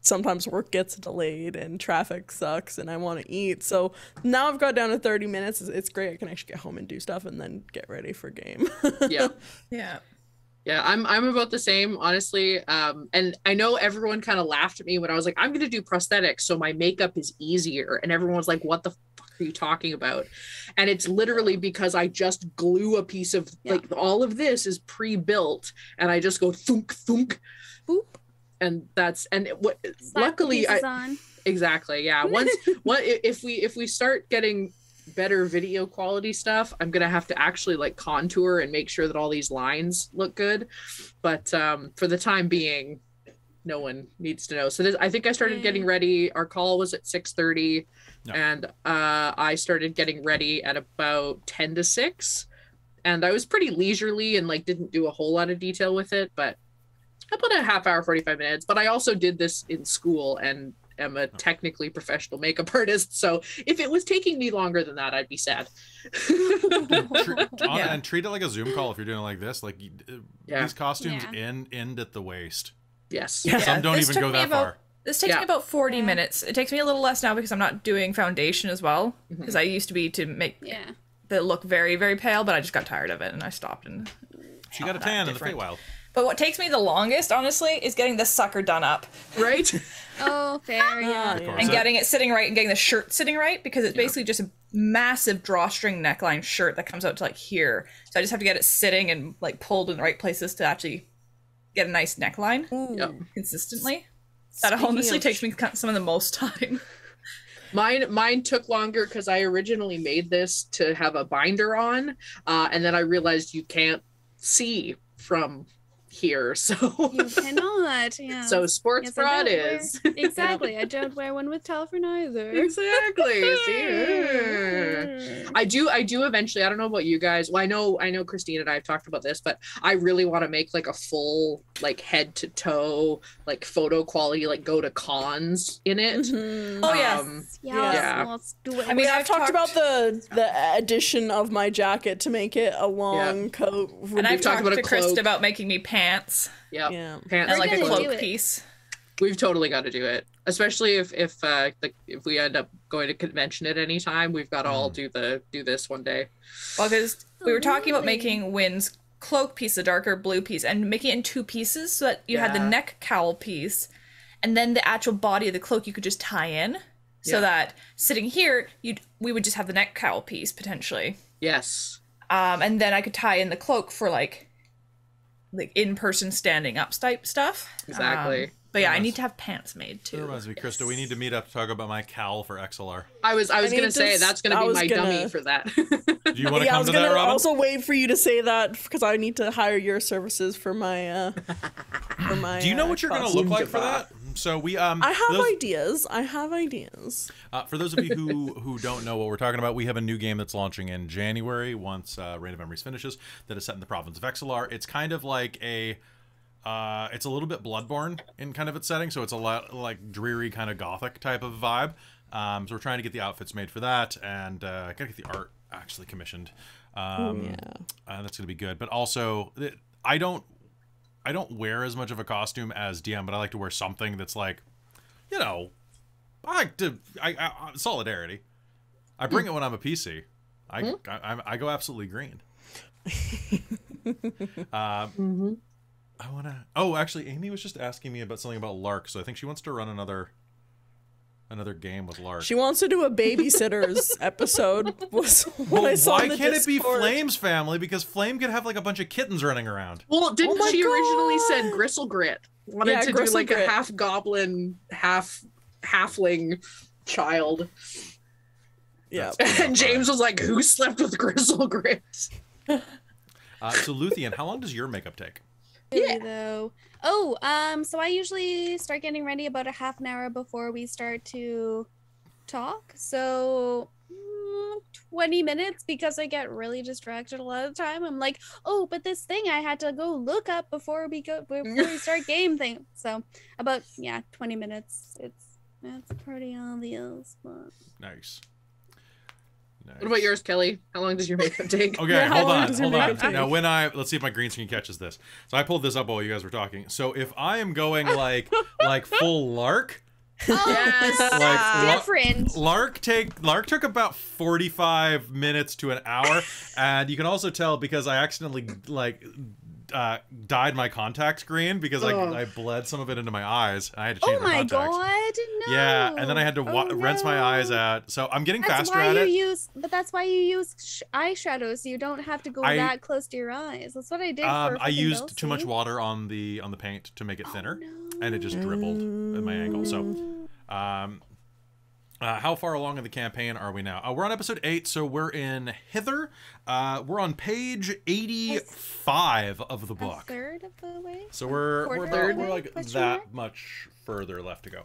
sometimes work gets delayed and traffic sucks and I want to eat. So now I've got down to 30 minutes. It's great. I can actually get home and do stuff and then get ready for game. Yeah. Yeah. Yeah, I'm about the same, honestly. And I know everyone kind of laughed at me when I was like, I'm going to do prosthetics, so my makeup is easier. And everyone was like, what the fuck are you talking about? And it's literally because I just glue a piece of, like, all of this is pre-built, and I just go thunk, thunk, boop. And that's, and what, Slap the luckily, pieces on. exactly, yeah. If we start getting better video quality stuff, I'm gonna have to actually like contour and make sure that all these lines look good, but for the time being, no one needs to know. So I think I started getting ready. Our call was at 6:30, No. and I started getting ready at about 10 to 6, and I was pretty leisurely and like didn't do a whole lot of detail with it, but about a half hour, 45 minutes. But I also did this in school and am a technically professional makeup artist, so if it was taking me longer than that, I'd be sad. And treat it like a Zoom call if you're doing it like this. Like Yeah. these costumes Yeah. end at the waist. Yes. Yeah. Some don't this even took go me that about- far. This takes Yeah. me about 40 minutes. It takes me a little less now because I'm not doing foundation as well. Because I used to be to make Yeah. it look very, very pale, but I just got tired of it and I stopped. And She got a tan in the Feywild. But what takes me the longest, honestly, is getting this sucker done up Right? Oh, fair, yeah. Of course. and getting it sitting right and getting the shirt sitting right, because it's basically just a massive drawstring neckline shirt that comes out to like here. So I just have to get it sitting and like pulled in the right places to actually get a nice neckline Yep. consistently. That Speaking honestly of- takes me some of the most time. Mine took longer because I originally made this to have a binder on, and then I realized you can't see from here, so You cannot, yeah. so sports Yes, I bra it don't wear- is. Exactly. I don't wear one with Telford either. Exactly. See? I do eventually. I don't know about you guys. Well, I know Christine and I have talked about this, but I really want to make like a full like head to toe like photo quality, like go to cons in it. Oh, yeah. Yeah. Let's do it. I mean, I've I've talked about talked- the addition of my jacket to make it a long coat. And I've talked talked about to a Krista cloak. about making me pants Yep. Yeah. Pants and like a gonna do cloak it. piece. We've totally got to do it, especially if we end up going to convention at any time. We've got to all do this one day. Well, because we were talking about Absolutely. making Wynn's cloak piece, the darker blue piece, and making it in two pieces so that you had the Yeah. neck cowl piece, and then the actual body of the cloak you could just tie in, so Yeah. that sitting here, we would just have the neck cowl piece potentially, Yes. and then I could tie in the cloak for like in-person standing up type stuff. Exactly. But yeah, I Yes. need to have pants made That too. reminds me, Krista, we need to meet up to talk about my cowl for XLR. I was need gonna to say s- that's gonna I be was my gonna- dummy for that. Do you want to Yeah, I come was to gonna that, Robin? also wait for you to say that because I need to hire your services for my Do you know what you're going to look costume. like for that? So we I have those- ideas. I have ideas. For those of you who don't know what we're talking about, we have a new game that's launching in January once Reign of Memories finishes. That is set in the province of XLR. It's kind of like it's a little bit Bloodborne in kind of its setting, so it's a lot like dreary kind of gothic type of vibe. So we're trying to get the outfits made for that, and gotta get the art actually commissioned. That's gonna be good. But also, I don't wear as much of a costume as DM, but I like to wear something that's like, you know, Solidarity. I bring it when I'm a PC. I go absolutely green. I wanna. Oh, actually, Amy was just asking me about something about Lark, so I think she wants to run another game with Lark. She wants to do a babysitters episode. Why can't it be Flame's family? Because Flame could have like a bunch of kittens running around. Well, didn't she originally said Gristlegrit wanted to do like a half goblin, half halfling child? Yeah. And James was like, "Who slept with Gristlegrit?" So Luthien, how long does your makeup take? Though. So I usually start getting ready about a half an hour before we start to talk. So 20 minutes, because I get really distracted a lot of the time. I'm like, oh, but this thing I had to go look up before we start game thing. So about 20 minutes. That's pretty obvious, but Nice. What about yours, Kelly? How long does your makeup take? Okay, hold on. Now, let's see if my green screen catches this. So I pulled this up while you guys were talking. So if I am going like full Lark, different. Lark took about 45 minutes to an hour, and you can also tell because I accidentally dyed my contacts green because I bled some of it into my eyes. I had to change my contacts. Oh my god, no. Yeah, and then I had to rinse my eyes out. So I'm getting faster at it. But that's why you use eyeshadow, so you don't have to go that close to your eyes. That's what I did. I used too much water on the paint to make it thinner, and it just dribbled at my ankle. So, how far along in the campaign are we now? We're on episode 8, so we're in Hither. We're on page 85 of the book. A third of the way? So we're like that much further left to go.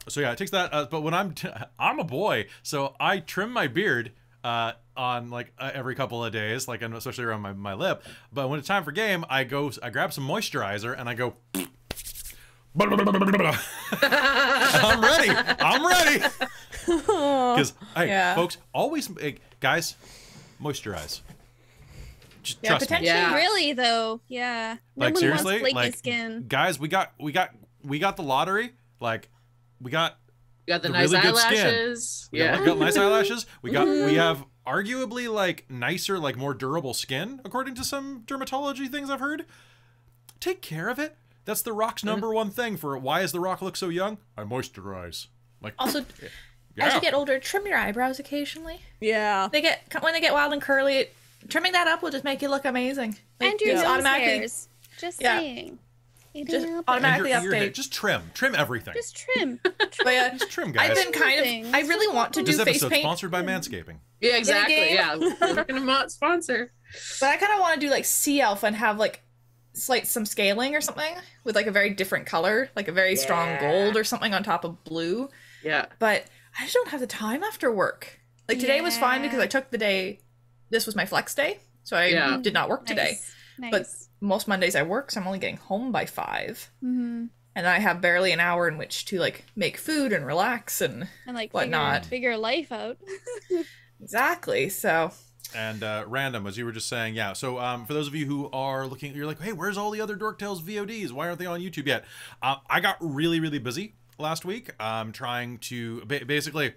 So yeah, it takes that. But when I'm a boy, so I trim my beard on like every couple of days, like especially around my lip. But when it's time for game, I grab some moisturizer and I go. I'm ready. Because folks, always guys, moisturize. Just trust me. Potentially, really though, yeah. Like seriously, flaky skin. Guys, we got the lottery. Like we got the nice really eyelashes. We got nice eyelashes. We have arguably like nicer, like more durable skin, according to some dermatology things I've heard. Take care of it. That's the Rock's number one thing for why does the Rock look so young? I moisturize. Like also, as you get older, trim your eyebrows occasionally. Yeah. When they get wild and curly, trimming that up will just make you look amazing. And your nose hairs. Just saying. Just automatically update. Just trim everything. Just trim. But yeah, just trim, guys. I've been I really want to do this face episode paint. Sponsored by Manscaping. Yeah, exactly. Yeah, we're gonna sponsor. But I kind of want to do like Sea Elf and have like some scaling or something with like a very different color, like a very strong gold or something on top of blue. Yeah. But I just don't have the time after work. Like today was fine because I took the day. This was my flex day, so I did not work today. Nice. But most Mondays I work, so I'm only getting home by 5. Mm-hmm. And I have barely an hour in which to like make food and relax and like whatnot. Figure life out. Exactly. So. And random, as you were just saying, yeah. So for those of you who are looking, you're like, hey, where's all the other Dork Tales VODs? Why aren't they on YouTube yet? I got really, really busy last week. Trying to basically,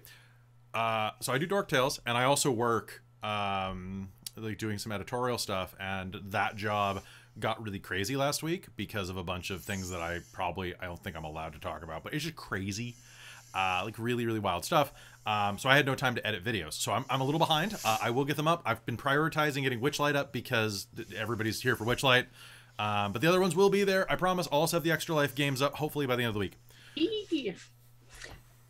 so I do Dork Tales, and I also work like doing some editorial stuff, and that job got really crazy last week because of a bunch of things that I don't think I'm allowed to talk about, but it's just crazy. Like really, really wild stuff. So I had no time to edit videos. So I'm a little behind. I will get them up. I've been prioritizing getting Witchlight up because everybody's here for Witchlight. But the other ones will be there. I promise. I'll also have the Extra Life games up, hopefully by the end of the week.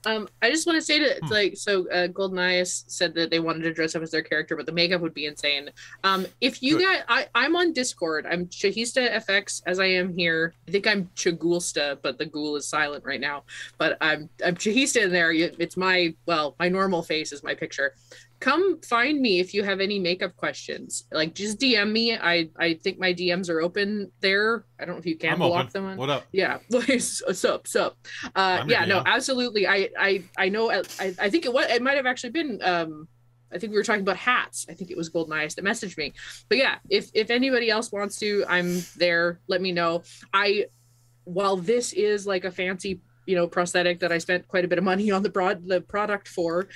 I just want to say that Golden Eyes said that they wanted to dress up as their character, but the makeup would be insane. If you guys, I'm on Discord. I'm Chahista FX as I am here. I think I'm Chagulsta, but the ghoul is silent right now. But I'm Chahista in there. It's my normal face is my picture. Come find me if you have any makeup questions. Like just DM me. I think my DMs are open there. I don't know if you can block them on. What up? Yeah. Sup. No, absolutely. I know. I think it might have actually been. I think we were talking about hats. I think it was Golden Eyes that messaged me. But yeah, if anybody else wants to, I'm there. Let me know. While this is like a fancy prosthetic that I spent quite a bit of money on the product for.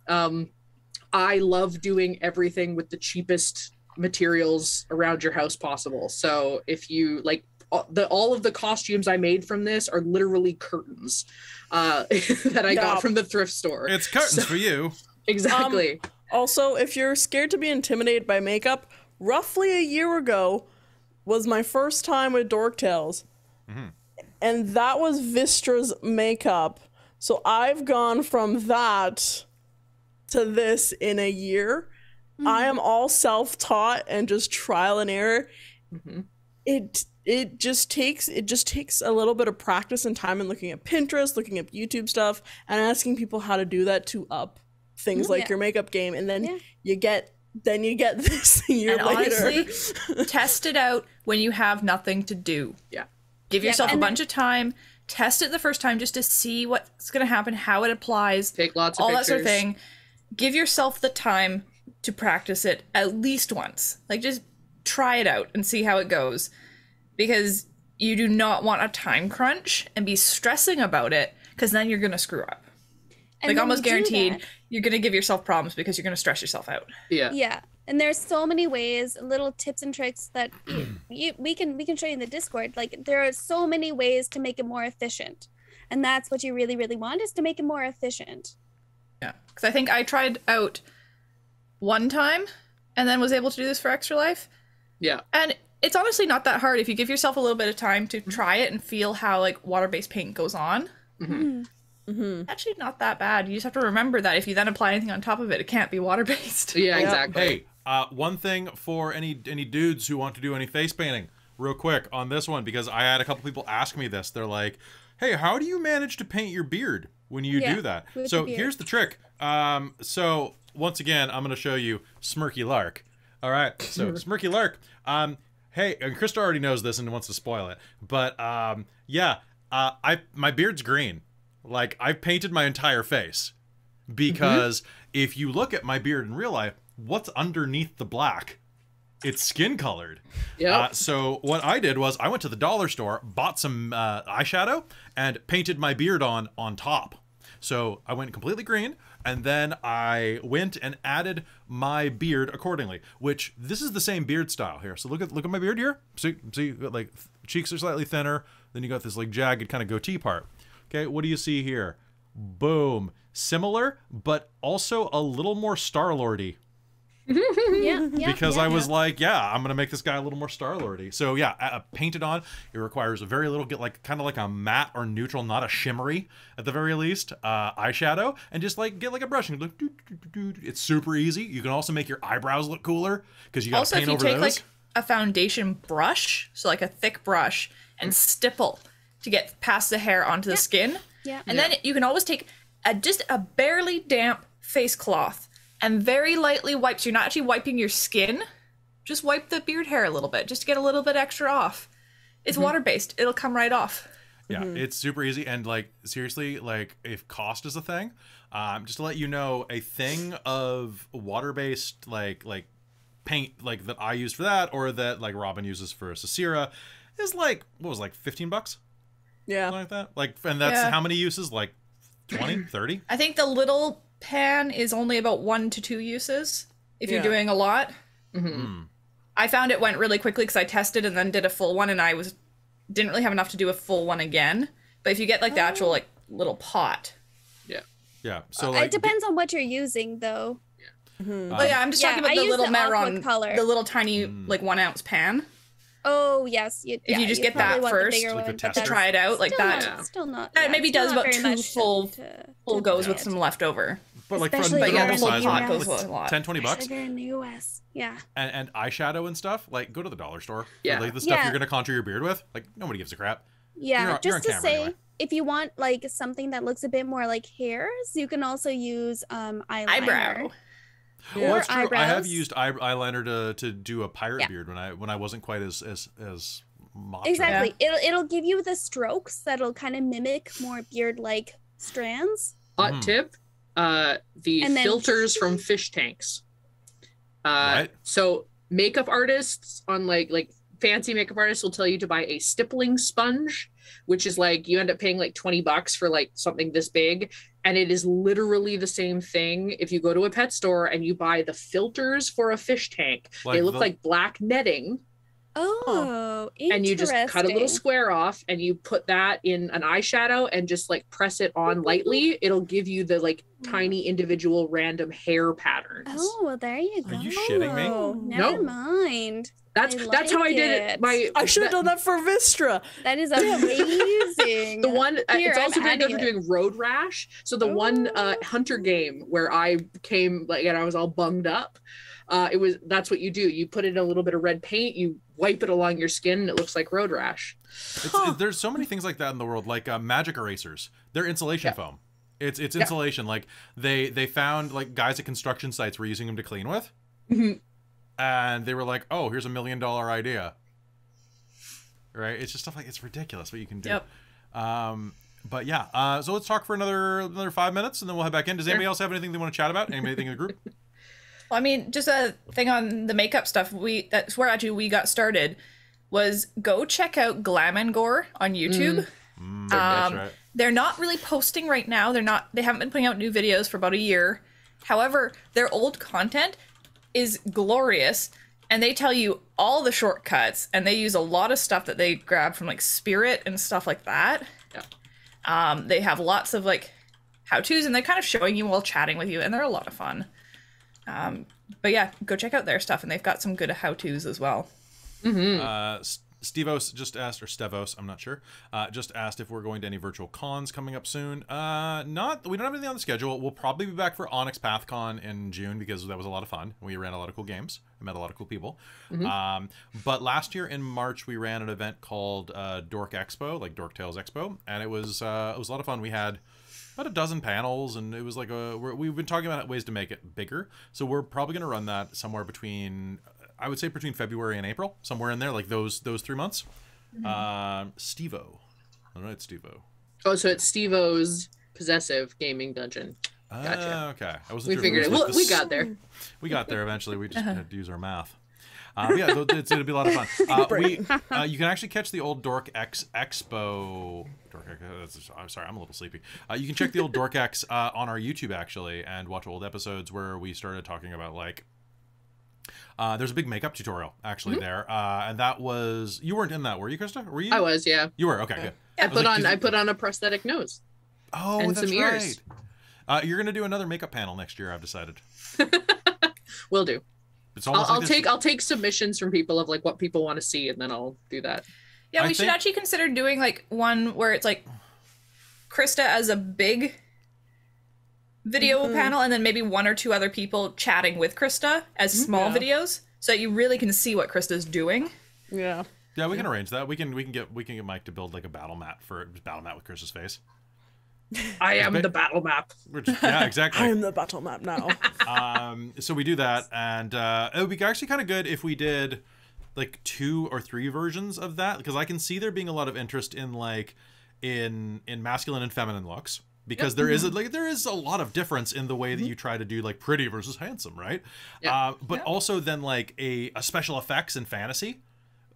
I love doing everything with the cheapest materials around your house possible. So if you like, all of the costumes I made from this are literally curtains that I got from the thrift store. It's curtains for you. Exactly. Also, if you're scared to be intimidated by makeup, roughly a year ago was my first time with Dork Tales. Mm-hmm. And that was Vistra's makeup. So I've gone from that to this in a year. Mm-hmm. I am all self-taught and just trial and error. Mm-hmm. It just takes a little bit of practice and time and looking at Pinterest, looking at YouTube stuff, and asking people how to do that to up things like your makeup game. And then you get this a year later. Honestly, test it out when you have nothing to do. Yeah. Give yourself a bunch of time. Test it the first time just to see what's going to happen, how it applies. Take lots of all pictures. That sort of thing. Give yourself the time to practice it at least once. Like, just try it out and see how it goes. Because you do not want a time crunch and be stressing about it, because then you're going to screw up. And like, almost guaranteed, you're going to give yourself problems because you're going to stress yourself out. Yeah. Yeah. And there's so many ways, little tips and tricks that we can show you in the Discord. Like, there are so many ways to make it more efficient. And that's what you really, really want, is to make it more efficient. Yeah. Because I think I tried out one time and then was able to do this for Extra Life. Yeah. And it's honestly not that hard if you give yourself a little bit of time to try it and feel how, like, water-based paint goes on. Mm-hmm. Mm-hmm. Actually not that bad. You just have to remember that if you then apply anything on top of it, it can't be water-based. Yeah, exactly. Hey, one thing for any dudes who want to do any face painting, real quick on this one, because I had a couple people ask me this. They're like, hey, how do you manage to paint your beard when you do that? So here's the trick. So once again, I'm going to show you Smirky Lark. All right, so Smirky Lark. Hey, and Krista already knows this and wants to spoil it, but my beard's green. Like, I've painted my entire face because if you look at my beard in real life, what's underneath the black? It's skin colored. Yeah. So what I did was I went to the dollar store, bought some eyeshadow, and painted my beard on top. So I went completely green, and then I went and added my beard accordingly, which this is the same beard style here. So look at my beard here. See, like, cheeks are slightly thinner. Then you got this like jagged kind of goatee part. Okay, what do you see here? Boom. Similar, but also a little more Star-Lordy. Because I was like, I'm gonna make this guy a little more Star-Lordy. So painted on. It requires a very little, kind of like a matte or neutral, not a shimmery at the very least, eyeshadow, and just like get like a brush and look. It's super easy. You can also make your eyebrows look cooler because you got to paint over those. Also, if you take like a foundation brush, so like a thick brush, and stipple to get past the hair onto the skin, and then you can always take just a barely damp face cloth and very lightly wipe, so you're not actually wiping your skin, just wipe the beard hair a little bit, just to get a little bit extra off. It's water-based. It'll come right off. Yeah, it's super easy. And, like, seriously, like, if cost is a thing, just to let you know, a thing of water-based, like paint, like, that I use for that, or that, like, Robin uses for Sasira, is, like, what was it, like, $15? Yeah. Something like that? Like, and that's how many uses? Like, 20, 30? I think the little pan is only about 1 to 2 uses if you're doing a lot. I found it went really quickly because I tested and then did a full one, and I didn't really have enough to do a full one again. But if you get like the actual like little pot, so like, it depends on what you're using though. But I'm just talking about the little Meron, the little tiny like 1 ounce pan. Oh yes, if you just get that first, like try it out like that. Still not. That maybe does about 2 full goes with some leftover. But like especially for the here in normal the size, US. like $10-20. If you're in the US, and eyeshadow and stuff, like go to the dollar store. Yeah, like the stuff you're gonna contour your beard with. Like nobody gives a crap. Yeah, you're on just to say, anyway. if you want like something that looks a bit more like hairs, you can also use eyeliner. Eyebrow. Well, that's true. Eyebrows. I have used eyeliner to do a pirate beard when I wasn't quite as macho. Exactly. It'll give you the strokes that'll kind of mimic more beard-like strands. Hot tip: the filters from fish tanks. So makeup artists on like fancy makeup artists will tell you to buy a stippling sponge which is like you end up paying like $20 for like something this big. And it is literally the same thing if you go to a pet store and you buy the filters for a fish tank. They look like black netting. Oh, interesting. And you just cut a little square off and you put that in an eyeshadow and just like press it on lightly. It'll give you the like tiny individual random hair patterns. Oh, well, there you go. Are you shitting me? Never mind. That's how I did it. I should have done that for Vistra. That is amazing. The one it's also very good for it. doing road rash. So the one hunter game where I came like and I was all bunged up. That's what you do. You put in a little bit of red paint, you wipe it along your skin, and it looks like road rash. There's so many things like that in the world, like magic erasers. They're insulation foam. It's insulation. Like they found like guys at construction sites were using them to clean with. And they were like, oh, here's $1 million idea. Right? It's just stuff like, it's ridiculous what you can do. Yep. But yeah, so let's talk for another 5 minutes and then we'll head back in. Does anybody else have anything they want to chat about? Anything in the group? Well, I mean, just a thing on the makeup stuff. That's where actually we got started. Was go check out Glam and Gore on YouTube. That's right. They're not really posting right now. They haven't been putting out new videos for about a year. However, their old content is glorious, and they tell you all the shortcuts, and they use a lot of stuff that they grab from like Spirit and stuff like that. Yeah. They have lots of like how-tos, and they're kind of showing you while chatting with you, and they're a lot of fun. But yeah, go check out their stuff, and they've got some good how-tos as well. Stevos just asked, or Stevos, I'm not sure, just asked if we're going to any virtual cons coming up soon. We don't have anything on the schedule. We'll probably be back for Onyx PathCon in June because that was a lot of fun. We ran a lot of cool games. I met a lot of cool people. But last year in March, we ran an event called Dork Expo, like Dork Tales Expo, and it was a lot of fun. We had about a dozen panels, and it was like we've been talking about ways to make it bigger. So we're probably going to run that somewhere between, I would say between February and April, somewhere in there, like those 3 months. Stevo. All right, Stevo. Oh, so it's Stevo's Possessive Gaming Dungeon. Gotcha. Okay. I wasn't We sure figured it. We got there. We got there eventually. We just had to use our math. Yeah, it'll be a lot of fun. You can actually catch the old Dork X Expo. I'm sorry, I'm a little sleepy. You can check the old Dork X on our YouTube actually, and watch old episodes where we started talking about like. There's a big makeup tutorial actually there, and that was, you weren't in that, were you, Krista? Were you? I was, yeah. You were, okay, good. I put on a prosthetic nose. Oh, and that's some ears. right. You're gonna do another makeup panel next year, I've decided. Will do. It's almost I'll take submissions from people of like what people want to see, and then I'll do that. Yeah, we should actually consider doing like one where it's like Krista as a big video panel, and then maybe one or two other people chatting with Krista as small videos, so that you really can see what Krista's doing. Yeah. Yeah, we can arrange that. We can get Mike to build like a battle mat with Krista's face. I am the battle map. Yeah, exactly. I am the battle map now. So we do that, and it would be actually kind of good if we did like 2 or 3 versions of that, because I can see there being a lot of interest in like in masculine and feminine looks, because there is a lot of difference in the way that you try to do like pretty versus handsome, right? But also then like a special effects and fantasy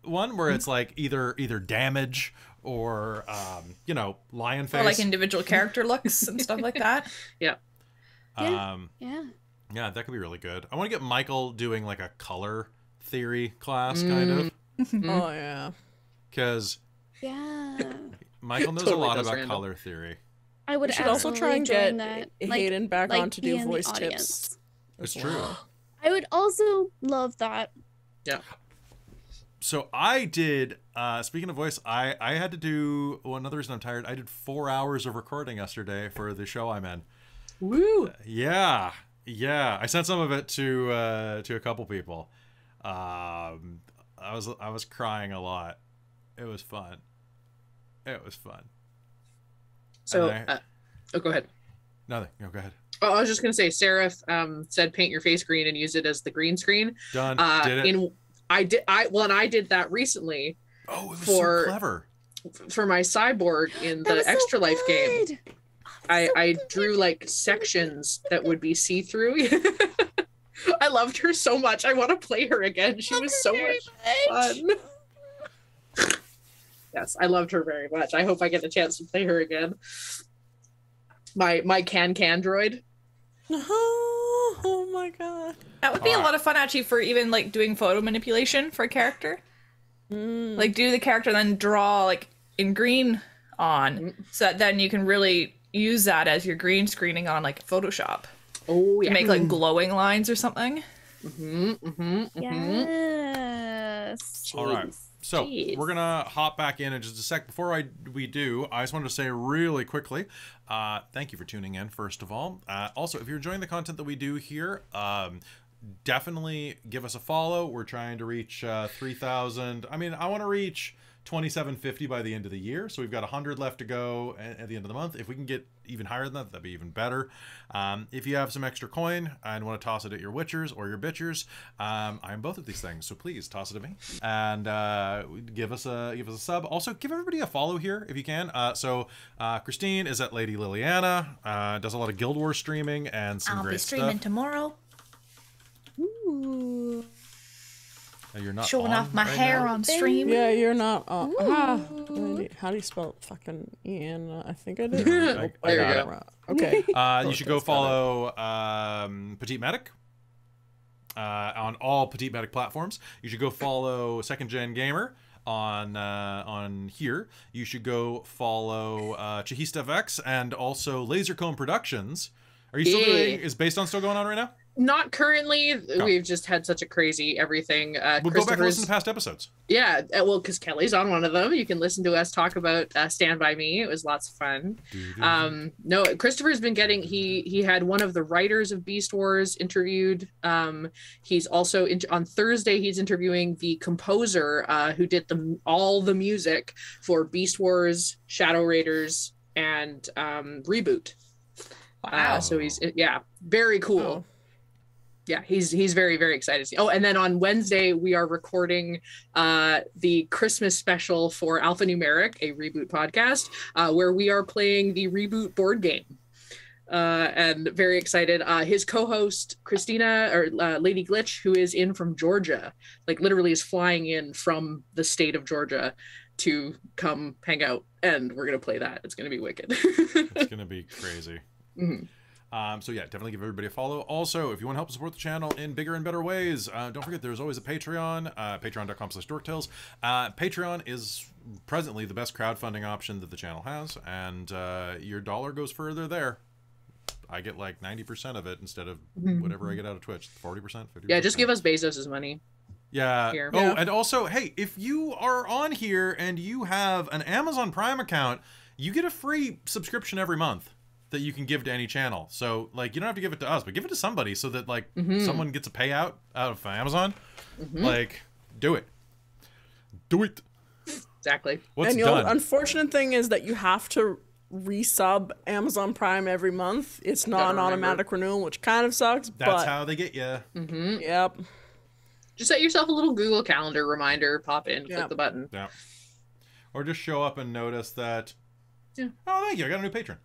one where it's like either damage or lion face, or like individual character looks and stuff like that. Yeah, that could be really good. I want to get Michael doing like a color theory class kind of. Oh yeah, because Michael knows Totally a lot does about random. color theory. I would should also try and join get that. Hayden back on to be do in the voice audience. tips. It's true. I would also love that. Yeah. So I did, speaking of voice, I had to do, another reason I'm tired, I did 4 hours of recording yesterday for the show I'm in. Woo! Yeah. I sent some of it to a couple people. I was crying a lot. It was fun. So, go ahead. Nothing. No, go ahead. Oh, I was just gonna say, Seraph said paint your face green and use it as the green screen. Done. Did it? I did that recently. Oh, it was so clever. For my cyborg in the Extra Life game. I drew like sections that would be see-through. I loved her so much. I want to play her again. She was so much fun. Yes, I loved her very much. I hope I get a chance to play her again. My can droid. Oh my god. That would be a lot of fun actually for even like doing photo manipulation for a character. Like do the character then draw like in green on so that then you can really use that as your green screening on like Photoshop. Oh yeah. To make like glowing lines or something. Yes. All right. So we're gonna hop back in just a sec. Before we do, I just wanted to say really quickly, thank you for tuning in. First of all, also if you're enjoying the content that we do here, definitely give us a follow. We're trying to reach 3,000. I mean, I want to reach 2,750 by the end of the year. So we've got 100 left to go at the end of the month. If we can get even higher than that, that'd be even better. If you have some extra coin and want to toss it at your witchers or your bitchers, I'm both of these things. So please toss it at me and give us a sub. Also, give everybody a follow here if you can. Christine is at Lady Liliana, does a lot of Guild Wars streaming and some great stuff. I'll be streaming tomorrow. Ooh. You're not showing off my right hair now? on stream. Yeah, you're not. How do you spell fucking Ian? I think I did. There you go. Okay. You should go follow Petite Medic on all Petite Medic platforms. You should go follow Second Gen Gamer on here. You should go follow Chihista Vex and also Lasercomb Productions. Are you still doing? Is Based On still going on right now? Not currently. No. We've just had such a crazy everything. We'll go back and listen to past episodes. Yeah, well, because Kelly's on one of them. You can listen to us talk about Stand By Me. It was lots of fun. No, Christopher's been getting, he had one of the writers of Beast Wars interviewed. He's also, on Thursday, he's interviewing the composer who did all the music for Beast Wars, Shadow Raiders, and Reboot. Wow. So he's, yeah, very cool. Oh. Yeah, he's very, very excited to see. Oh, and then on Wednesday, we are recording the Christmas special for Alphanumeric, a Reboot podcast, where we are playing the Reboot board game. And very excited. His co-host, Christina, or Lady Glitch, who is in from Georgia, like literally is flying in from the state of Georgia to come hang out. And we're going to play that. It's going to be wicked. It's going to be crazy. Mm-hmm. So yeah, definitely give everybody a follow. Also, if you want to help support the channel in bigger and better ways, don't forget there's always a Patreon, patreon.com/dorktales. Patreon is presently the best crowdfunding option that the channel has, and your dollar goes further there. I get like 90% of it instead of whatever I get out of Twitch, 40%, 50%. Yeah, just give us Bezos's money. Yeah. Here. Oh, and also, hey, if you are on here and you have an Amazon Prime account, you get a free subscription every month that you can give to any channel. So like you don't have to give it to us, but give it to somebody so that like someone gets a payout out of Amazon. Like do it. Exactly. What's and done? The unfortunate thing is that you have to resub Amazon Prime every month. It's not an automatic renewal, which kind of sucks. That's how they get you. Yep. Just set yourself a little Google Calendar reminder, pop in, click the button. Yeah. Or just show up and notice that, oh, thank you, I got a new patron.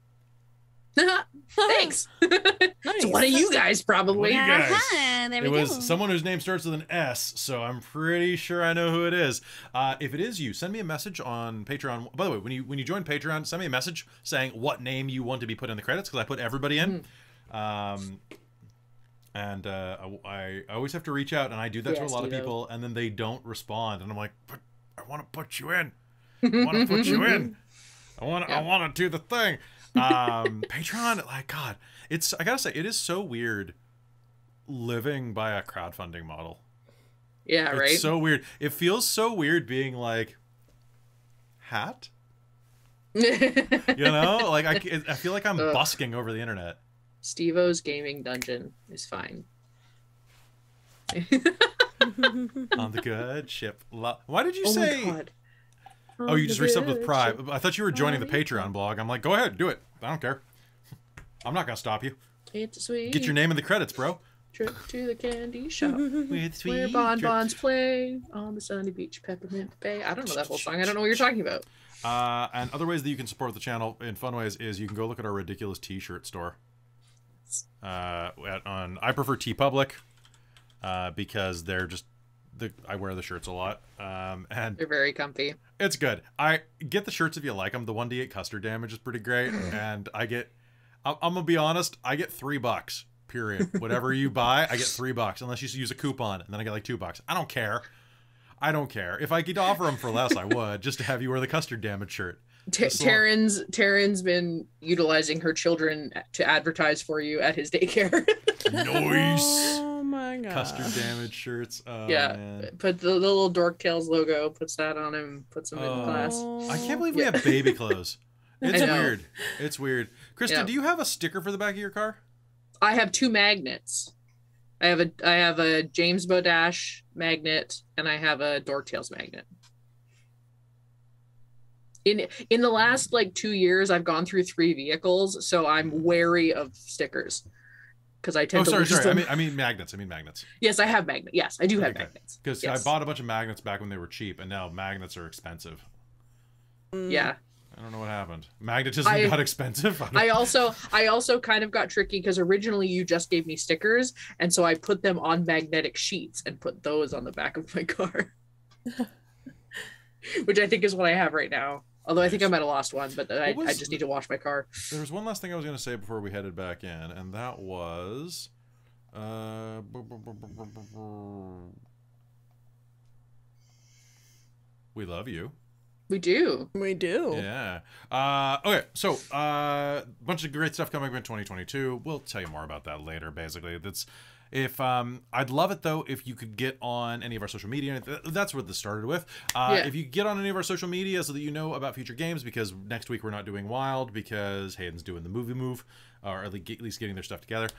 Thanks. Nice. So one of you guys probably. There we It was go. someone whose name starts with an S, so I'm pretty sure I know who it is. If it is you, send me a message on Patreon. By the way, when you join Patreon, send me a message saying what name you want to be put in the credits, because I put everybody in. And I always have to reach out, and I do that to a lot of people, and then they don't respond, and I'm like, but I want to put you in. I want to put you in. I want to do the thing. Patreon, like, God, I gotta say, it is so weird living by a crowdfunding model. Yeah, right. It's so weird. It feels so weird being like, hat? You know, like I feel like I'm busking over the internet. Steve-O's gaming dungeon is fine. On the good ship. Why did you say? My God. Oh, you just resubbed with Prime. I thought you were joining the Patreon blog. I'm like, go ahead, do it. I don't care. I'm not gonna stop you. It's sweet. Get your name in the credits, bro. Trip to the candy shop With sweet where bonbons play on the sunny beach, Peppermint Bay. I don't know that whole song. I don't know what you're talking about. And other ways that you can support the channel in fun ways is you can go look at our ridiculous T-shirt store. I prefer TeePublic because they're just I wear the shirts a lot, and They're very comfy. it's good. I get the shirts if you like them. The 1d8 custard damage is pretty great, and I'm gonna be honest, I get $3. Period. Whatever you buy, I get $3 unless you use a coupon, and then I get like $2. I don't care. If I could offer them for less, I would, just to have you wear the custard damage shirt. Taryn's been utilizing her children to advertise for you at his daycare. Nice. Oh my god. Custard damage shirts. Oh, Yeah, man. put the little Dork Tales logo, puts that on him, puts him in class. I can't believe we have baby clothes. It's I know. weird. It's weird. Krista, Yeah. do you have a sticker for the back of your car? I have 2 magnets. I have a James Bodash magnet, and I have a Dork Tales magnet. In the last like 2 years, I've gone through 3 vehicles, so I'm wary of stickers because I tend to lose Sorry. them. I mean magnets. Yes, I have magnets. Yes, I do have Okay. magnets. Because Yes. I bought a bunch of magnets back when they were cheap, and now magnets are expensive. Yeah. I don't know what happened. Magnetism got expensive. I also kind of got tricky because originally you just gave me stickers, and so I put them on magnetic sheets and put those on the back of my car. Which I think is what I have right now. Although I think I might have lost one, but I just need to wash my car. There was one last thing I was going to say before we headed back in, and that was... we love you. We do. We do. Yeah. Okay, so bunch of great stuff coming up in 2022. We'll tell you more about that later, basically. I'd love it, though, if you could get on any of our social media. That's what this started with. If you get on any of our social media so that you know about future games, because next week we're not doing Wild because Hayden's doing the movie move, or at least getting their stuff together.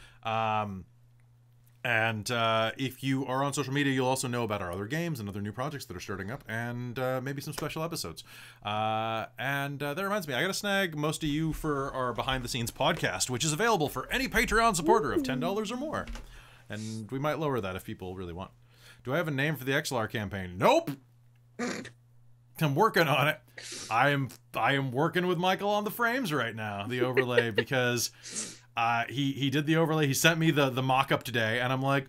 And if you are on social media, you'll also know about our other games and other new projects that are starting up, and maybe some special episodes. And that reminds me, I got to snag most of you for our behind-the-scenes podcast, which is available for any Patreon supporter of $10 or more. And we might lower that if people really want. Do I have a name for the XLR campaign? Nope. I'm working on it. I am working with Michael on the frames right now, the overlay, because he did the overlay. He sent me the mock-up today, and I'm like,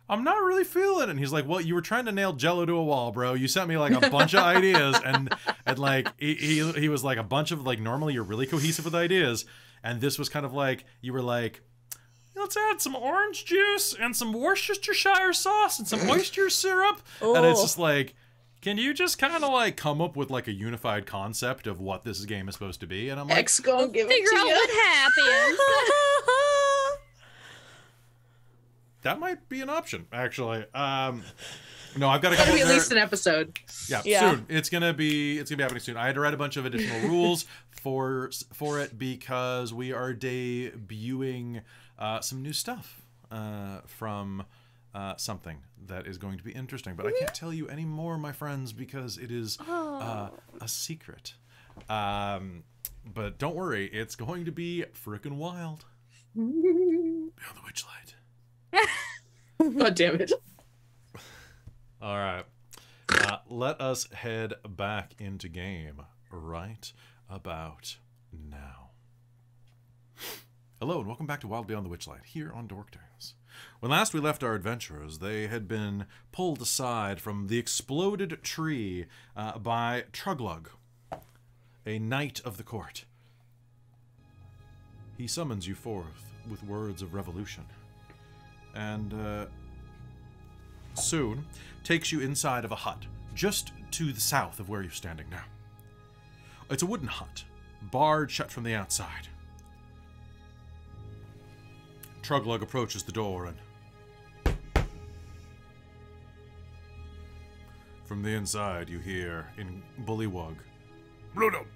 I'm not really feeling it. And he's like, well, you were trying to nail Jello to a wall, bro. You sent me like a bunch of ideas, and like he was like a bunch of like, normally you're really cohesive with ideas, and this was kind of like, you were like, let's add some orange juice and some Worcestershire sauce and some oyster syrup. Oh. And it's just like, can you just kind of like come up with like a unified concept of what this game is supposed to be? And I'm like, X gonna give it Figure to out you. what happens. that might be an option, actually. No, I've got a Gotta couple be at there. least an episode. Yeah. Soon. It's gonna be happening soon. I had to write a bunch of additional rules for it because we are debuting some new stuff from something that is going to be interesting. But I can't tell you any more, my friends, because it is a secret. But don't worry, it's going to be frickin' wild. Beyond the Witchlight. God damn it. All right. Let us head back into game right about now. Hello and welcome back to Wild Beyond the Witchlight here on Dork Tales. When last we left our adventurers, they had been pulled aside from the exploded tree by Truglug, a knight of the court. He summons you forth with words of revolution, and soon takes you inside of a hut just to the south of where you're standing now. It's a wooden hut, barred shut from the outside. Truglug approaches the door, and from the inside you hear in Bullywug, Bluto!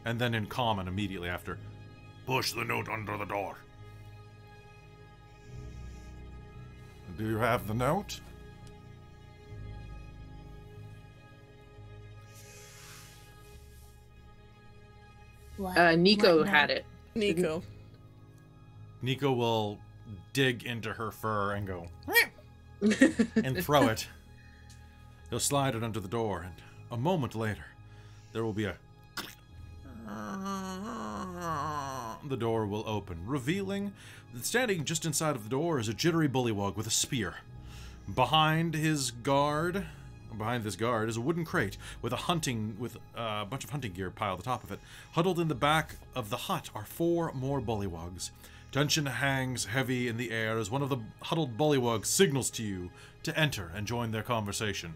And then in common immediately after, push the note under the door. Do you have the note? Nico What now? had it. Nico. Nico will dig into her fur and go, and throw it. He'll slide it under the door, and a moment later, there will be a the door will open, revealing that standing just inside of the door is a jittery bullywug with a spear. Behind this guard is a wooden crate with a bunch of hunting gear piled atop of it. Huddled in the back of the hut are 4 more bullywugs. Tension hangs heavy in the air as one of the huddled bullywugs signals to you to enter and join their conversation.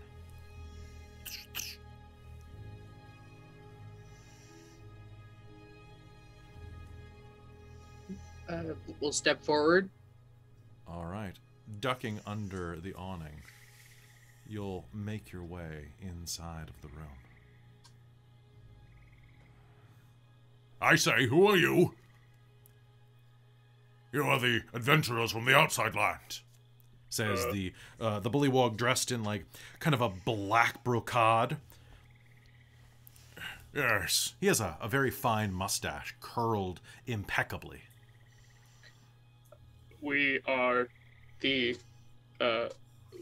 We'll step forward. All right. Ducking under the awning, you'll make your way inside of the room. I say, who are you? You are the adventurers from the outside land, says the bullywug dressed in like kind of a black brocade. Yes. He has a very fine mustache, curled impeccably. We are the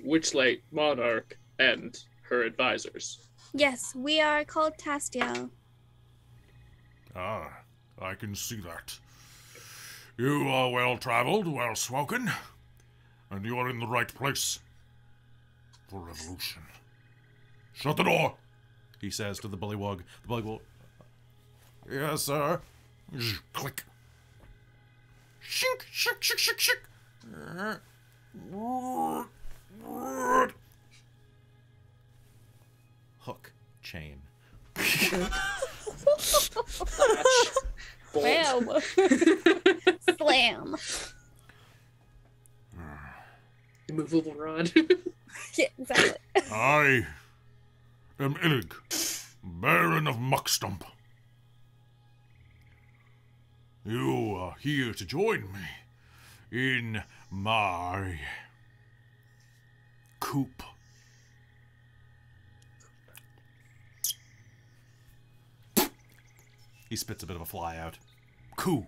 Witchlight Monarch and her advisors. Yes, we are called Tastiel. Ah, I can see that. You are well-traveled, well-spoken, and you are in the right place for revolution. Shut the door, he says to the bullywug. The bullywug, yes, sir. Click. Shink, shink, shink, shink, shink. Hook, chain. Wow. Slam. Immovable rod. Yeah, exactly. I am Illig, Baron of Muckstump. You are here to join me in my coop. He spits a bit of a fly out. Coup.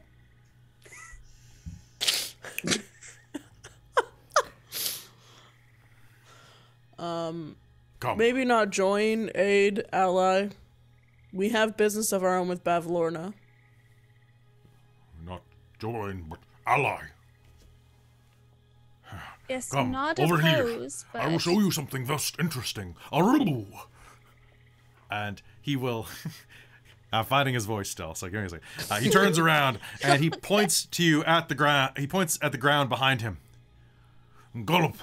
Come. Maybe not join, aid, ally. We have business of our own with Bavlorna. Not join, but ally. Yes, Come, not over here. opposed, but... I will show you something most interesting. Aroo! And he will... I'm finding his voice still, so give me a second. He turns around and he points to you at the ground. He points at the ground behind him. Gullop,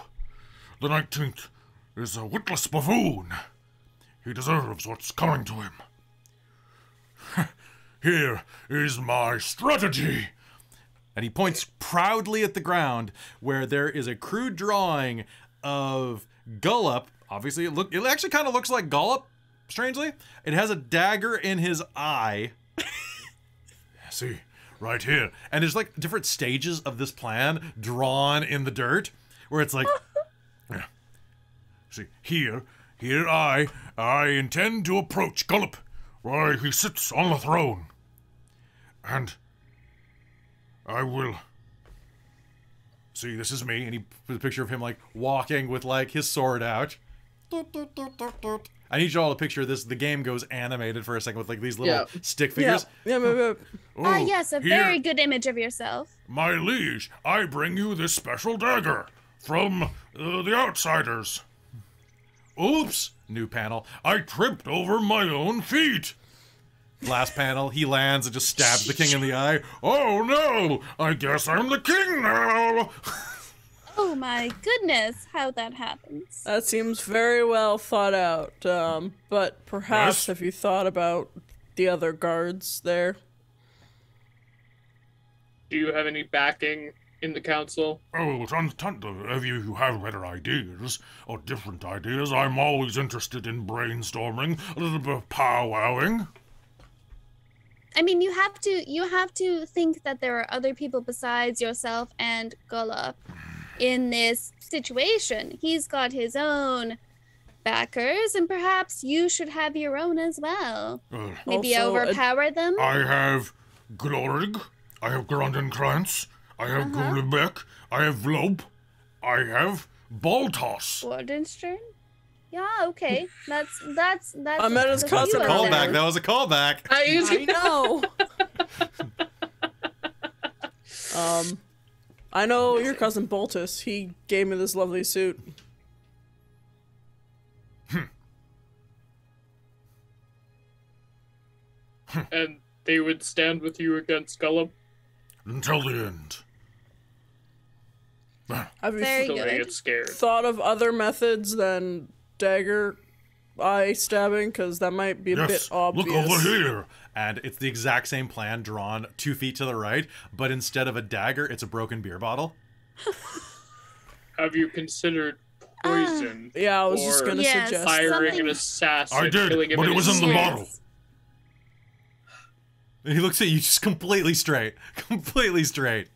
the 19th, is a witless buffoon. He deserves what's coming to him. Here is my strategy. And he points proudly at the ground where there is a crude drawing of Gullop. Obviously, it actually kind of looks like Gullop, strangely. It has a dagger in his eye. See, right here. And there's like different stages of this plan drawn in the dirt where it's like... See, here I intend to approach Gullop, where he sits on the throne. And I will... See, this is me, and he put a picture of him, like, walking with, like, his sword out. I need you all to picture this. The game goes animated for a second with, like, these little stick figures. Yeah. Yes, a very good image of yourself. My liege, I bring you this special dagger from the outsiders. Oops! New panel. I tripped over my own feet. Last panel, he lands and just stabs the king in the eye. Oh no! I guess I'm the king now! Oh my goodness, how that happens. That seems very well thought out. But perhaps Yes? have you thought about the other guards there? Do you have any backing in the council? Oh, if you have better ideas, or different ideas, I'm always interested in brainstorming, a little bit of powwowing. I mean, you have to think that there are other people besides yourself and Gullop in this situation. He's got his own backers, and perhaps you should have your own as well. Maybe Also, overpower them. I have Glorig, I have Grondenkrantz, I have Gullebeck, I have Vlope, I have Baltos. Wardenstern? Yeah, okay. That's I met his that's cousin you earlier. over there. Callback. That was a callback. I know. I know your cousin Boltus. He gave me this lovely suit. And they would stand with you against Gullum? Until the end. Have you Very Until they good. get scared. thought of other methods than dagger eye stabbing? Because that might be a bit Yes, obvious. look over here. And it's the exact same plan drawn 2 feet to the right, but instead of a dagger, it's a broken beer bottle. Have you considered poison? Yeah, I was just Or gonna Yes. suggest. Hiring Something- an assassin, I did, killing him but in it was his in the sleep? bottle. And he looks at you just completely straight. Completely straight.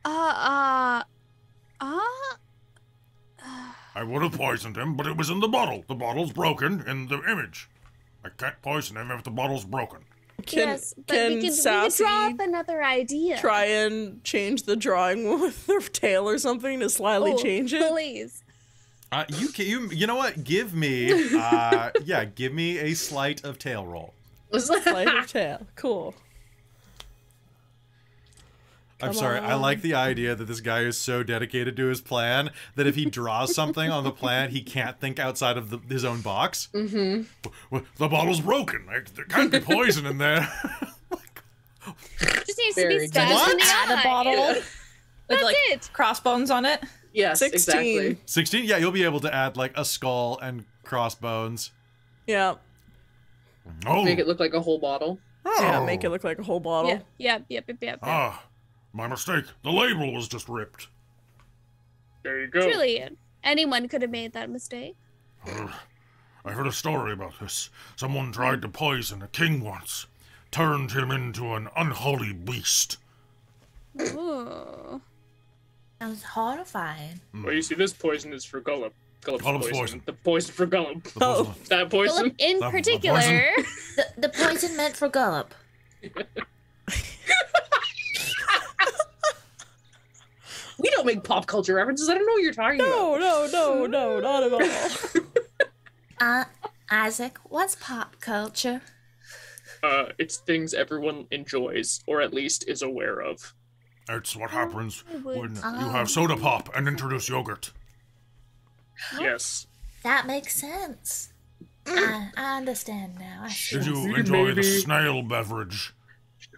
Uh, I would have poisoned him, but it was in the bottle. The bottle's broken in the image. I can't poison him if the bottle's broken. yes, but can we could Sassy draw up another idea. try and change the drawing with their tail or something to slightly change it? Please. You know what? Give me give me a sleight of tail roll. Sleight of tail. Cool. I'm Come sorry. I on. like the idea that this guy is so dedicated to his plan that if he draws something on the plan, he can't think outside of his own box. Well, the bottle's broken. There can't be poison in there. Just needs to Very be stabbed in the Add a eye. bottle with That's like it. crossbones on it. Yes, 16. exactly. 16? Yeah, you'll be able to add like a skull and crossbones. Yeah. Oh, Make it look like a whole bottle. Yeah, make it look like a whole bottle. Yep. Ah, my mistake. The label was just ripped. There you go. Truly, anyone could have made that mistake. I heard a story about this. Someone tried to poison a king once. Turned him into an unholy beast. Ooh. Sounds horrifying. Well, you see, this poison is for Gullum. Gullum's poison. poison. The poison for Gullum. The poison. That poison? Philip, in The particular, poison? The poison meant for Gullop. We don't make pop culture references. I don't know what you're talking about. No, not at all. Isaac, what's pop culture? It's things everyone enjoys, or at least is aware of. It's what happens when you Oh. have soda pop and introduce yogurt. Yes. That makes sense. I understand now. I see. Did you See, enjoy the maybe- snail beverage?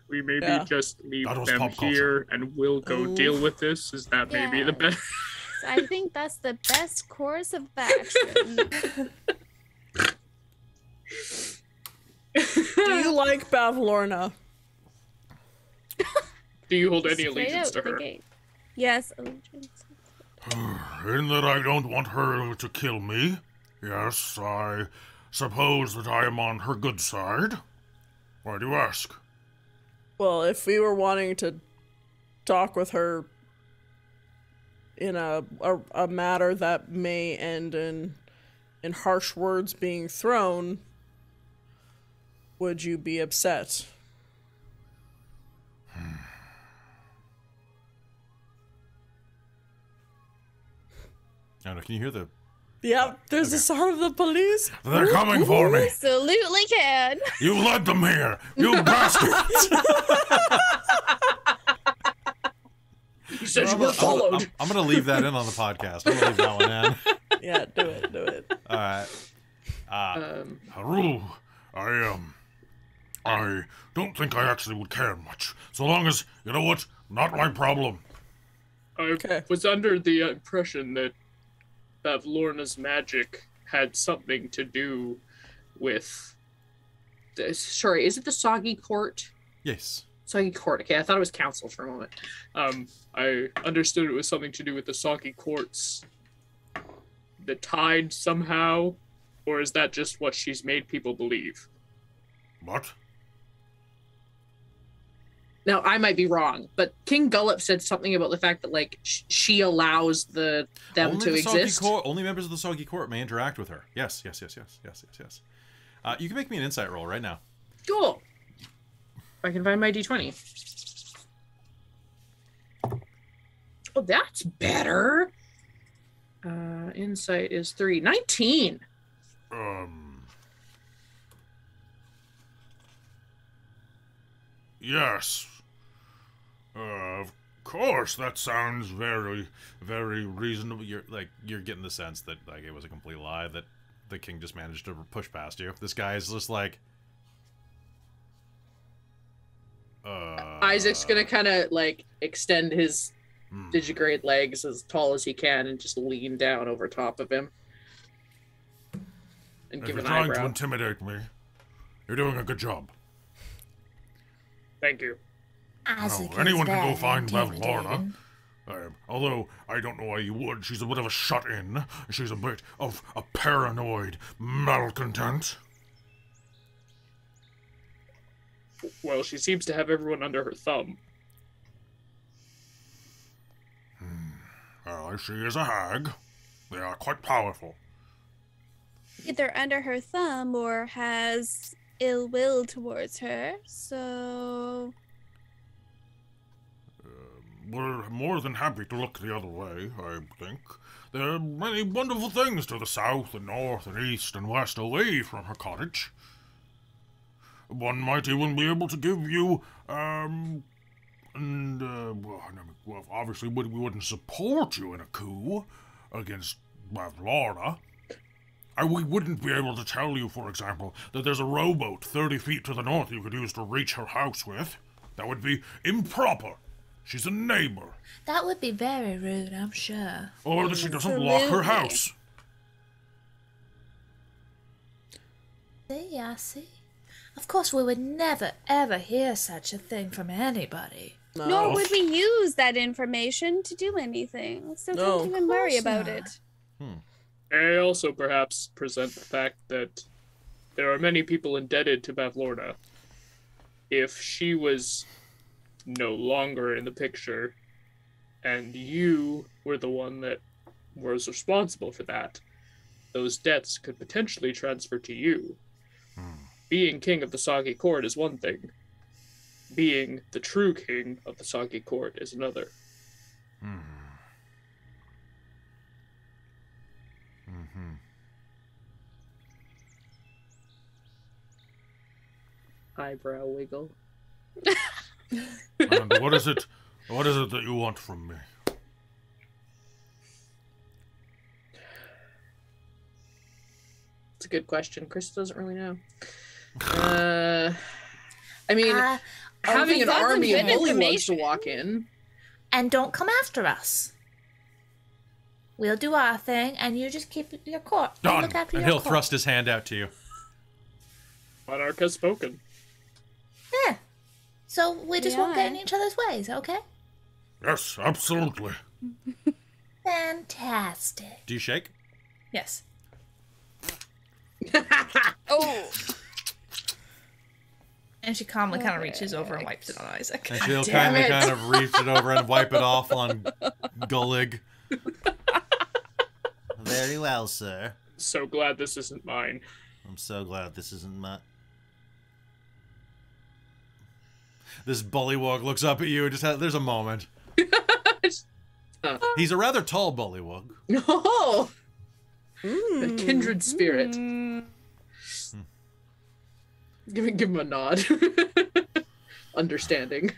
We maybe Yeah. just leave That was them pop culture. here and we'll go deal with this. Is that maybe the best? I think that's the best course of action. Do you like Bavlorna? Do you hold any Straight allegiance out to the her? gate. Yes, allegiance. In that I don't want her to kill me. Yes, I suppose that I am on her good side. Why do you ask? Well, if we were wanting to talk with her in a matter that may end in harsh words being thrown, would you be upset? I don't know, can you hear the... Yep, there's the sound of the police. They're coming for me. Absolutely can. You led them here. You bastards. You said you were followed. I'm going to leave that in on the podcast. I'm going to leave that one in. Yeah, do it. All right. Haru, I don't think I actually would care much. So long as, you know what, not my problem. I Okay. was under the impression that Bavlorna's magic had something to do with. Sorry, is it the Soggy Court? Yes. Soggy Court. Okay, I thought it was council for a moment. I understood it was something to do with the soggy quartz. The tide somehow, or is that just what she's made people believe? What? Now, I might be wrong, but King Gullop said something about the fact that, like, she allows them Only to the Soggy exist. Court, only members of the Soggy Court may interact with her. Yes. You can make me an insight roll right now. Cool. If I can find my d20. Oh, that's better. Insight is 3. 19. Yes. Of course, that sounds very, very reasonable. You're getting the sense that like it was a complete lie, that the king just managed to push past you. This guy is just like, Isaac's gonna kind of like extend his digigrade legs as tall as he can and just lean down over top of him and If give you're an trying to eyebrow. intimidate me, you're doing a good job. Thank you. Isaac anyone is can go very find Bavlorna. intimidating. Although I don't know why you would. She's a bit of a shut-in. She's a bit of a paranoid malcontent. Well, she seems to have everyone under her thumb. Well, she is a hag. They are quite powerful. Either under her thumb or has ill will towards her, so... We're more than happy to look the other way, I think. There are many wonderful things to the south and north and east and west away from her cottage. One might even be able to give you, well, obviously we wouldn't support you in a coup against Bavlorna. We wouldn't be able to tell you, for example, that there's a rowboat 30 feet to the north you could use to reach her house with. That would be improper. She's a neighbor. That would be very rude, I'm sure. Or that she doesn't lock her house. See, I see. Of course, we would never, ever hear such a thing from anybody. Nor would we use that information to do anything, so No, don't even worry course about not. it. I also perhaps present the fact that there are many people indebted to Bavlorna. If she was no longer in the picture, and you were the one that was responsible for that, those debts could potentially transfer to you. Being king of the Soggy Court is one thing. Being the true king of the Soggy Court is another. Eyebrow wiggle. And what is it that you want from me? It's a good question. Chris doesn't really know. I mean, having an army of bullywugs to walk in. And don't come after us. We'll do our thing, and you just keep your court. You Done. look after and your he'll court. thrust his hand out to you. Monarch has spoken. Yeah. So we just won't get in Yeah. each other's ways, okay? Yes, absolutely. Fantastic. Do you shake? Yes. Oh! And she calmly kind of reaches over and wipes it on Isaac. And she'll damn kindly it. kind of reach it over and wipe it off on Gullig. Very well, sir. So glad this isn't mine. I'm so glad this isn't my... This bullywug looks up at you and there's a moment. He's a rather tall bullywug. No! A kindred spirit. Give him a nod. Understanding.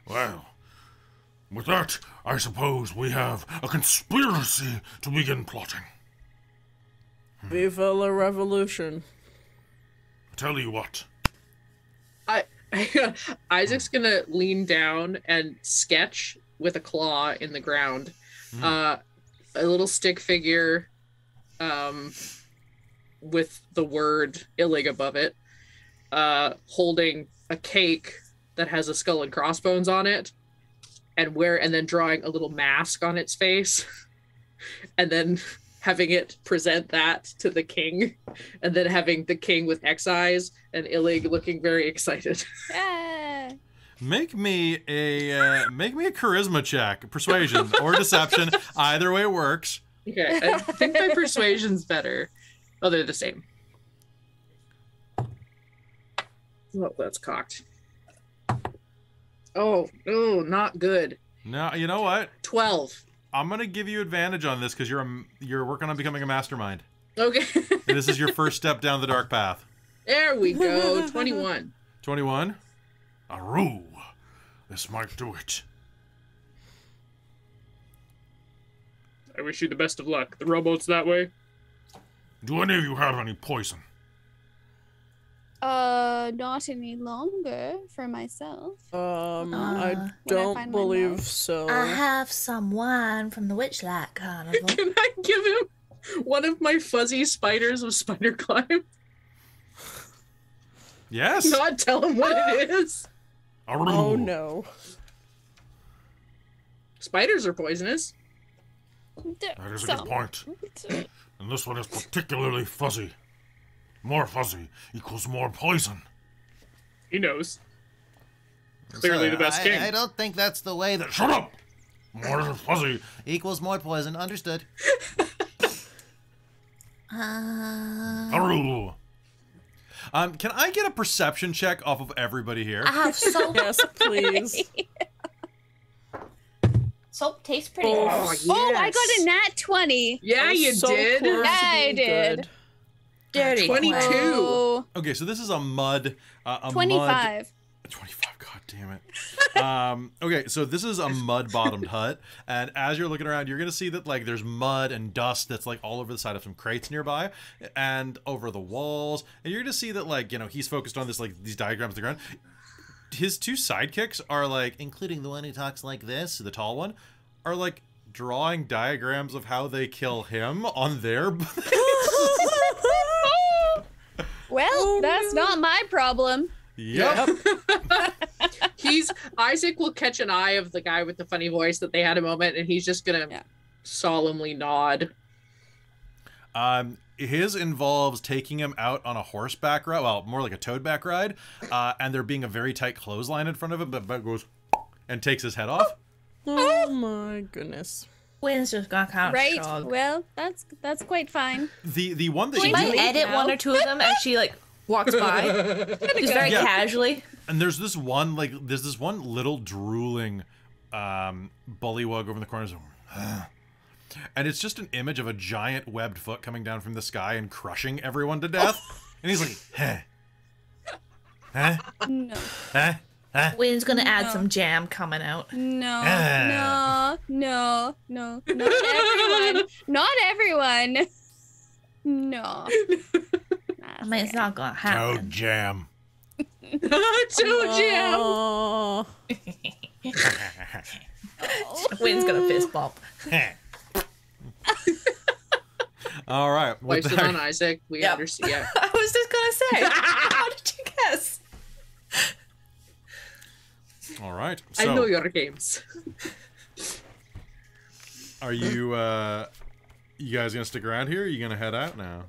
Well, with that, I suppose we have a conspiracy to begin plotting. Viva la revolution. I tell you what. Isaac's gonna lean down and sketch with a claw in the ground. A little stick figure with the word Illig above it, holding a cake that has a skull and crossbones on it, and then drawing a little mask on its face, and then having it present that to the king, and then having the king with X eyes and Illig looking very excited. Yeah. Make me a charisma check, persuasion or deception. Either way works. Okay, I think my persuasion's better. Oh, they're the same. Oh, that's cocked. Oh, not good. Now you know what? 12. I'm gonna give you advantage on this because you're working on becoming a mastermind. Okay. And this is your first step down the dark path. There we go. 21. 21. Aroo. This might do it. I wish you the best of luck. The rowboat's that way. Do any of you have any poison? Not any longer for myself. I when I don't find my believe mouth. so. I have some wine from the Witchlight Carnival. Can I give him one of my fuzzy spiders of spider climb? Yes. Not tell him what it is. Oh no. Spiders are poisonous. That is a good point. And this one is particularly fuzzy. More fuzzy equals more poison. He knows. Clearly the best king. I don't think that's the way that... Shut up! More fuzzy. Equals more poison. Understood. Aroo. Can I get a perception check off of everybody here? I have soap. Yes, please. Soap tastes pretty Oh, gross. Oh, I got a nat 20. Yeah, you So did. close to Yeah, I being did. good. Dirty. 22. Oh, Okay, so this is a mud. 25. 25. God damn it. Okay, so this is a mud-bottomed hut, and as you're looking around, you're gonna see that like there's mud and dust that's like all over the side of some crates nearby, and over the walls, and you're gonna see that like he's focused on this like these diagrams on the ground. His two sidekicks are like, Including the one who talks like this. the tall one, are like drawing diagrams of how they kill him on their. well, that's not my problem. Yep. Isaac will catch an eye of the guy with the funny voice that they had a moment, and he's just gonna solemnly nod. His involves taking him out on a horseback ride, well, more like a toadback ride, and there being a very tight clothesline in front of him that goes and takes his head off. Oh my goodness. Wynn's just gonna kind of Right. shrug. Well, that's quite fine. The one that She you might do, edit one or two of them as she like walks by, just very Yeah. casually. and there's this one little drooling bullywug over in the corner. And it's just an image of a giant webbed foot coming down from the sky and crushing everyone to death. And he's like, No. Wynn's gonna add some jam coming out. No. Not everyone. Not everyone. No. I mean, it's not gonna happen. Toad jam. Toad jam. Oh. Wynn's gonna fist bump. all right. with Wipes it that- on Isaac. We Yep. understand. Yeah. I was just gonna say. How did you guess? all right. I know So your games. are you guys gonna stick around here? Or are you gonna head out now?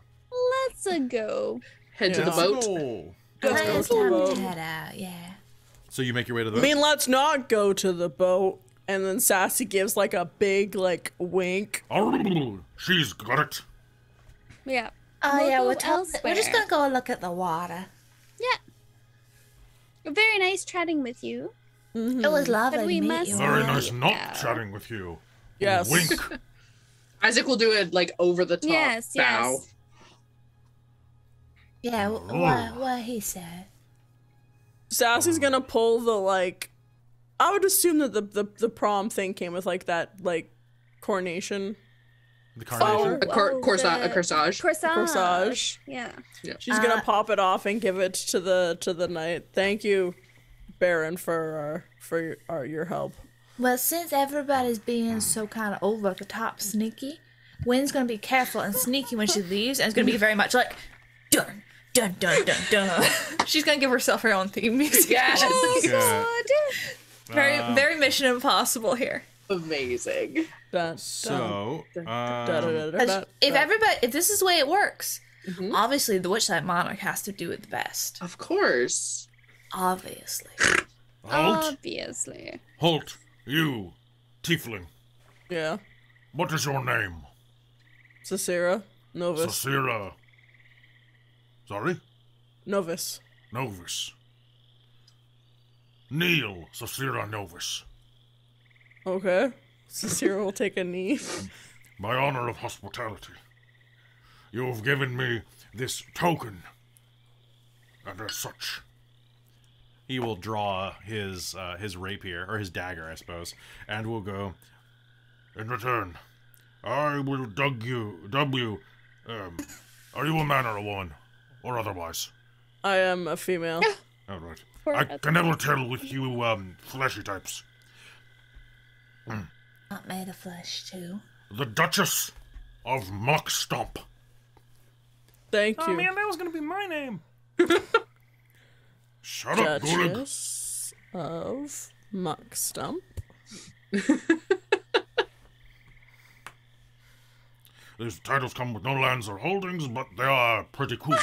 Let's go. Head to the Yeah. boat. Go. It's to the time boat. to head out. Yeah. So you make your way to the I mean, let's not go to the boat. And then Sassy gives like a big like wink. Aroo. She's got it. Yeah. Oh We'll yeah, go we're just elsewhere. gonna go look at the water. Very nice chatting with you. It was lovely But we to meet must- you. Very Oh, nice not yeah. chatting with you. Yes. Wink. Isaac will do it like over the top Yes, bow. yes. Yeah, what he said. Sassy's gonna pull the like. I would assume that the prom thing came with like that like coronation the carnation. A corsage. corsage. Yeah. She's gonna pop it off and give it to the knight. Thank you, Baron, for your help. Well, since everybody's being so kind of over the top sneaky, Wynn's gonna be careful and sneaky when she leaves, and it's gonna be very much like dun dun dun dun dun. She's gonna give herself her own theme music. Yes. Yeah. Very Mission Impossible here. Amazing. So, If this is the way it works, obviously the Witchlight Monarch has to do it the best. Of course. Obviously. Halt. Obviously. Halt. You. Tiefling. yeah, What is your name? Cicera, novice, Sasira. Sorry? novice. Novice. Neil. Sasira Novice. Okay, Cicera will take a knee. By honor of hospitality, you have given me this token, and as such, He will draw his rapier, or his dagger, I suppose, and will go, In return, I will dub you. Are you a man or a woman? Or otherwise? I am a female. All right. Or I can never tell with you, fleshy types. Not made of flesh, too. The Duchess of Mock Stomp. Thank you. "Oh man, that was gonna be my name." Shut up, Gulig. Duchess of Muckstump. These titles come with no lands or holdings, but they are pretty cool.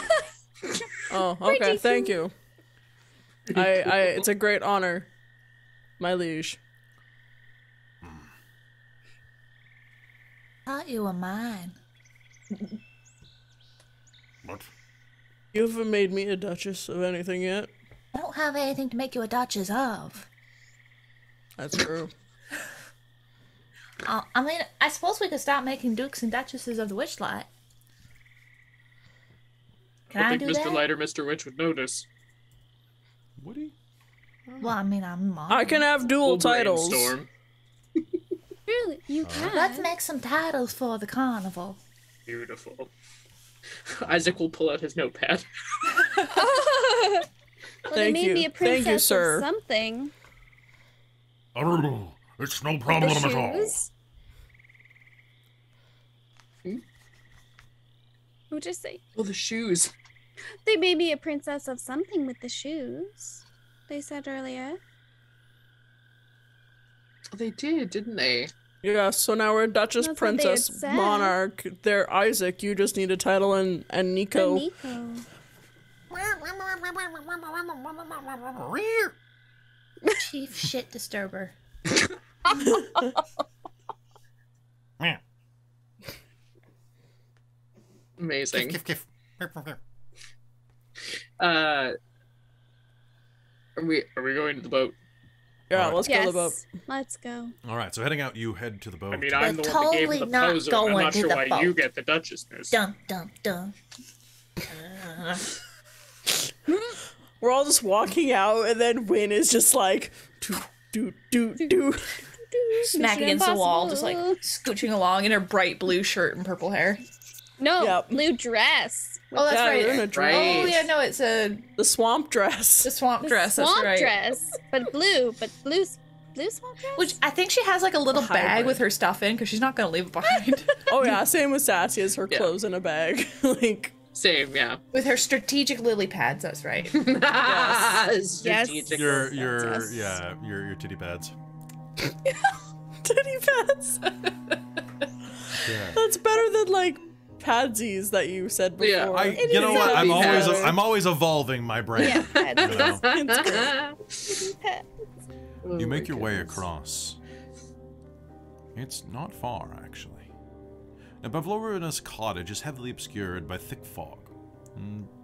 Oh, okay. Thank you. It's a great honor, my liege. Thought you were mine. What? You haven't made me a duchess of anything yet. I don't have anything to make you a duchess of. That's true. I mean, I suppose we could start making dukes and duchesses of the Witchlight. Can I think do Mr. that? Light or Mr. Witch would notice. Woody? Well, I mean, I'm mom. I can have dual We'll titles. brainstorm. Really? You can. Let's make some titles for the carnival. Beautiful. Isaac will pull out his notepad. Well, they Thank made you. me a Thank you, princess sir. of something. Oh, it's no The problem at all. shoes. What'd you say? Oh, the shoes. They made me a princess of something with the shoes. They said earlier. They did, didn't they? Yeah, so now we're Duchess, That's what they had Princess, said. Monarch. They're Isaac. You just need a title and Nico. Nico. Chief shit disturber. Meh. Amazing. Kiff, kiff. Are we going to the boat? Yeah, Alright. let's go to the boat. Yes. Let's go. All right, so heading out, you head to the boat. I mean, I'm the one that gave totally him the not poser. I'm going not to sure the why boat. you get the Duchessness. Dum, dum, dum. We're all just walking out, and then Win is just like, do. Smack Mission against the wall, just like Impossible. scooching along in her bright blue shirt and purple hair. No, Yep. blue dress. Oh, that's Yeah, right. we're in a dress. Oh, yeah, no, it's the swamp dress. swamp The dress. swamp that's right. dress, but blue swamp dress. Which I think she has like a little A bag hybrid. with her stuff in because she's not gonna leave it behind. Oh yeah, same with Sassy as her Yeah. clothes in a bag. Like, Same, yeah. With her strategic lily pads. That's right. Strategic. your Yes. your titty pads. titty pads. Yeah. That's better than like padsies that you said before. Yeah, You know what? Titty pads. I'm always evolving my brain. Yeah, You know? Oh You my make your way goodness. across. It's not far, actually. Now, Bavlorna's cottage is heavily obscured by thick fog.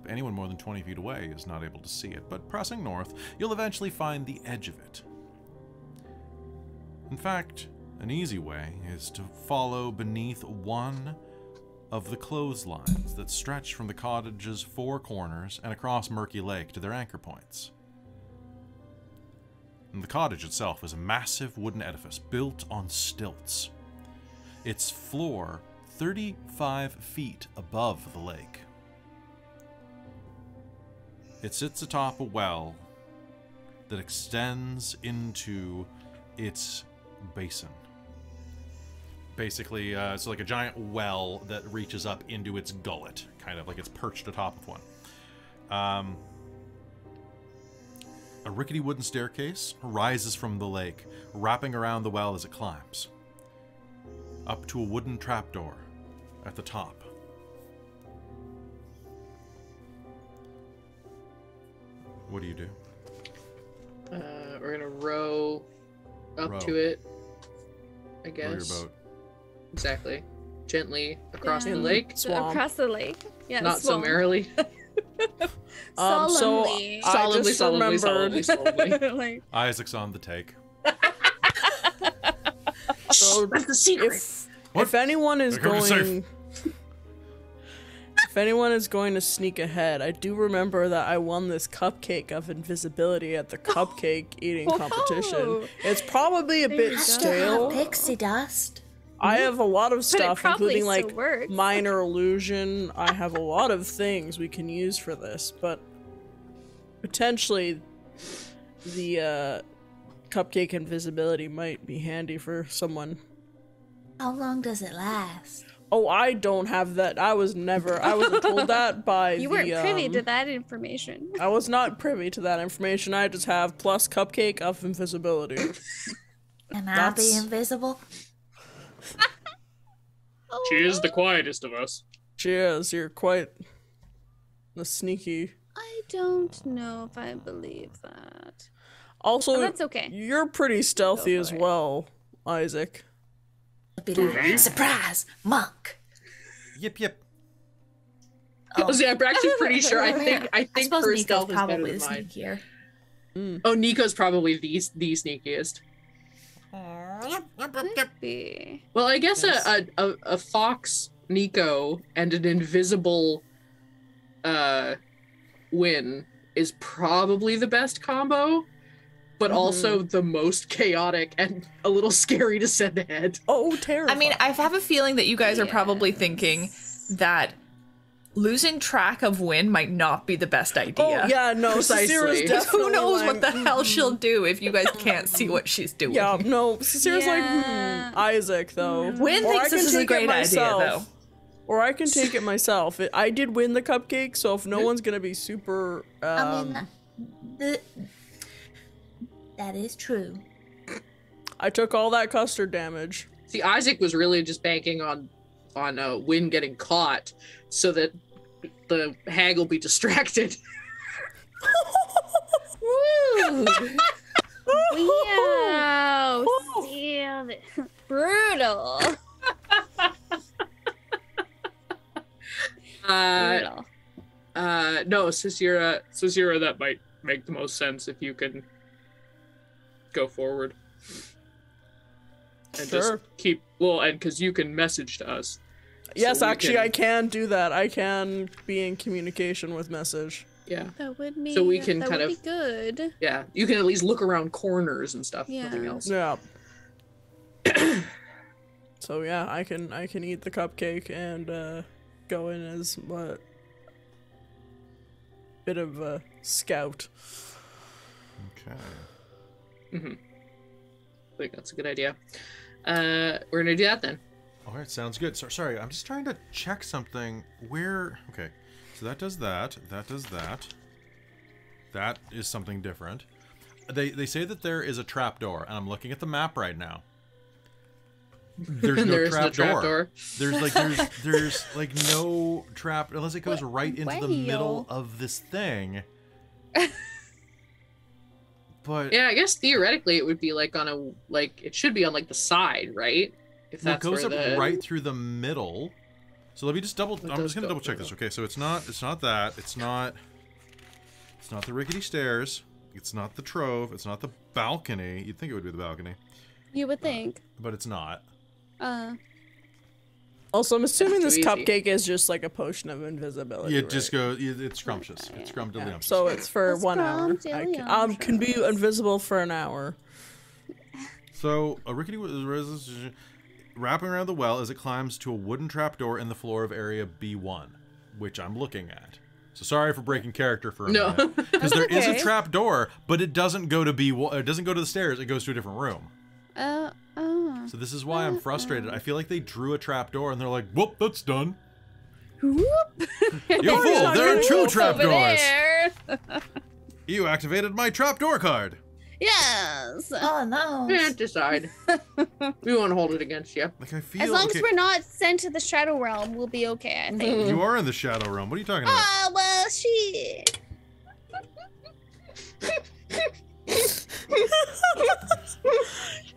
Anyone more than 20 feet away is not able to see it, but pressing north, you'll eventually find the edge of it. In fact, an easy way is to follow beneath one of the clotheslines that stretch from the cottage's four corners and across Murky Lake to their anchor points. And the cottage itself is a massive wooden edifice built on stilts. Its floor 35 feet above the lake. It sits atop a well that extends into its basin. Basically, it's like a giant well that reaches up into its gullet, kind of like it's perched atop of one. A rickety wooden staircase rises from the lake, wrapping around the well as it climbs, up to a wooden trapdoor at the top. What do you do? We're gonna row up Row. to it. I Row guess. your boat. Exactly. Gently across Yeah. the lake. Swamp. Across the lake. Yeah, Not so swamp. merrily. Solemnly. I Solemnly, just solemnly, remembered. solemnly. Like, Isaac's on the take. So That's the secret. if anyone is Make everything going, If anyone is going to sneak ahead, I do remember that I won this cupcake of invisibility at the cupcake eating competition. It's probably a bit stale. Pixie dust. I have a lot of stuff, probably including like still works. minor illusion. I have a lot of things we can use for this, but potentially the cupcake invisibility might be handy for someone. How long does it last? Oh, I don't have that. I wasn't told that by You weren't privy to that information. I was not privy to that information. I just have plus cupcake of invisibility. Can I be invisible? She is the quietest of us. She is. You're quite the sneaky. I don't know if I believe that. Also, Oh, that's okay. You're pretty stealthy as well, Isaac. Be like, surprise, monk. Yip. Oh, yeah, I'm actually pretty sure. I think suppose her Nico's stealth is better probably than the mine. sneakier. Oh, Nico's probably the sneakiest. Could be. Well, I guess a fox Nico and an invisible Win is probably the best combo, but also the most chaotic and a little scary to send ahead. Oh, terrible. I mean, I have a feeling that you guys are probably thinking that losing track of Win might not be the best idea. Oh, yeah, no, Precisely. Cicera's definitely Who knows like, what the hell she'll do if you guys can't see what she's doing. Yeah, no, Cicera's Yeah. like, Isaac, though. Win Or I thinks can this is a take it great idea, myself. though. Or I can take it myself. I did win the cupcake, so if no one's gonna be super, I mean, that is true. I took all that custard damage. See, Isaac was really just banking on Win getting caught so that the hag will be distracted. Woo! Wow! Steal it. Brutal. Brutal. No, Cicera, that might make the most sense if you can go forward. And just Sure. keep, well, and because you can message to us. Yes, So we actually, can- I can do that. I can be in communication with message. Yeah. That would be. So we can that kind would of- be good. Yeah, you can at least look around corners and stuff. Yeah. Nothing else. Yeah. So yeah, I can eat the cupcake and go in as what? Bit of a scout. Okay. I think that's a good idea. We're gonna do that then. All right, sounds good. Sorry, I'm just trying to check something. Where? Okay, so that does that. That does that. That is something different. They say that there is a trapdoor, and I'm looking at the map right now. There's no There is no trapdoor. trapdoor. There's like no trap unless it goes right into the middle Wow. of this thing. But Yeah, I guess theoretically it would be like it should be on like the side, right? If well, it that's goes where up the right through the middle. So let me just I'm does just gonna go double check through this. Okay, so it's not that. It's not the rickety stairs. It's not the trove. It's not the balcony. You'd think it would be the balcony, You would think. but it's not. Also, I'm assuming That's this too easy. cupcake is just like a potion of invisibility. It just right? goes. It's scrumptious. It's scrumptious. So it's for It's 1 hour. Can be invisible for an hour. So a rickety wrapping around the well as it climbs to a wooden trapdoor in the floor of area B1, which I'm looking at. So sorry for breaking character for a No. minute, because there is a okay. trapdoor, but it doesn't go to B1. It doesn't go to the stairs. It goes to a different room. So this is why I'm frustrated. I feel like they drew a trapdoor and they're like, "Whoop, that's done." You fool! There are two trapdoors. You activated my trapdoor card. Yes. Oh no. Can't decide. We won't hold it against you. Like I feel. As long okay, as we're not sent to the Shadow Realm, we'll be okay, I think. you are in the shadow realm. What are you talking about? Well, shit.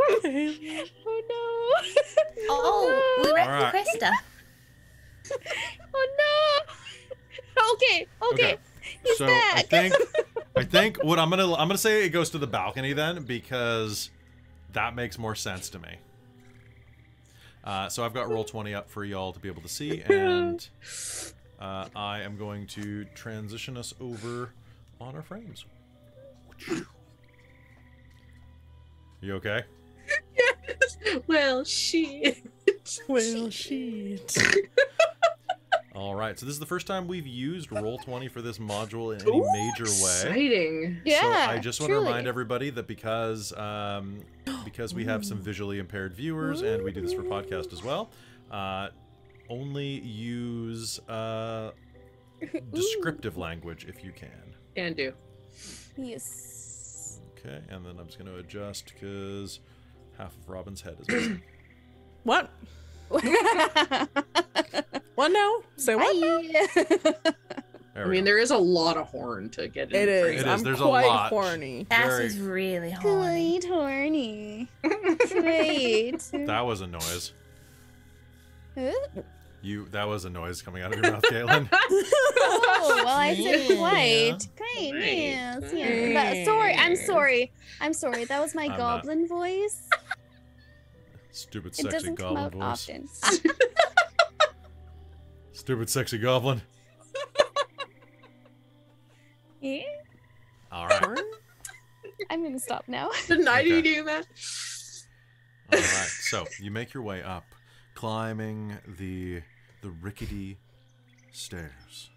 Oh no. Oh, we wrecked Alright. Krista. Oh no. Okay. Okay. He's So back. I think what I'm gonna say it goes to the balcony then, because that makes more sense to me. So I've got roll 20 up for y'all to be able to see, and I am going to transition us over on our frames. You okay? Yes. Well, shit. Well, shit. All right, so this is the first time we've used Roll20 for this module in any major way. Exciting. Yeah. So I just want to truly. remind everybody that because we have some visually impaired viewers and we do this for podcast as well, only use descriptive language if you can. Can do. Yes. Okay, and then I'm just going to adjust because half of Robin's head is missing. What? What now? Say what? There I we mean, go. there is a lot of horn to get in. It is. It is. I'm There's a quite lot. horny. Ass Very- is really horny. Quite horny. Great. That was a noise. Huh? That was a noise coming out of your mouth, Caitlin. Oh, well, I said Yeah. quite. Great, Right. yes. Yeah. Sorry, I'm sorry. I'm sorry. That was my I'm not. goblin voice. Stupid, It sexy doesn't come goblin out voice. often. Stupid, sexy goblin. Yeah. All right. I'm gonna stop now. Didn't I Okay. do that? All right. So you make your way up, climbing the rickety stairs.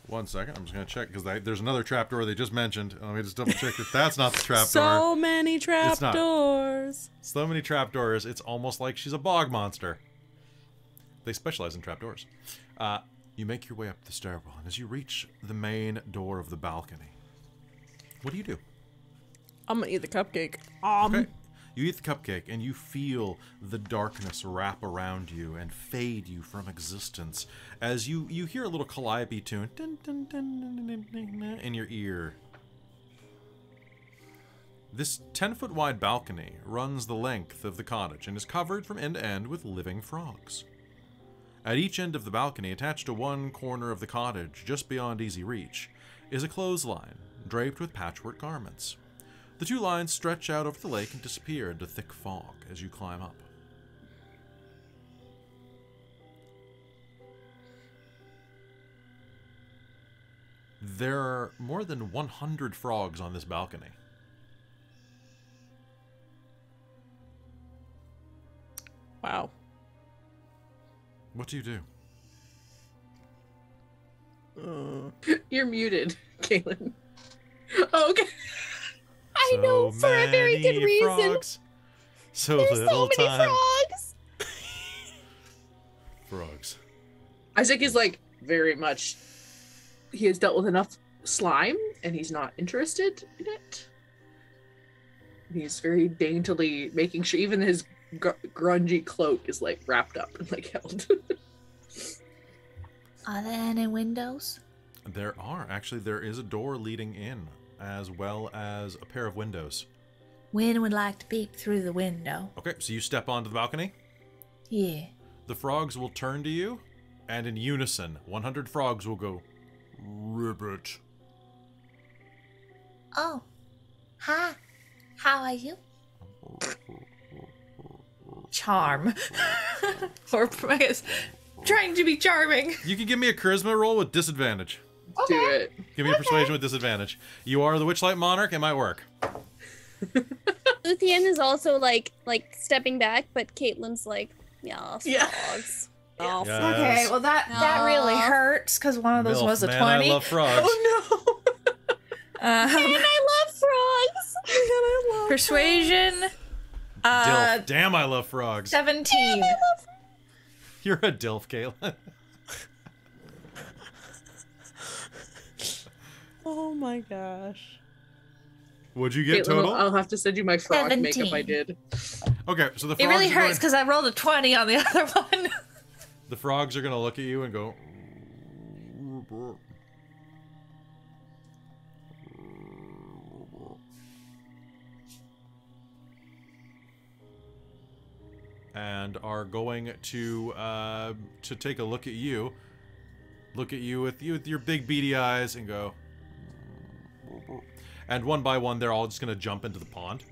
One second. I'm just gonna check because there's another trapdoor they just mentioned. Let me just double check that that's not the trapdoor. So many It's not. trapdoors. So many trapdoors. It's almost like she's a bog monster. They specialize in trapdoors. You make your way up the stairwell, and as you reach the main door of the balcony, what do? I'm gonna eat the cupcake. Okay. You eat the cupcake, and you feel the darkness wrap around you and fade you from existence as you hear a little calliope tune dun, dun, dun, dun, dun, dun, dun, in your ear. This 10-foot wide balcony runs the length of the cottage and is covered from end to end with living frogs. At each end of the balcony, attached to one corner of the cottage, just beyond easy reach, is a clothesline draped with patchwork garments. The two lines stretch out over the lake and disappear into thick fog as you climb up. There are more than 100 frogs on this balcony. Wow. What do you do? You're muted, Caitlin. Oh, okay. I know for a very good many reason. Frogs, so There's little so many time. frogs. Frogs. Isaac is like very much. He has dealt with enough slime, and he's not interested in it. He's very daintily making sure even his grungy cloak is like wrapped up and like held. Are there any windows? There are. Actually, there is a door leading in, as well as a pair of windows. Wynn would like to peek through the window. Okay, so you step onto the balcony. Yeah. The frogs will turn to you, and in unison, 100 frogs will go, "Ribbit." Oh. Hi. How are you? Charm. Or, I guess, trying to be charming. You can give me a charisma roll with disadvantage. Do it. Give me a persuasion with disadvantage. You are the Witchlight Monarch, it might work. Luthien is also like stepping back, but Caitlin's like, yeah, Yeah. frogs. Oh, Yes. Okay, well that really Aw. hurts because one of those Milf, was a man, 20. I love frogs. Oh And I love frogs. Persuasion. Dilf. Damn, I love frogs. 17. You're a Dilf, Caitlin. oh my gosh. What'd you no! get Caitlin, total? I'll have to send you my frog 17. makeup I did. Okay, so the frogs It really are hurts going- because I rolled a 20 on the other one. the frogs are going to look at you and go, and are going to take a look at you with your big beady eyes and go, and one by one they're all just going to jump into the pond.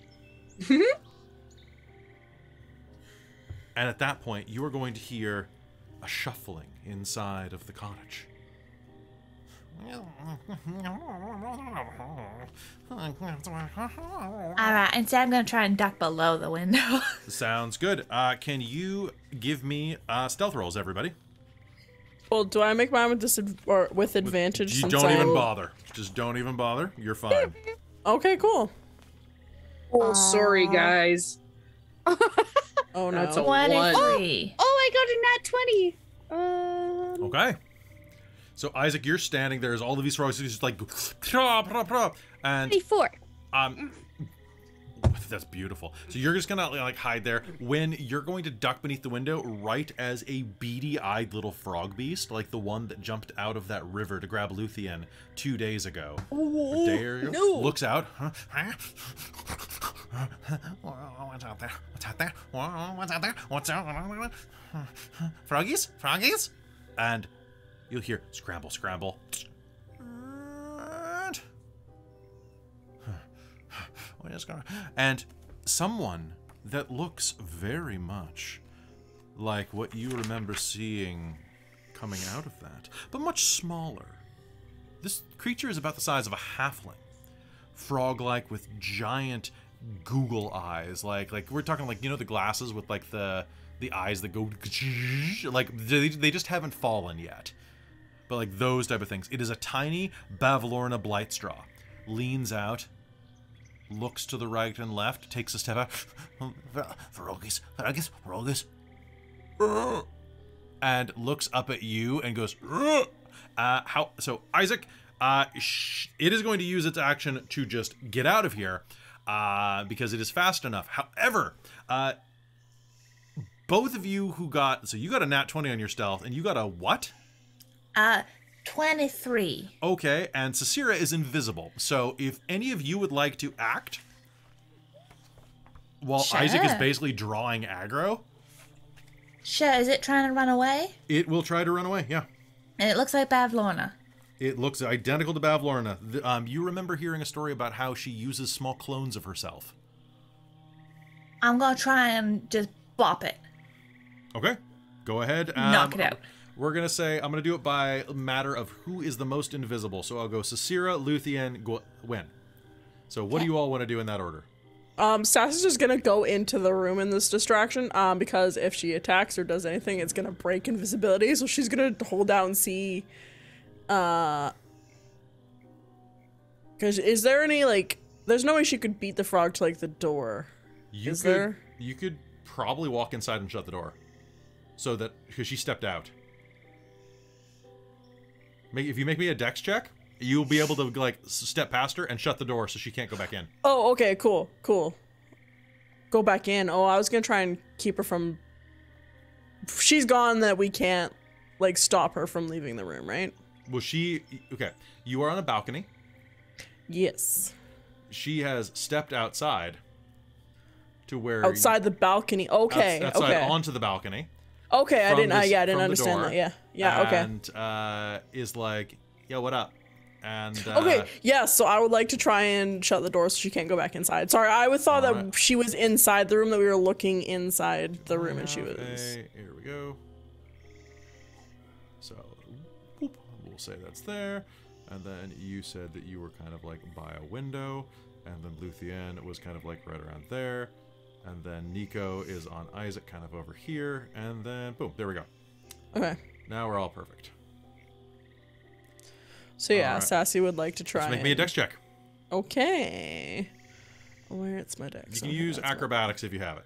And at that point you are going to hear a shuffling inside of the cottage. Alright, instead I'm gonna try and duck below the window. Sounds good. Can you give me stealth rolls, everybody? Well, do I make mine with advantage? You since don't even I'm- bother. Just don't even bother. You're fine. Okay, cool. Oh, sorry, guys. Oh no. That's a one. 23. Oh, I got a nat 20. Okay. So Isaac, you're standing there as all of these frogs just like pra, pra, pra, and 24. that's beautiful. So you're just gonna like hide there when you're going to duck beneath the window right as a beady-eyed little frog beast, like the one that jumped out of that river to grab Luthien 2 days ago. A day ago, no. looks out. Huh? What's out there? What's out there? What's out there? What's out? Froggies? Froggies? And you'll hear scramble, scramble. And someone that looks very much like what you remember seeing coming out of that, but much smaller. This creature is about the size of a halfling, frog-like with giant Google eyes, like we're talking like, you know, the glasses with like the eyes that go like they just haven't fallen yet, but like those type of things. It is a tiny Bavlorna Blightstraw, leans out, looks to the right and left, takes a step out, froggies, and looks up at you and goes, so Isaac, it is going to use its action to just get out of here, because it is fast enough. However, both of you who got, so you got a nat 20 on your stealth, and you got a what? 23. Okay, and Sasira is invisible. So if any of you would like to act while Sure. Isaac is basically drawing aggro, Sure, is it trying to run away? it will try to run away, yeah. And it looks like Bavlorna. It looks identical to Bavlorna. You remember hearing a story about how she uses small clones of herself. I'm gonna try and just bop it. Okay, go ahead. Knock it out. We're going to say, I'm going to do it by matter of who is the most invisible. So I'll go Sasira, Luthien, Gwen. So what do you all want to do in that order? Sassy's just gonna go into the room in this distraction, because if she attacks or does anything, it's gonna break invisibility. So she's gonna hold out and see, because is there any, like, there's no way she could beat the frog to, like, the door. You could probably walk inside and shut the door. So that, because she stepped out. If you make me a dex check, you'll be able to, like, step past her and shut the door so she can't go back in. Oh, okay, cool. Go back in. Oh, I was gonna try and keep her from... She's gone that we can't, like, stop her from leaving the room, right? Well, okay, you are on a balcony. Yes. She has stepped outside to where... Outside the balcony. Okay, outside okay. onto the balcony. Okay, I didn't from the understand door, that. Yeah, okay. And is like, yo, what up? And Okay, yeah, so I would like to try and shut the door so she can't go back inside. Sorry, I would thought that she was inside the room, that we were looking inside the room and she was... Here we go. So, whoop, we'll say that's there. And then you said that you were kind of like by a window. And then Luthien was kind of like right around there. And then Nico is on Isaac kind of over here. And then, boom, there we go. Okay. Now we're all perfect. So yeah, right. Sassy would like to try Let's make me a dex check. Okay. Where's my dex? You can use acrobatics if you have it.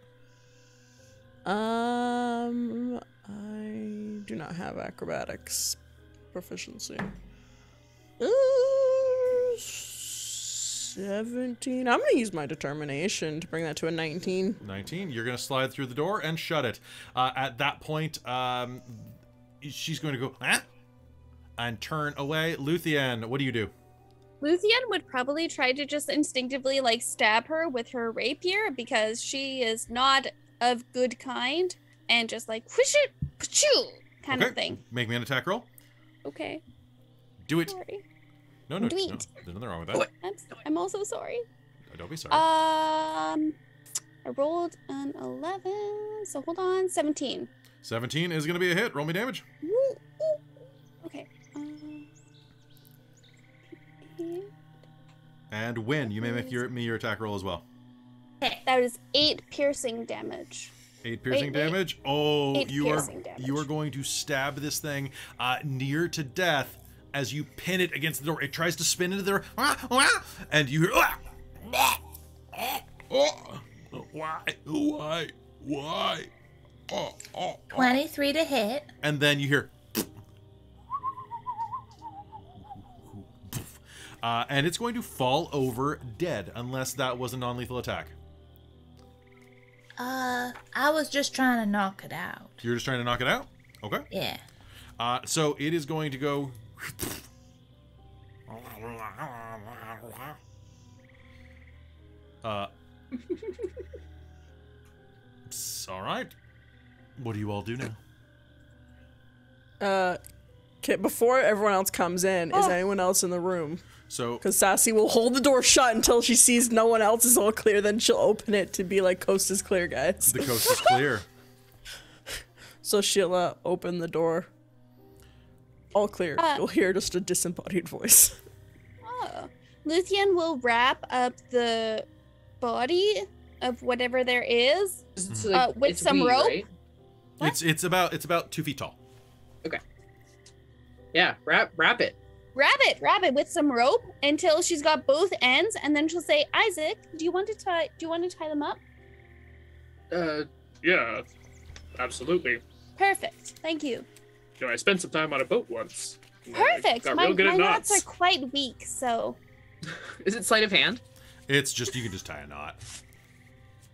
I do not have acrobatics proficiency. 17. I'm gonna use my determination to bring that to a 19. 19. You're going to slide through the door and shut it. At that point, she's going to go and turn away. Luthien, what do you do? Luthien would probably try to just instinctively like stab her with her rapier because she is not of good kind, and just like whoosh it, pachoo kind of thing. Make me an attack roll. Okay. Do it. Sorry. No, Do there's it. nothing wrong with that. I'm also sorry. Don't be sorry. I rolled an 11, so hold on, 17. 17 is going to be a hit. Roll me damage. Okay. And win. You may make your attack roll as well. Okay, that is 8 piercing damage. 8 piercing damage. Oh, 8 you piercing damage. are going to stab this thing near to death as you pin it against the door. It tries to spin into the door, and you hear. Why? 23 to hit. And then you hear. And it's going to fall over dead unless that was a non-lethal attack. I was just trying to knock it out. You're just trying to knock it out? Okay. Yeah. So it is going to go. All right. What do you all do now? Okay, before everyone else comes in, is anyone else in the room? So, Because Sassy will hold the door shut until she sees no one else is all clear, then she'll open it to be like, coast is clear, guys. the coast is clear. So she'll open the door. All clear. You'll hear just a disembodied voice. Oh. Luthien will wrap up the body of whatever there is It's like, with it's some wee, rope. right? It's about 2 feet tall. Okay. Yeah, wrap it. Wrap it with some rope until she's got both ends, and then she'll say, "Isaac, do you want to tie them up?" Yeah, absolutely. Perfect. Thank you. You know, I spent some time on a boat once. Perfect. Got My real good at knots knots. are quite weak, so Is it sleight of hand? It's just, you can just tie a knot.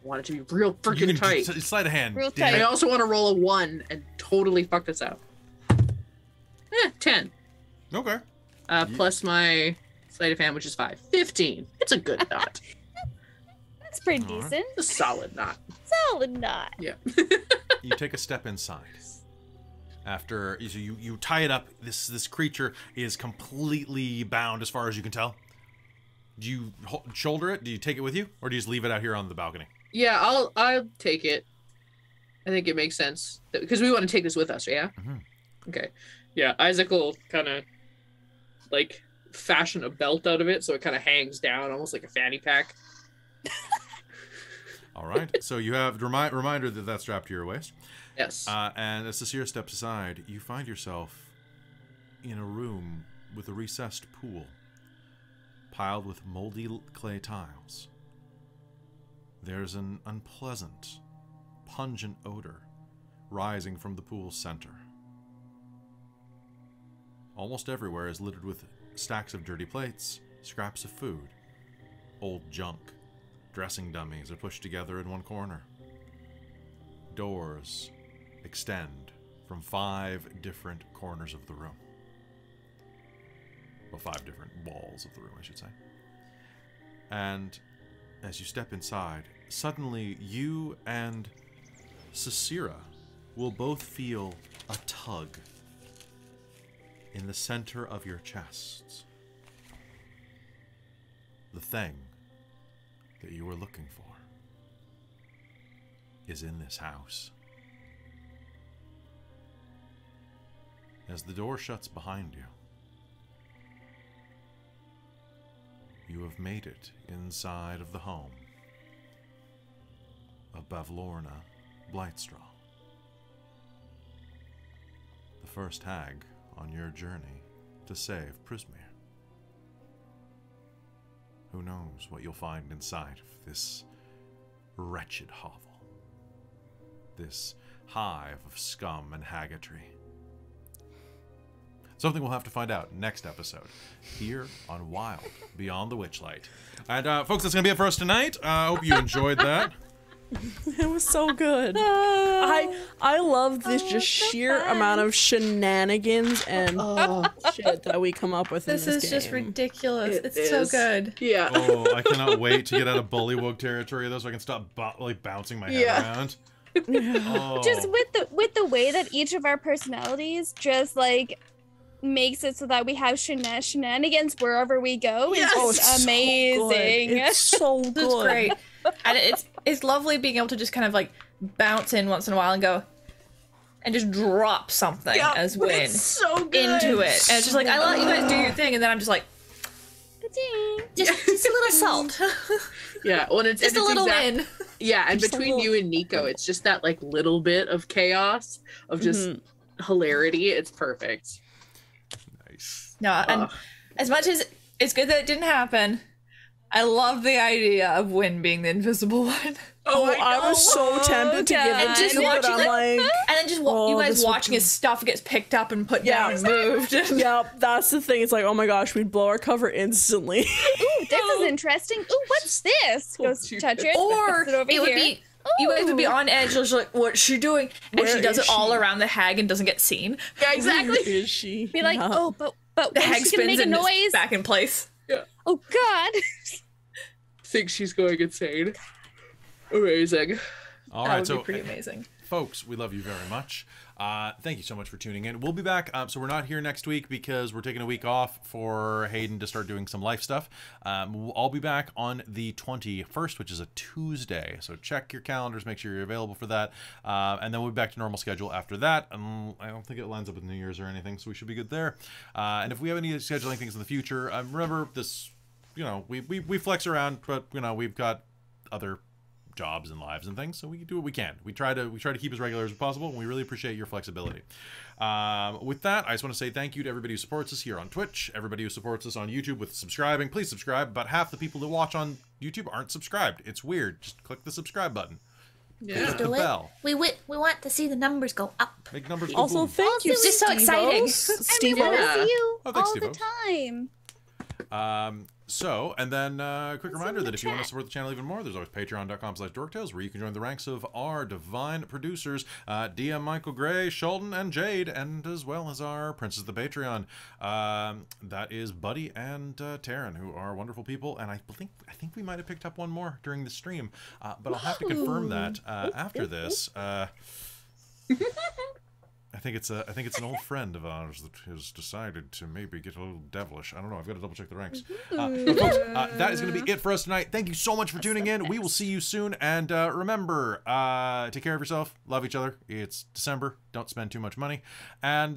I want it to be real You freaking can tight. sleight of hand. Real damn tight. I it. also want to roll a 1 and totally fuck this up. 10. Okay. Plus my sleight of hand, which is 5. 15. It's a good knot. that's pretty decent. A solid knot. Solid knot. Yeah. You take a step inside. After you tie it up, this creature is completely bound as far as you can tell. Do you shoulder it? Do you take it with you, or do you just leave it out here on the balcony? Yeah, I'll take it. I think it makes sense because we want to take this with us, yeah. Mhm. Okay. Yeah, Isaac will kind of like fashion a belt out of it so it kind of hangs down almost like a fanny pack. All right. So you have reminder that that's strapped to your waist. Yes. And as Cecira steps aside, you find yourself in a room with a recessed pool piled with moldy clay tiles. There's an unpleasant, pungent odor rising from the pool's center. Almost everywhere is littered with stacks of dirty plates, scraps of food, old junk. Dressing dummies are pushed together in one corner. Doors extend from 5 different corners of the room. Well, 5 different walls of the room, I should say. And as you step inside, suddenly you and Cecira will both feel a tug in the center of your chests. The thing that you were looking for is in this house. As the door shuts behind you, you have made it inside of the home of Bavlorna Blightstraw, the first hag on your journey to save Prismere. Who knows what you'll find inside of this wretched hovel, this hive of scum and haggotry. Something we'll have to find out next episode here on Wild Beyond the Witchlight. And folks, that's going to be it for us tonight. I hope you enjoyed that. It was so good. I love this just sheer amount of shenanigans and shit that we come up with in This this is just game. ridiculous. It It's so is. good. Yeah. Oh, I cannot wait to get out of bullywug territory though, so I can stop bouncing my head around. Oh. Just with the way that each of our personalities just like makes it so that we have shenanigans wherever we go. Yes. It's just amazing. It's so good. It's great. And it's lovely being able to just kind of like bounce in once in a while and go, and just drop something as wind It's so good. into it. And it's just like, I let you guys do your thing, and then I'm just like, just a little salt. Yeah, well, it's Just a little wind. Yeah, and Just a between little- you and Nico, it's just that like little bit of chaos of just hilarity. It's perfect. Nice. No, and as much as it's good that it didn't happen, I love the idea of Wynn being the invisible one. Oh, I was so tempted to give And it just to you, but watching I'm it- like, And then just Oh, you guys this would watching his stuff gets picked up and put Yeah. down and moved. yep, that's the thing. It's like, oh my gosh, we'd blow our cover instantly. Ooh, this is interesting. Ooh, what's this? Goes to touch it. Or puts it over it would here. be you guys would be on edge, just like, what's she doing? And Where she does is it all she? around the hag and doesn't get seen. Yeah, exactly. Is she? Be like, Yeah. oh, but The when hag she's gonna spins make a and noise. it's back in place. Oh God. Think she's going insane. Amazing. All That right, would so be pretty amazing. folks, we love you very much. Thank you so much for tuning in. We'll be back. So we're not here next week because we're taking a week off for Hayden to start doing some life stuff. I'll be back on the 21st, which is a Tuesday. So check your calendars, make sure you're available for that. And then we'll be back to normal schedule after that. I don't think it lines up with New Year's or anything, so we should be good there. And if we have any scheduling things in the future, remember this, you know, we flex around, but, you know, we've got other jobs and lives and things, so we do what we can. We try to keep as regular as possible, and we really appreciate your flexibility. With that, I just want to say thank you to everybody who supports us here on Twitch, everybody who supports us on YouTube with subscribing. Please subscribe. About half the people that watch on YouTube aren't subscribed. It's weird. Just click the subscribe button. Click the Do it. bell. We want to see the numbers go up. Make numbers go Also, boom. thank you, It's just so exciting. Steve. I want Yeah. to see you Oh, thanks, all the Steve-O. time. So, and then quick reminder that if you want to support the channel even more, there's always patreon.com/dorktales, where you can join the ranks of our divine producers, DM Michael Gray, Sheldon, and Jade, and as well as our princes of the Patreon. That is Buddy and Taryn, who are wonderful people, and I think we might have picked up one more during the stream, but I'll have to confirm that after this. I think it's an old friend of ours that has decided to maybe get a little devilish. I don't know. I've got to double check the ranks. But folks, that is going to be it for us tonight. Thank you so much for tuning in. We will see you soon. And remember, take care of yourself. Love each other. It's December. Don't spend too much money. And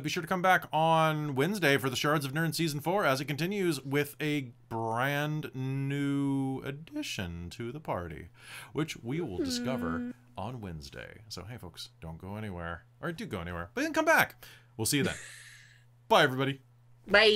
be sure to come back on Wednesday for the Shards of Nirn Season 4 as it continues with a brand new addition to the party, which we will discover on Wednesday. So, hey, folks, don't go anywhere. Or do go anywhere. But then come back. We'll see you then. Bye, everybody. Bye.